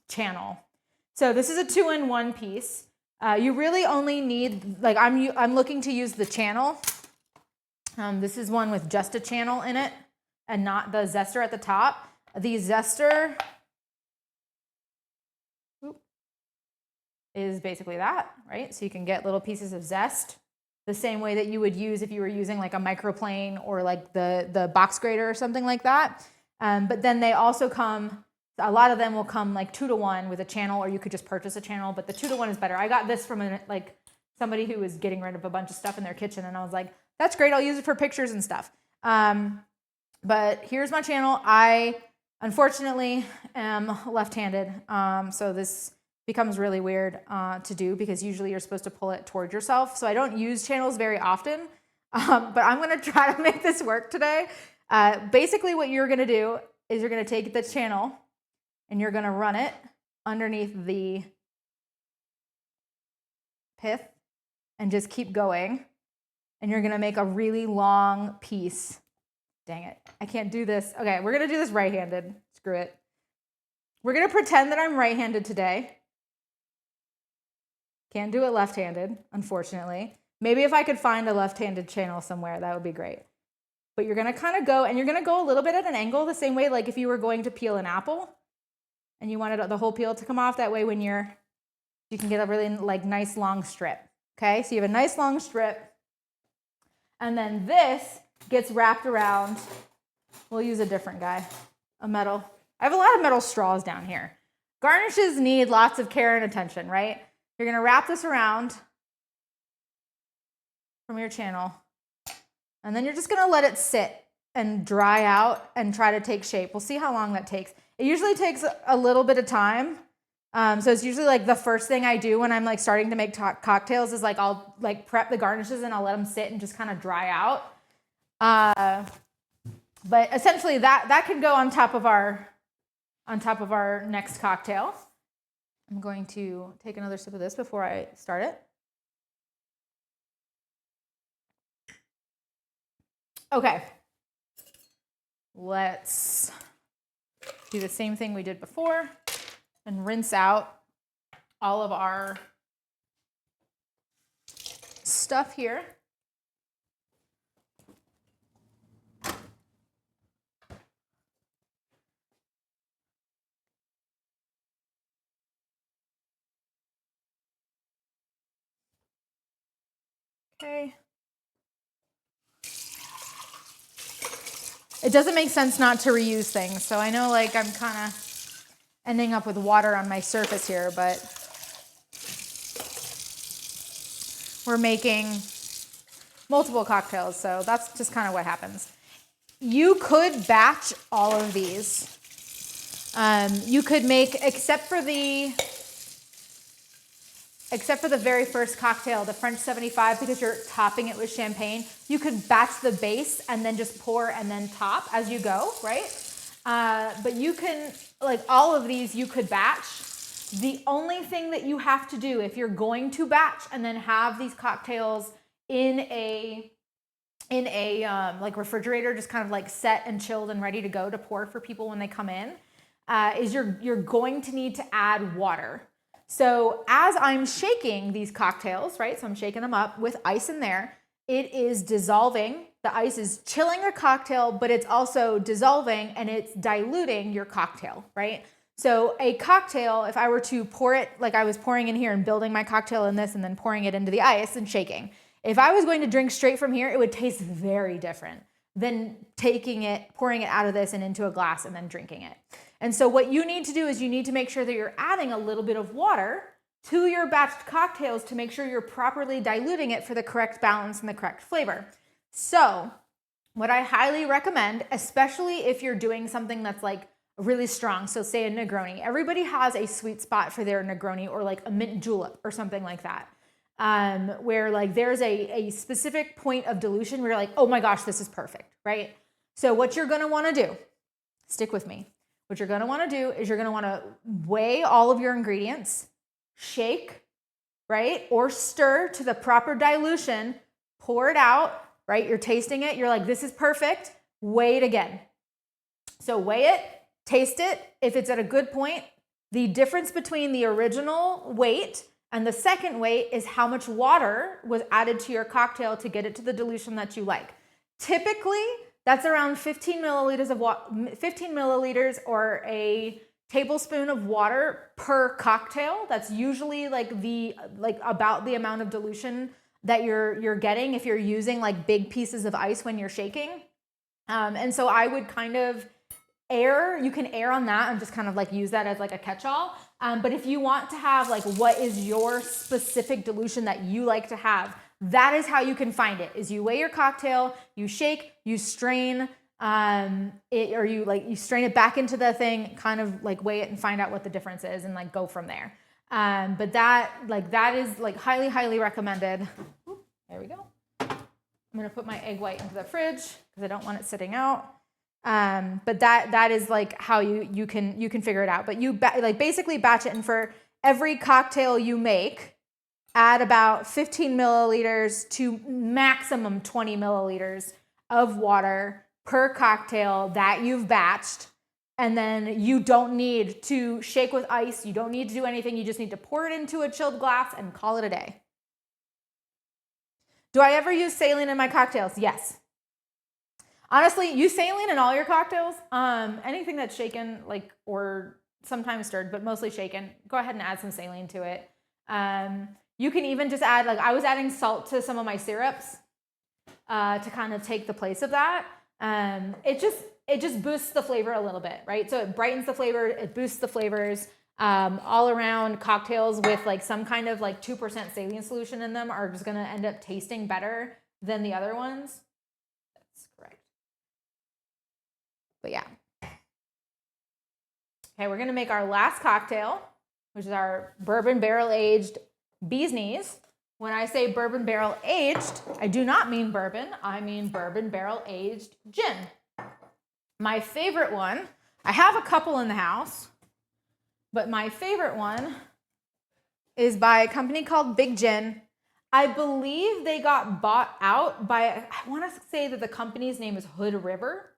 channel. So this is a 2-in-1 piece. You really only need, like I'm looking to use the channel. This is one with just a channel in it and not the zester at the top. The zester is basically that, right? So you can get little pieces of zest the same way that you would use if you were using like a microplane or like the box grater or something like that. But then they also come, a lot of them will come like 2-to-1 with a channel, or you could just purchase a channel, but the 2-to-1 is better. I got this from like somebody who was getting rid of a bunch of stuff in their kitchen, and I was like, that's great, I'll use it for pictures and stuff. But here's my channel. I unfortunately am left-handed, so this becomes really weird to do because usually you're supposed to pull it towards yourself. So I don't use channels very often, but I'm gonna try to make this work today. Basically what you're gonna do is you're gonna take the channel and you're gonna run it underneath the pith and just keep going. And you're gonna make a really long piece. Dang it, I can't do this. Okay, we're gonna do this right-handed, screw it. We're gonna pretend that I'm right-handed today. Can't do it left-handed, unfortunately. Maybe if I could find a left-handed channel somewhere, that would be great. But you're gonna kind of go, and you're gonna go a little bit at an angle, the same way like if you were going to peel an apple and you wanted the whole peel to come off, that way when you can get a really like nice long strip. Okay, so you have a nice long strip, and then this gets wrapped around. We'll use a different guy, a metal. I have a lot of metal straws down here. Garnishes need lots of care and attention, right? You're gonna wrap this around from your channel, and then you're just gonna let it sit and dry out and try to take shape. We'll see how long that takes. It usually takes a little bit of time. So it's usually like the first thing I do when I'm like starting to make cocktails is like I'll like prep the garnishes and I'll let them sit and just kind of dry out. But essentially that can go on top of our on top of our next cocktail. I'm going to take another sip of this before I start it. Okay, let's do the same thing we did before and rinse out all of our stuff here. Okay. It doesn't make sense not to reuse things. So I know like I'm kind of ending up with water on my surface here, but we're making multiple cocktails. So that's just kind of what happens. You could batch all of these. You could make, except for the very first cocktail, the French 75, because you're topping it with champagne, you could batch the base and then just pour and then top as you go, right? But you can, like all of these, you could batch. The only thing that you have to do if you're going to batch and then have these cocktails in a like refrigerator, just kind of like set and chilled and ready to go to pour for people when they come in, is you're going to need to add water. So as I'm shaking these cocktails, right? So I'm shaking them up with ice in there. It is dissolving. The ice is chilling a cocktail, but it's also dissolving and it's diluting your cocktail, right? So a cocktail, if I were to pour it like I was pouring in here and building my cocktail in this and then pouring it into the ice and shaking, if I was going to drink straight from here, it would taste very different than taking it, pouring it out of this and into a glass and then drinking it. And so what you need to do is you need to make sure that you're adding a little bit of water to your batched cocktails to make sure you're properly diluting it for the correct balance and the correct flavor. So what I highly recommend, especially if you're doing something that's like really strong, so say a Negroni. Everybody has a sweet spot for their Negroni or like a mint julep or something like that. Where like there's a specific point of dilution where you're like, oh my gosh, this is perfect, right? So what you're gonna wanna do, stick with me. What you're gonna wanna do is you're gonna wanna weigh all of your ingredients, shake, right? Or stir to the proper dilution, pour it out, right? You're tasting it, you're like, this is perfect, weigh it again. So weigh it, taste it. If it's at a good point, the difference between the original weight and the second weight is how much water was added to your cocktail to get it to the dilution that you like. Typically, that's around 15 milliliters of 15 milliliters or a tablespoon of water per cocktail. That's usually like about the amount of dilution that you're getting if you're using like big pieces of ice when you're shaking. And so I would kind of you can err on that and just kind of like use that as like a catch-all. But if you want to have like what is your specific dilution that you like to have, that is how you can find it, is you weigh your cocktail, you shake, you strain you strain it back into the thing, kind of like weigh it and find out what the difference is and like go from there. But that is like highly, highly recommended. Ooh, there we go. I'm gonna put my egg white into the fridge because I don't want it sitting out. But that is like how you can figure it out. But you basically batch it, and for every cocktail you make, add about 15 milliliters to maximum 20 milliliters of water per cocktail that you've batched. And then you don't need to shake with ice. You don't need to do anything. You just need to pour it into a chilled glass and call it a day. Do I ever use saline in my cocktails? Yes. Honestly, use saline in all your cocktails. Anything that's shaken, like, or sometimes stirred, but mostly shaken, go ahead and add some saline to it. You can even just add, like I was adding salt to some of my syrups to kind of take the place of that. It just boosts the flavor a little bit, right? So it brightens the flavor, it boosts the flavors. All around cocktails with like some kind of like 2% saline solution in them are just gonna end up tasting better than the other ones. That's correct. But yeah. Okay, we're gonna make our last cocktail, which is our bourbon barrel aged bee's knees. When I say bourbon barrel aged, I do not mean bourbon, I mean bourbon barrel aged gin. My favorite one, I have a couple in the house, but my favorite one is by a company called Big Gin. I believe they got bought out by, I want to say that the company's name is Hood River.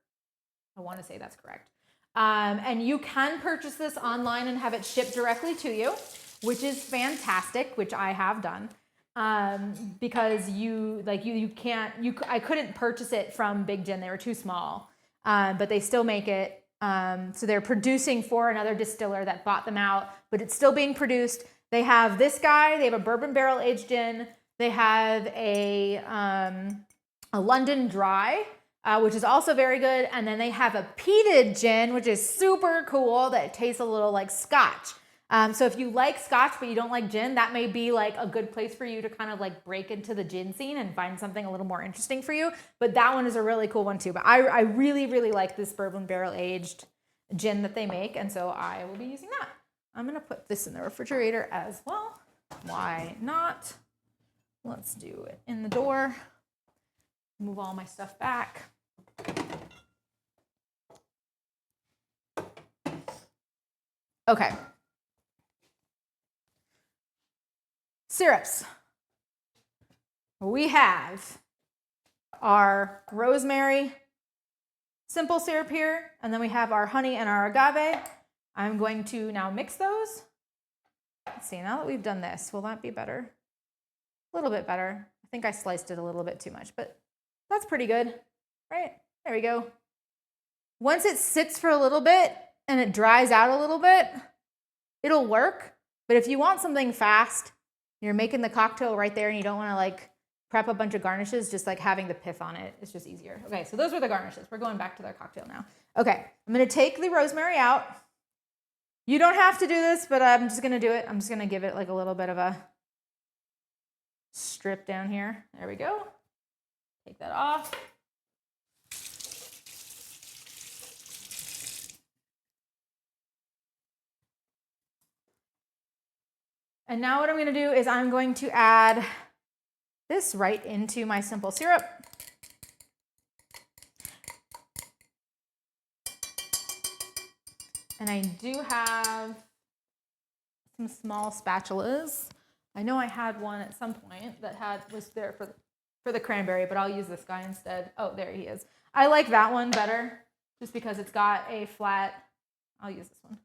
I want to say that's correct. And you can purchase this online and have it shipped directly to you, which is fantastic, which I have done. Because I couldn't purchase it from Big Gin. They were too small, but they still make it. So they're producing for another distiller that bought them out, but it's still being produced. They have this guy, they have a bourbon barrel aged gin. They have a London Dry, which is also very good. And then they have a peated gin, which is super cool, that tastes a little like scotch. So if you like scotch, but you don't like gin, that may be like a good place for you to kind of like break into the gin scene and find something a little more interesting for you. But that one is a really cool one too. But I really, really like this bourbon barrel aged gin that they make. And so I will be using that. I'm going to put this in the refrigerator as well. Why not? Let's do it in the door. Move all my stuff back. Okay. Syrups. We have our rosemary simple syrup here, and then we have our honey and our agave. I'm going to now mix those. Let's see, now that we've done this, will that be better? A little bit better. I think I sliced it a little bit too much, but that's pretty good, right? There we go. Once it sits for a little bit and it dries out a little bit, it'll work. But if you want something fast, you're making the cocktail right there and you don't want to like prep a bunch of garnishes, just like having the pith on it is just easier. Okay, so those were the garnishes. We're going back to their cocktail now. Okay, I'm going to take the rosemary out. You don't have to do this, but I'm just going to do it. I'm just going to give it like a little bit of a strip down here. There we go. Take that off. And now what I'm going to do is I'm going to add this right into my simple syrup. And I do have some small spatulas. I know I had one at some point that was there for the cranberry, but I'll use this guy instead. Oh, there he is. I like that one better just because it's got a flat, I'll use this one.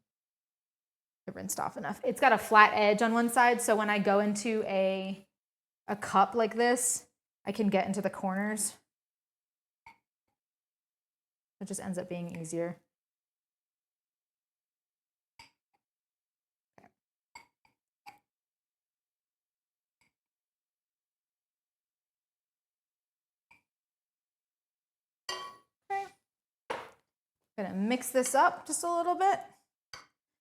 I rinsed off enough. It's got a flat edge on one side, so when I go into a cup like this, I can get into the corners. It just ends up being easier. Okay. I'm gonna mix this up just a little bit.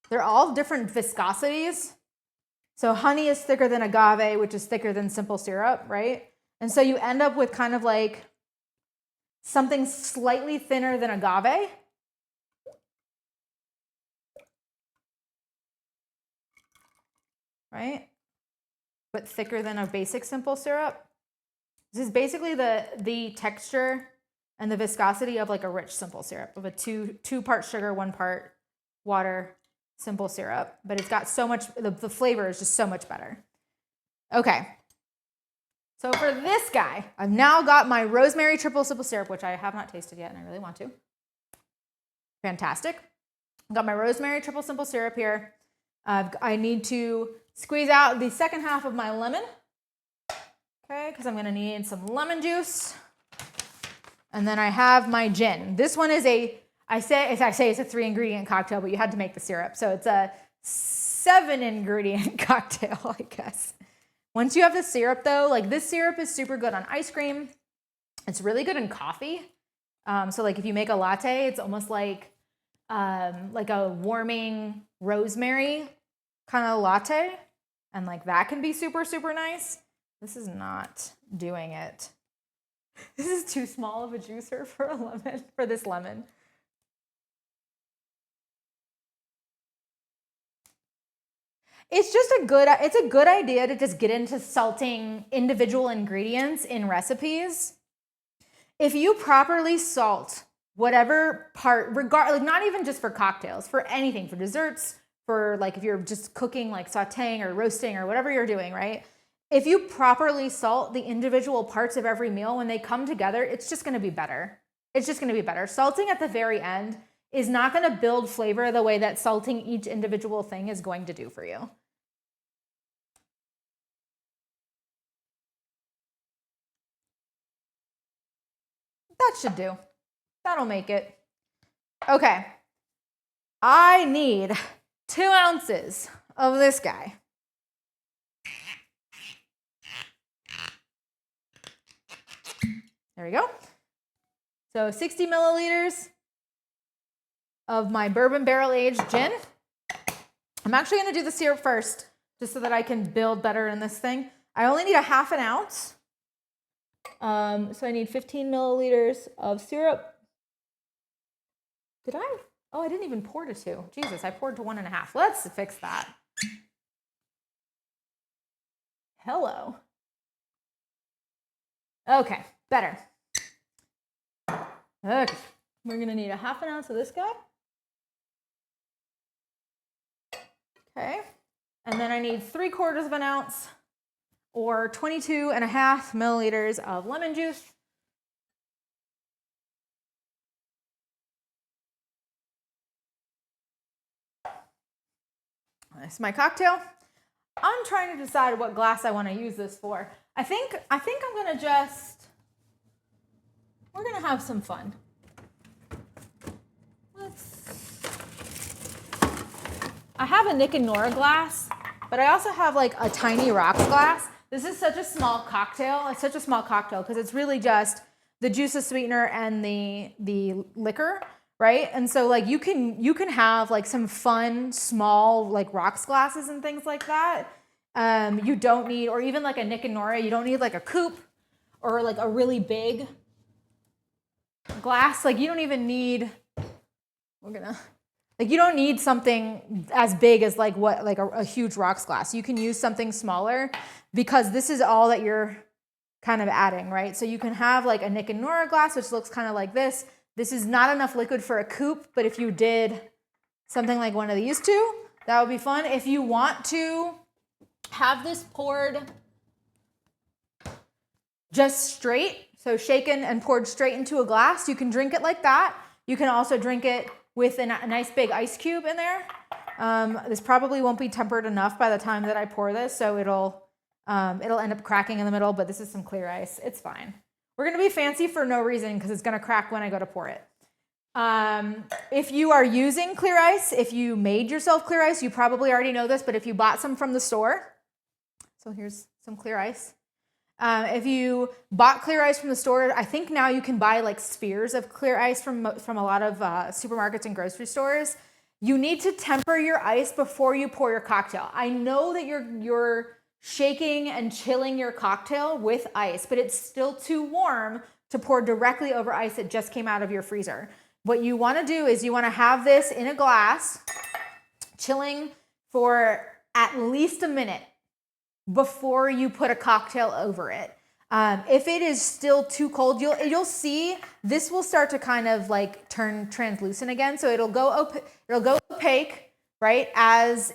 They're all different viscosities. So honey is thicker than agave, which is thicker than simple syrup, right? And so you end up with kind of like something slightly thinner than agave. Right? But thicker than a basic simple syrup. This is basically the texture and the viscosity of like a rich simple syrup, of a two part sugar, 1 part water simple syrup, but it's got so much, the flavor is just so much better. Okay, so for this guy, I've now got my rosemary triple simple syrup, which I have not tasted yet and I really want to. Fantastic. I've got my rosemary triple simple syrup here. I need to squeeze out the second half of my lemon, okay, because I'm going to need some lemon juice. And then I have my gin. This one is I say it's a 3-ingredient cocktail, but you had to make the syrup. So it's a 7-ingredient cocktail, I guess. Once you have the syrup though, like this syrup is super good on ice cream. It's really good in coffee. So like if you make a latte, it's almost like a warming rosemary kind of latte. And like that can be super, super nice. This is not doing it. This is too small of a juicer for a lemon, for this lemon. It's a good idea to just get into salting individual ingredients in recipes. If you properly salt whatever part, like not even just for cocktails, for anything, for desserts, for like if you're just cooking, like sauteing or roasting or whatever you're doing, right? If you properly salt the individual parts of every meal, when they come together, it's just gonna be better. It's just gonna be better. Salting at the very end is not gonna build flavor the way that salting each individual thing is going to do for you. That should do. That'll make it. Okay. I need 2 ounces of this guy. There we go. So 60 milliliters of my bourbon barrel-aged gin. I'm actually going to do the syrup first, just so that I can build better in this thing. I only need a half an ounce. So I need 15 milliliters of syrup. Did I? Oh, I didn't even pour to 2. Jesus, I poured to 1.5. Let's fix that. Hello. Okay, better. Okay, we're gonna need a half an ounce of this guy. Okay, and then I need 3/4 of an ounce or 22.5 milliliters of lemon juice. This is my cocktail. I'm trying to decide what glass I want to use this for. I think I'm gonna we're gonna have some fun. I have a Nick and Nora glass, but I also have like a tiny rocks glass. This is such a small cocktail. It's such a small cocktail because it's really just the juice, the sweetener, and the liquor, right? And so like you can have like some fun small like rocks glasses and things like that. You don't need, or even like a Nick and Nora, you don't need like a coupe or like a really big glass. Like you don't even need, you don't need something as big as like a huge rocks glass. You can use something smaller because this is all that you're kind of adding, right? So you can have like a Nick and Nora glass, which looks kind of like this. This is not enough liquid for a coupe, but if you did something like one of these two, that would be fun. If you want to have this poured just straight, so shaken and poured straight into a glass, you can drink it like that. You can also drink it with a nice big ice cube in there. This probably won't be tempered enough by the time that I pour this, so it'll end up cracking in the middle, but this is some clear ice. It's fine. We're gonna be fancy for no reason because it's gonna crack when I go to pour it. If you are using clear ice, if you made yourself clear ice, you probably already know this, but if you bought some from the store, so here's some clear ice. If you bought clear ice from the store, I think now you can buy like spheres of clear ice from a lot of supermarkets and grocery stores. You need to temper your ice before you pour your cocktail. I know that you're shaking and chilling your cocktail with ice, but it's still too warm to pour directly over ice that just came out of your freezer. What you want to do is you want to have this in a glass, chilling for at least a minute before you put a cocktail over it. If it is still too cold, you'll see this will start to kind of like turn translucent again. So it'll go opaque, right, as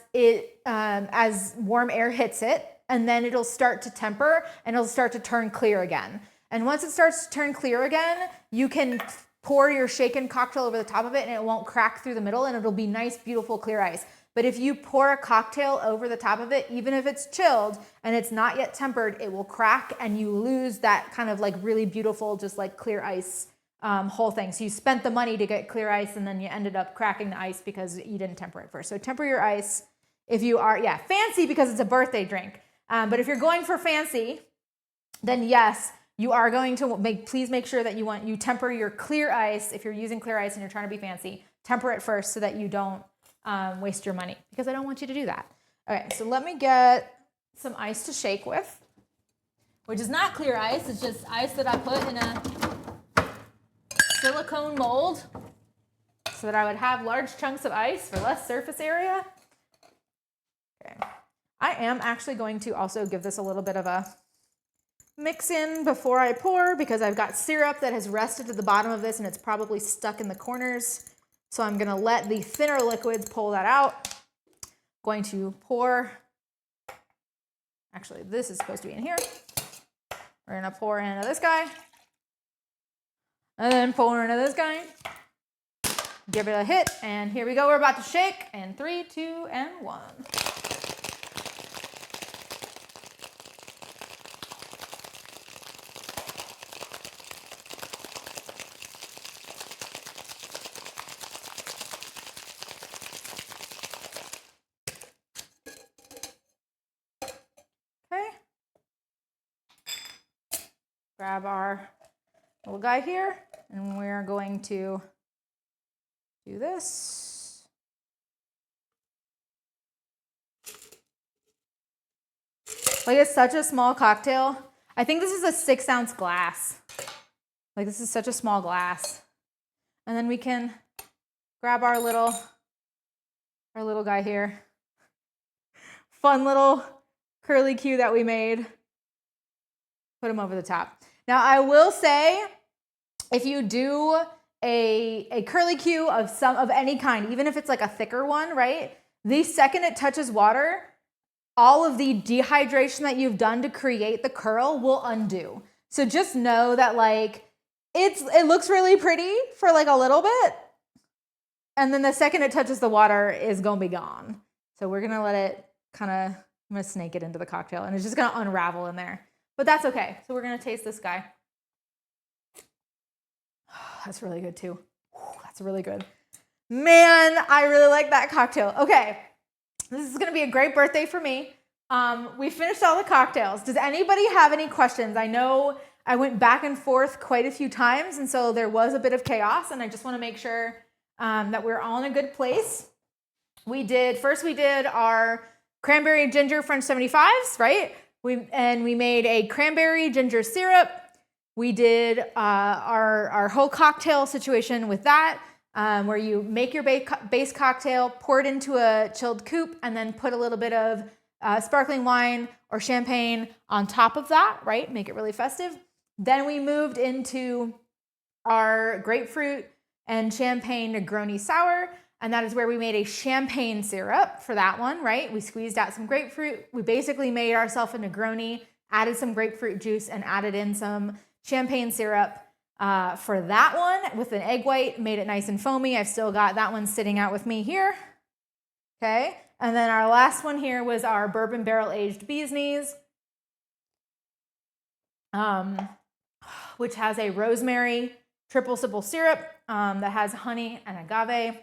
warm air hits it, and then it'll start to temper and it'll start to turn clear again. And once it starts to turn clear again, you can pour your shaken cocktail over the top of it and it won't crack through the middle and it'll be nice, beautiful clear ice. But if you pour a cocktail over the top of it, even if it's chilled and it's not yet tempered, it will crack and you lose that kind of like really beautiful, just like clear ice whole thing. So you spent the money to get clear ice and then you ended up cracking the ice because you didn't temper it first. So temper your ice if you are, fancy because it's a birthday drink. But if you're going for fancy, then yes, you are going to please make sure that you temper your clear ice. If you're using clear ice and you're trying to be fancy, temper it first so that you don't waste your money, because I don't want you to do that. Okay, so let me get some ice to shake with, which is not clear ice. It's just ice that I put in a silicone mold so that I would have large chunks of ice for less surface area. Okay, I am actually going to also give this a little bit of a mix in before I pour because I've got syrup that has rested at the bottom of this and it's probably stuck in the corners. So I'm gonna let the thinner liquids pull that out. Going to pour, actually this is supposed to be in here. We're gonna pour into this guy. And then pour into this guy. Give it a hit, and here we go. We're about to shake, and 3, 2, and 1. Okay. Grab our little guy here, and we're going to do this. Like, it's such a small cocktail. I think this is a 6-ounce glass. Like, this is such a small glass. And then we can grab our little guy here. Fun little curly Q that we made. Put him over the top. Now, I will say, if you do a curly Q of any kind, even if it's like a thicker one, right? The second it touches water, all of the dehydration that you've done to create the curl will undo. So just know that, like, it looks really pretty for like a little bit, and then the second it touches the water is gonna be gone. So we're gonna let it I'm gonna snake it into the cocktail, and it's just gonna unravel in there. But that's okay. So we're gonna taste this guy. That's really good too. That's really good. Man, I really like that cocktail. Okay, this is gonna be a great birthday for me. We finished all the cocktails. Does anybody have any questions? I know I went back and forth quite a few times, and so there was a bit of chaos, and I just wanna make sure that we're all in a good place. First we did our cranberry ginger French 75s, right? We made a cranberry ginger syrup. We did our whole cocktail situation with that, where you make your base cocktail, pour it into a chilled coupe, and then put a little bit of sparkling wine or champagne on top of that, right? Make it really festive. Then we moved into our grapefruit and champagne Negroni sour, and that is where we made a champagne syrup for that one, right? We squeezed out some grapefruit. We basically made ourselves a Negroni, added some grapefruit juice, and added in some champagne syrup for that one with an egg white, made it nice and foamy. I've still got that one sitting out with me here. Okay, and then our last one here was our bourbon barrel aged bee's knees, which has a rosemary triple simple syrup that has honey and agave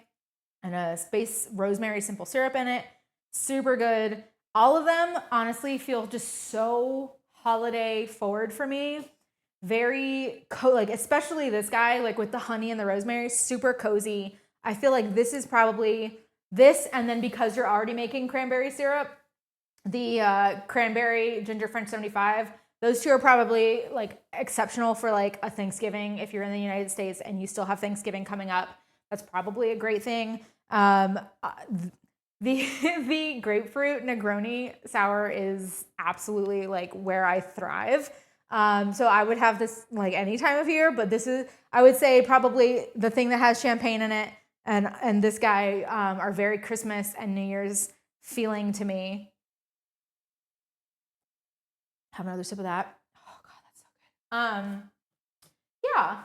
and a space rosemary simple syrup in it. Super good. All of them honestly feel just so holiday forward for me. Very like, especially this guy, like with the honey and the rosemary, super cozy. I feel like this is probably this, and then because you're already making cranberry syrup, the cranberry ginger French 75, those two are probably like exceptional for like a Thanksgiving. If you're in the United States and you still have Thanksgiving coming up, that's probably a great thing. The grapefruit Negroni sour is absolutely like where I thrive. So I would have this like any time of year, but this is, I would say, probably the thing that has champagne in it and this guy are very Christmas and New Year's feeling to me. Have another sip of that. Oh God, that's so good. Yeah.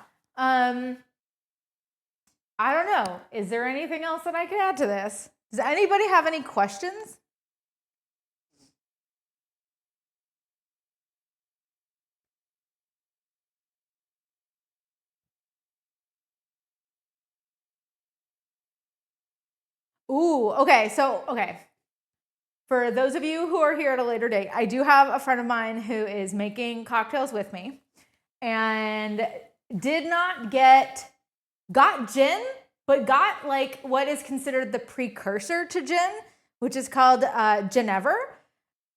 I don't know. Is there anything else that I could add to this? Does anybody have any questions? Ooh, okay. So, okay. For those of you who are here at a later date, I do have a friend of mine who is making cocktails with me and got gin, but got like what is considered the precursor to gin, which is called Genever.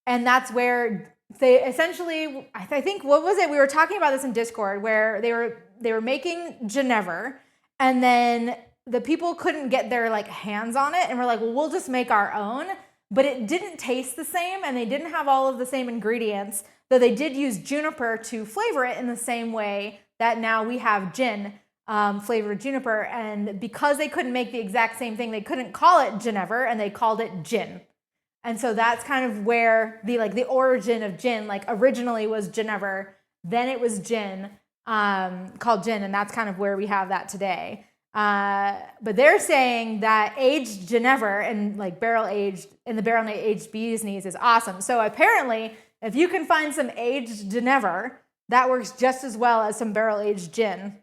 And that's where they essentially, I think, what was it? We were talking about this in Discord where they were making Genever, and then the people couldn't get their like hands on it, and we're like, well, we'll just make our own. But it didn't taste the same, and they didn't have all of the same ingredients. though they did use juniper to flavor it in the same way that now we have gin flavored juniper. And because they couldn't make the exact same thing, they couldn't call it Genever, and they called it gin. And so that's kind of where the origin of gin, like originally was Genever, then it was gin, called gin, and that's kind of where we have that today. But they're saying that aged Genever and like barrel aged bee's knees is awesome. So apparently, if you can find some aged Genever, that works just as well as some barrel aged gin.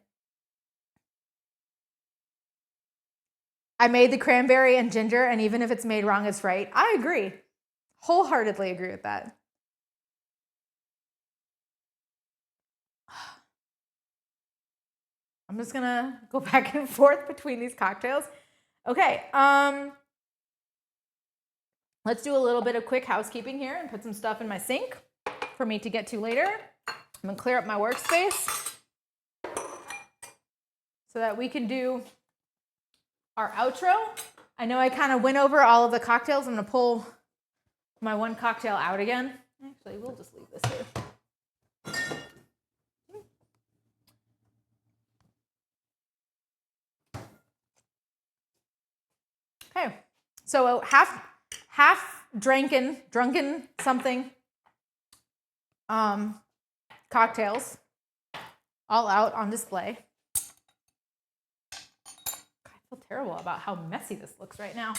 I made the cranberry and ginger, and even if it's made wrong, it's right. I agree. Wholeheartedly agree with that. I'm just gonna go back and forth between these cocktails. Okay, let's do a little bit of quick housekeeping here and put some stuff in my sink for me to get to later. I'm gonna clear up my workspace so that we can do our outro. I know I kind of went over all of the cocktails. I'm gonna pull my one cocktail out again. Actually, we'll just leave this here. Okay, so half drunken something cocktails all out on display. I feel terrible about how messy this looks right now.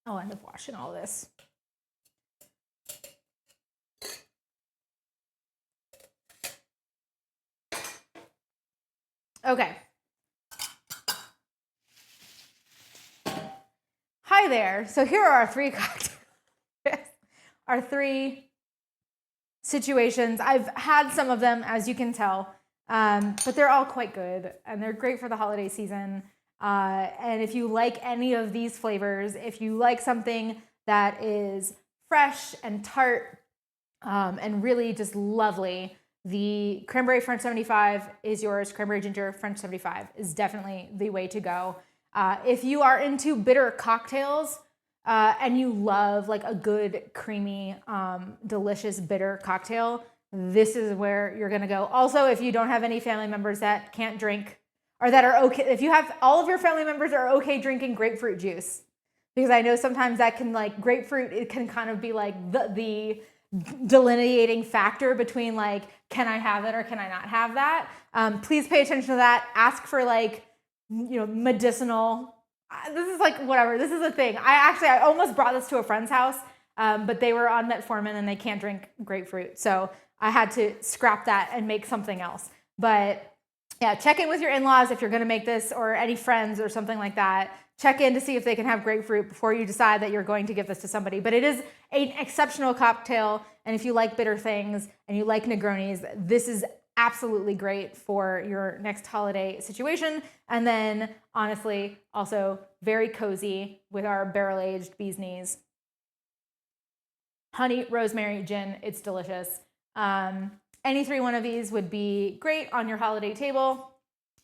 I'll end up washing all this. Okay. Hi there. So here are our three cocktails. Our three situations. I've had some of them, as you can tell, but they're all quite good, and they're great for the holiday season. And if you like any of these flavors, if you like something that is fresh and tart and really just lovely, the cranberry French 75 is yours. Cranberry ginger French 75 is definitely the way to go. If you are into bitter cocktails and you love like a good, creamy, delicious bitter cocktail, this is where you're gonna go. Also, if you don't have any family members that can't drink or that are okay, if you have all of your family members are okay drinking grapefruit juice, because I know sometimes that can like grapefruit, it can kind of be like the delineating factor between like, can I have it or can I not have that? Please pay attention to that. Ask for like, medicinal. This is like whatever. This is a thing. I almost brought this to a friend's house, but they were on metformin and they can't drink grapefruit, so I had to scrap that and make something else. But yeah, check in with your in-laws if you're going to make this, or any friends or something like that. Check in to see if they can have grapefruit before you decide that you're going to give this to somebody. But it is an exceptional cocktail, and if you like bitter things and you like Negronis, this is absolutely great for your next holiday situation. And then honestly, also very cozy with our barrel-aged bee's knees. Honey, rosemary, gin, it's delicious. Any one of these would be great on your holiday table.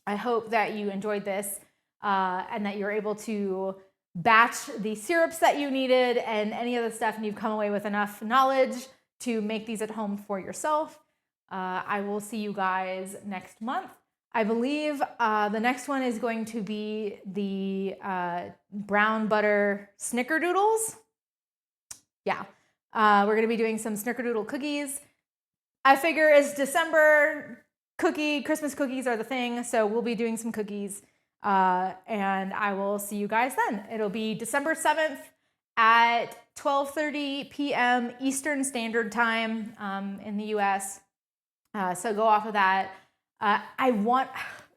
I hope that you enjoyed this and that you're able to batch the syrups that you needed and any other stuff, and you've come away with enough knowledge to make these at home for yourself. I will see you guys next month. I believe the next one is going to be the brown butter snickerdoodles. Yeah, we're going to be doing some snickerdoodle cookies. I figure it's December, Christmas cookies are the thing, so we'll be doing some cookies, and I will see you guys then. It'll be December 7th at 12:30 p.m. Eastern Standard Time in the US. So go off of that. I want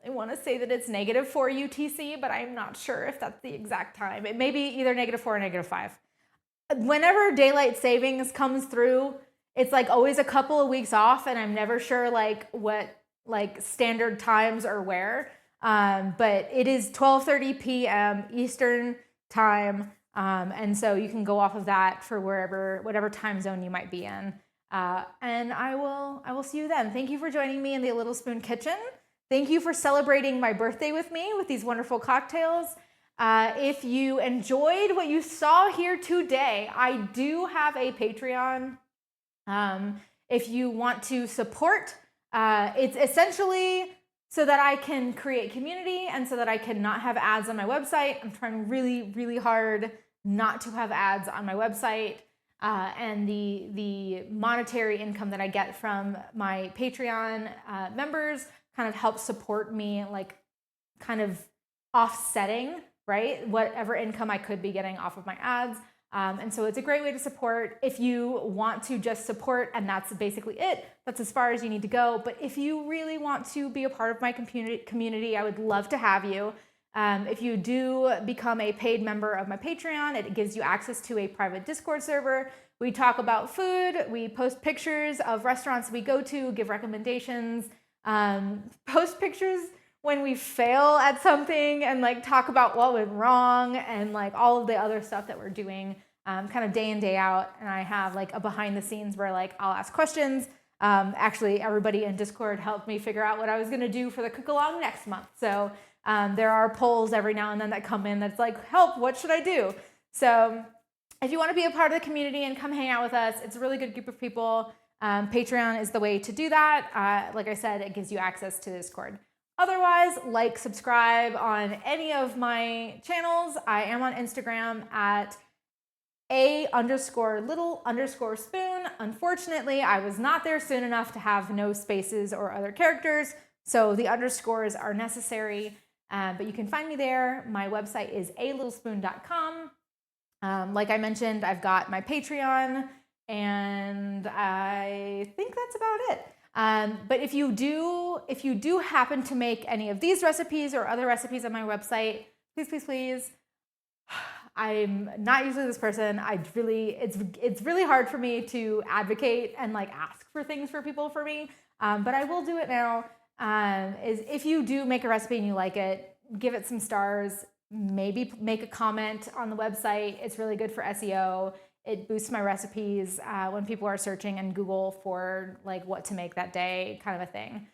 to say that it's -4 UTC, but I'm not sure if that's the exact time. It may be either -4 or -5. Whenever daylight savings comes through, it's like always a couple of weeks off, and I'm never sure like what like standard times or where. But it is 12:30 p.m. Eastern Time, and so you can go off of that for whatever time zone you might be in. And I will see you then. Thank you for joining me in the Little Spoon Kitchen. Thank you for celebrating my birthday with me with these wonderful cocktails. If you enjoyed what you saw here today, I do have a Patreon. If you want to support, it's essentially so that I can create community and so that I can not have ads on my website. I'm trying really, really hard not to have ads on my website. And the monetary income that I get from my Patreon members kind of helps support me, like kind of offsetting, right, whatever income I could be getting off of my ads. And so it's a great way to support. If you want to just support and that's basically it, that's as far as you need to go. But if you really want to be a part of my community, I would love to have you. If you do become a paid member of my Patreon, it gives you access to a private Discord server. We talk about food, we post pictures of restaurants we go to, give recommendations, post pictures when we fail at something and like talk about what went wrong and like all of the other stuff that we're doing kind of day in, day out. And I have like a behind the scenes where like I'll ask questions. Actually, everybody in Discord helped me figure out what I was gonna do for the cook along next month. So there are polls every now and then that come in that's like, help, what should I do? So if you wanna be a part of the community and come hang out with us, it's a really good group of people. Patreon is the way to do that. Like I said, it gives you access to Discord. Otherwise, like, subscribe on any of my channels. I am on Instagram at _little_spoon. Unfortunately, I was not there soon enough to have no spaces or other characters, so the underscores are necessary. But you can find me there. My website is alittlespoon.com. Like I mentioned, I've got my Patreon, and I think that's about it. But if you do happen to make any of these recipes or other recipes on my website, please, please, please. I'm not usually this person. It's really hard for me to advocate and like ask for things for people for me. But I will do it now. Is if you do make a recipe and you like it, give it some stars. Maybe make a comment on the website. It's really good for SEO. It boosts my recipes when people are searching in Google for like what to make that day, kind of a thing.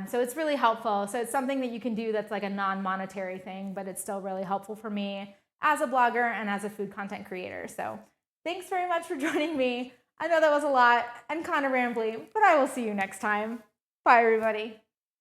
So it's really helpful. So it's something that you can do that's like a non-monetary thing, but it's still really helpful for me as a blogger and as a food content creator. So thanks very much for joining me. I know that was a lot and kind of rambly, but I will see you next time. Bye, everybody.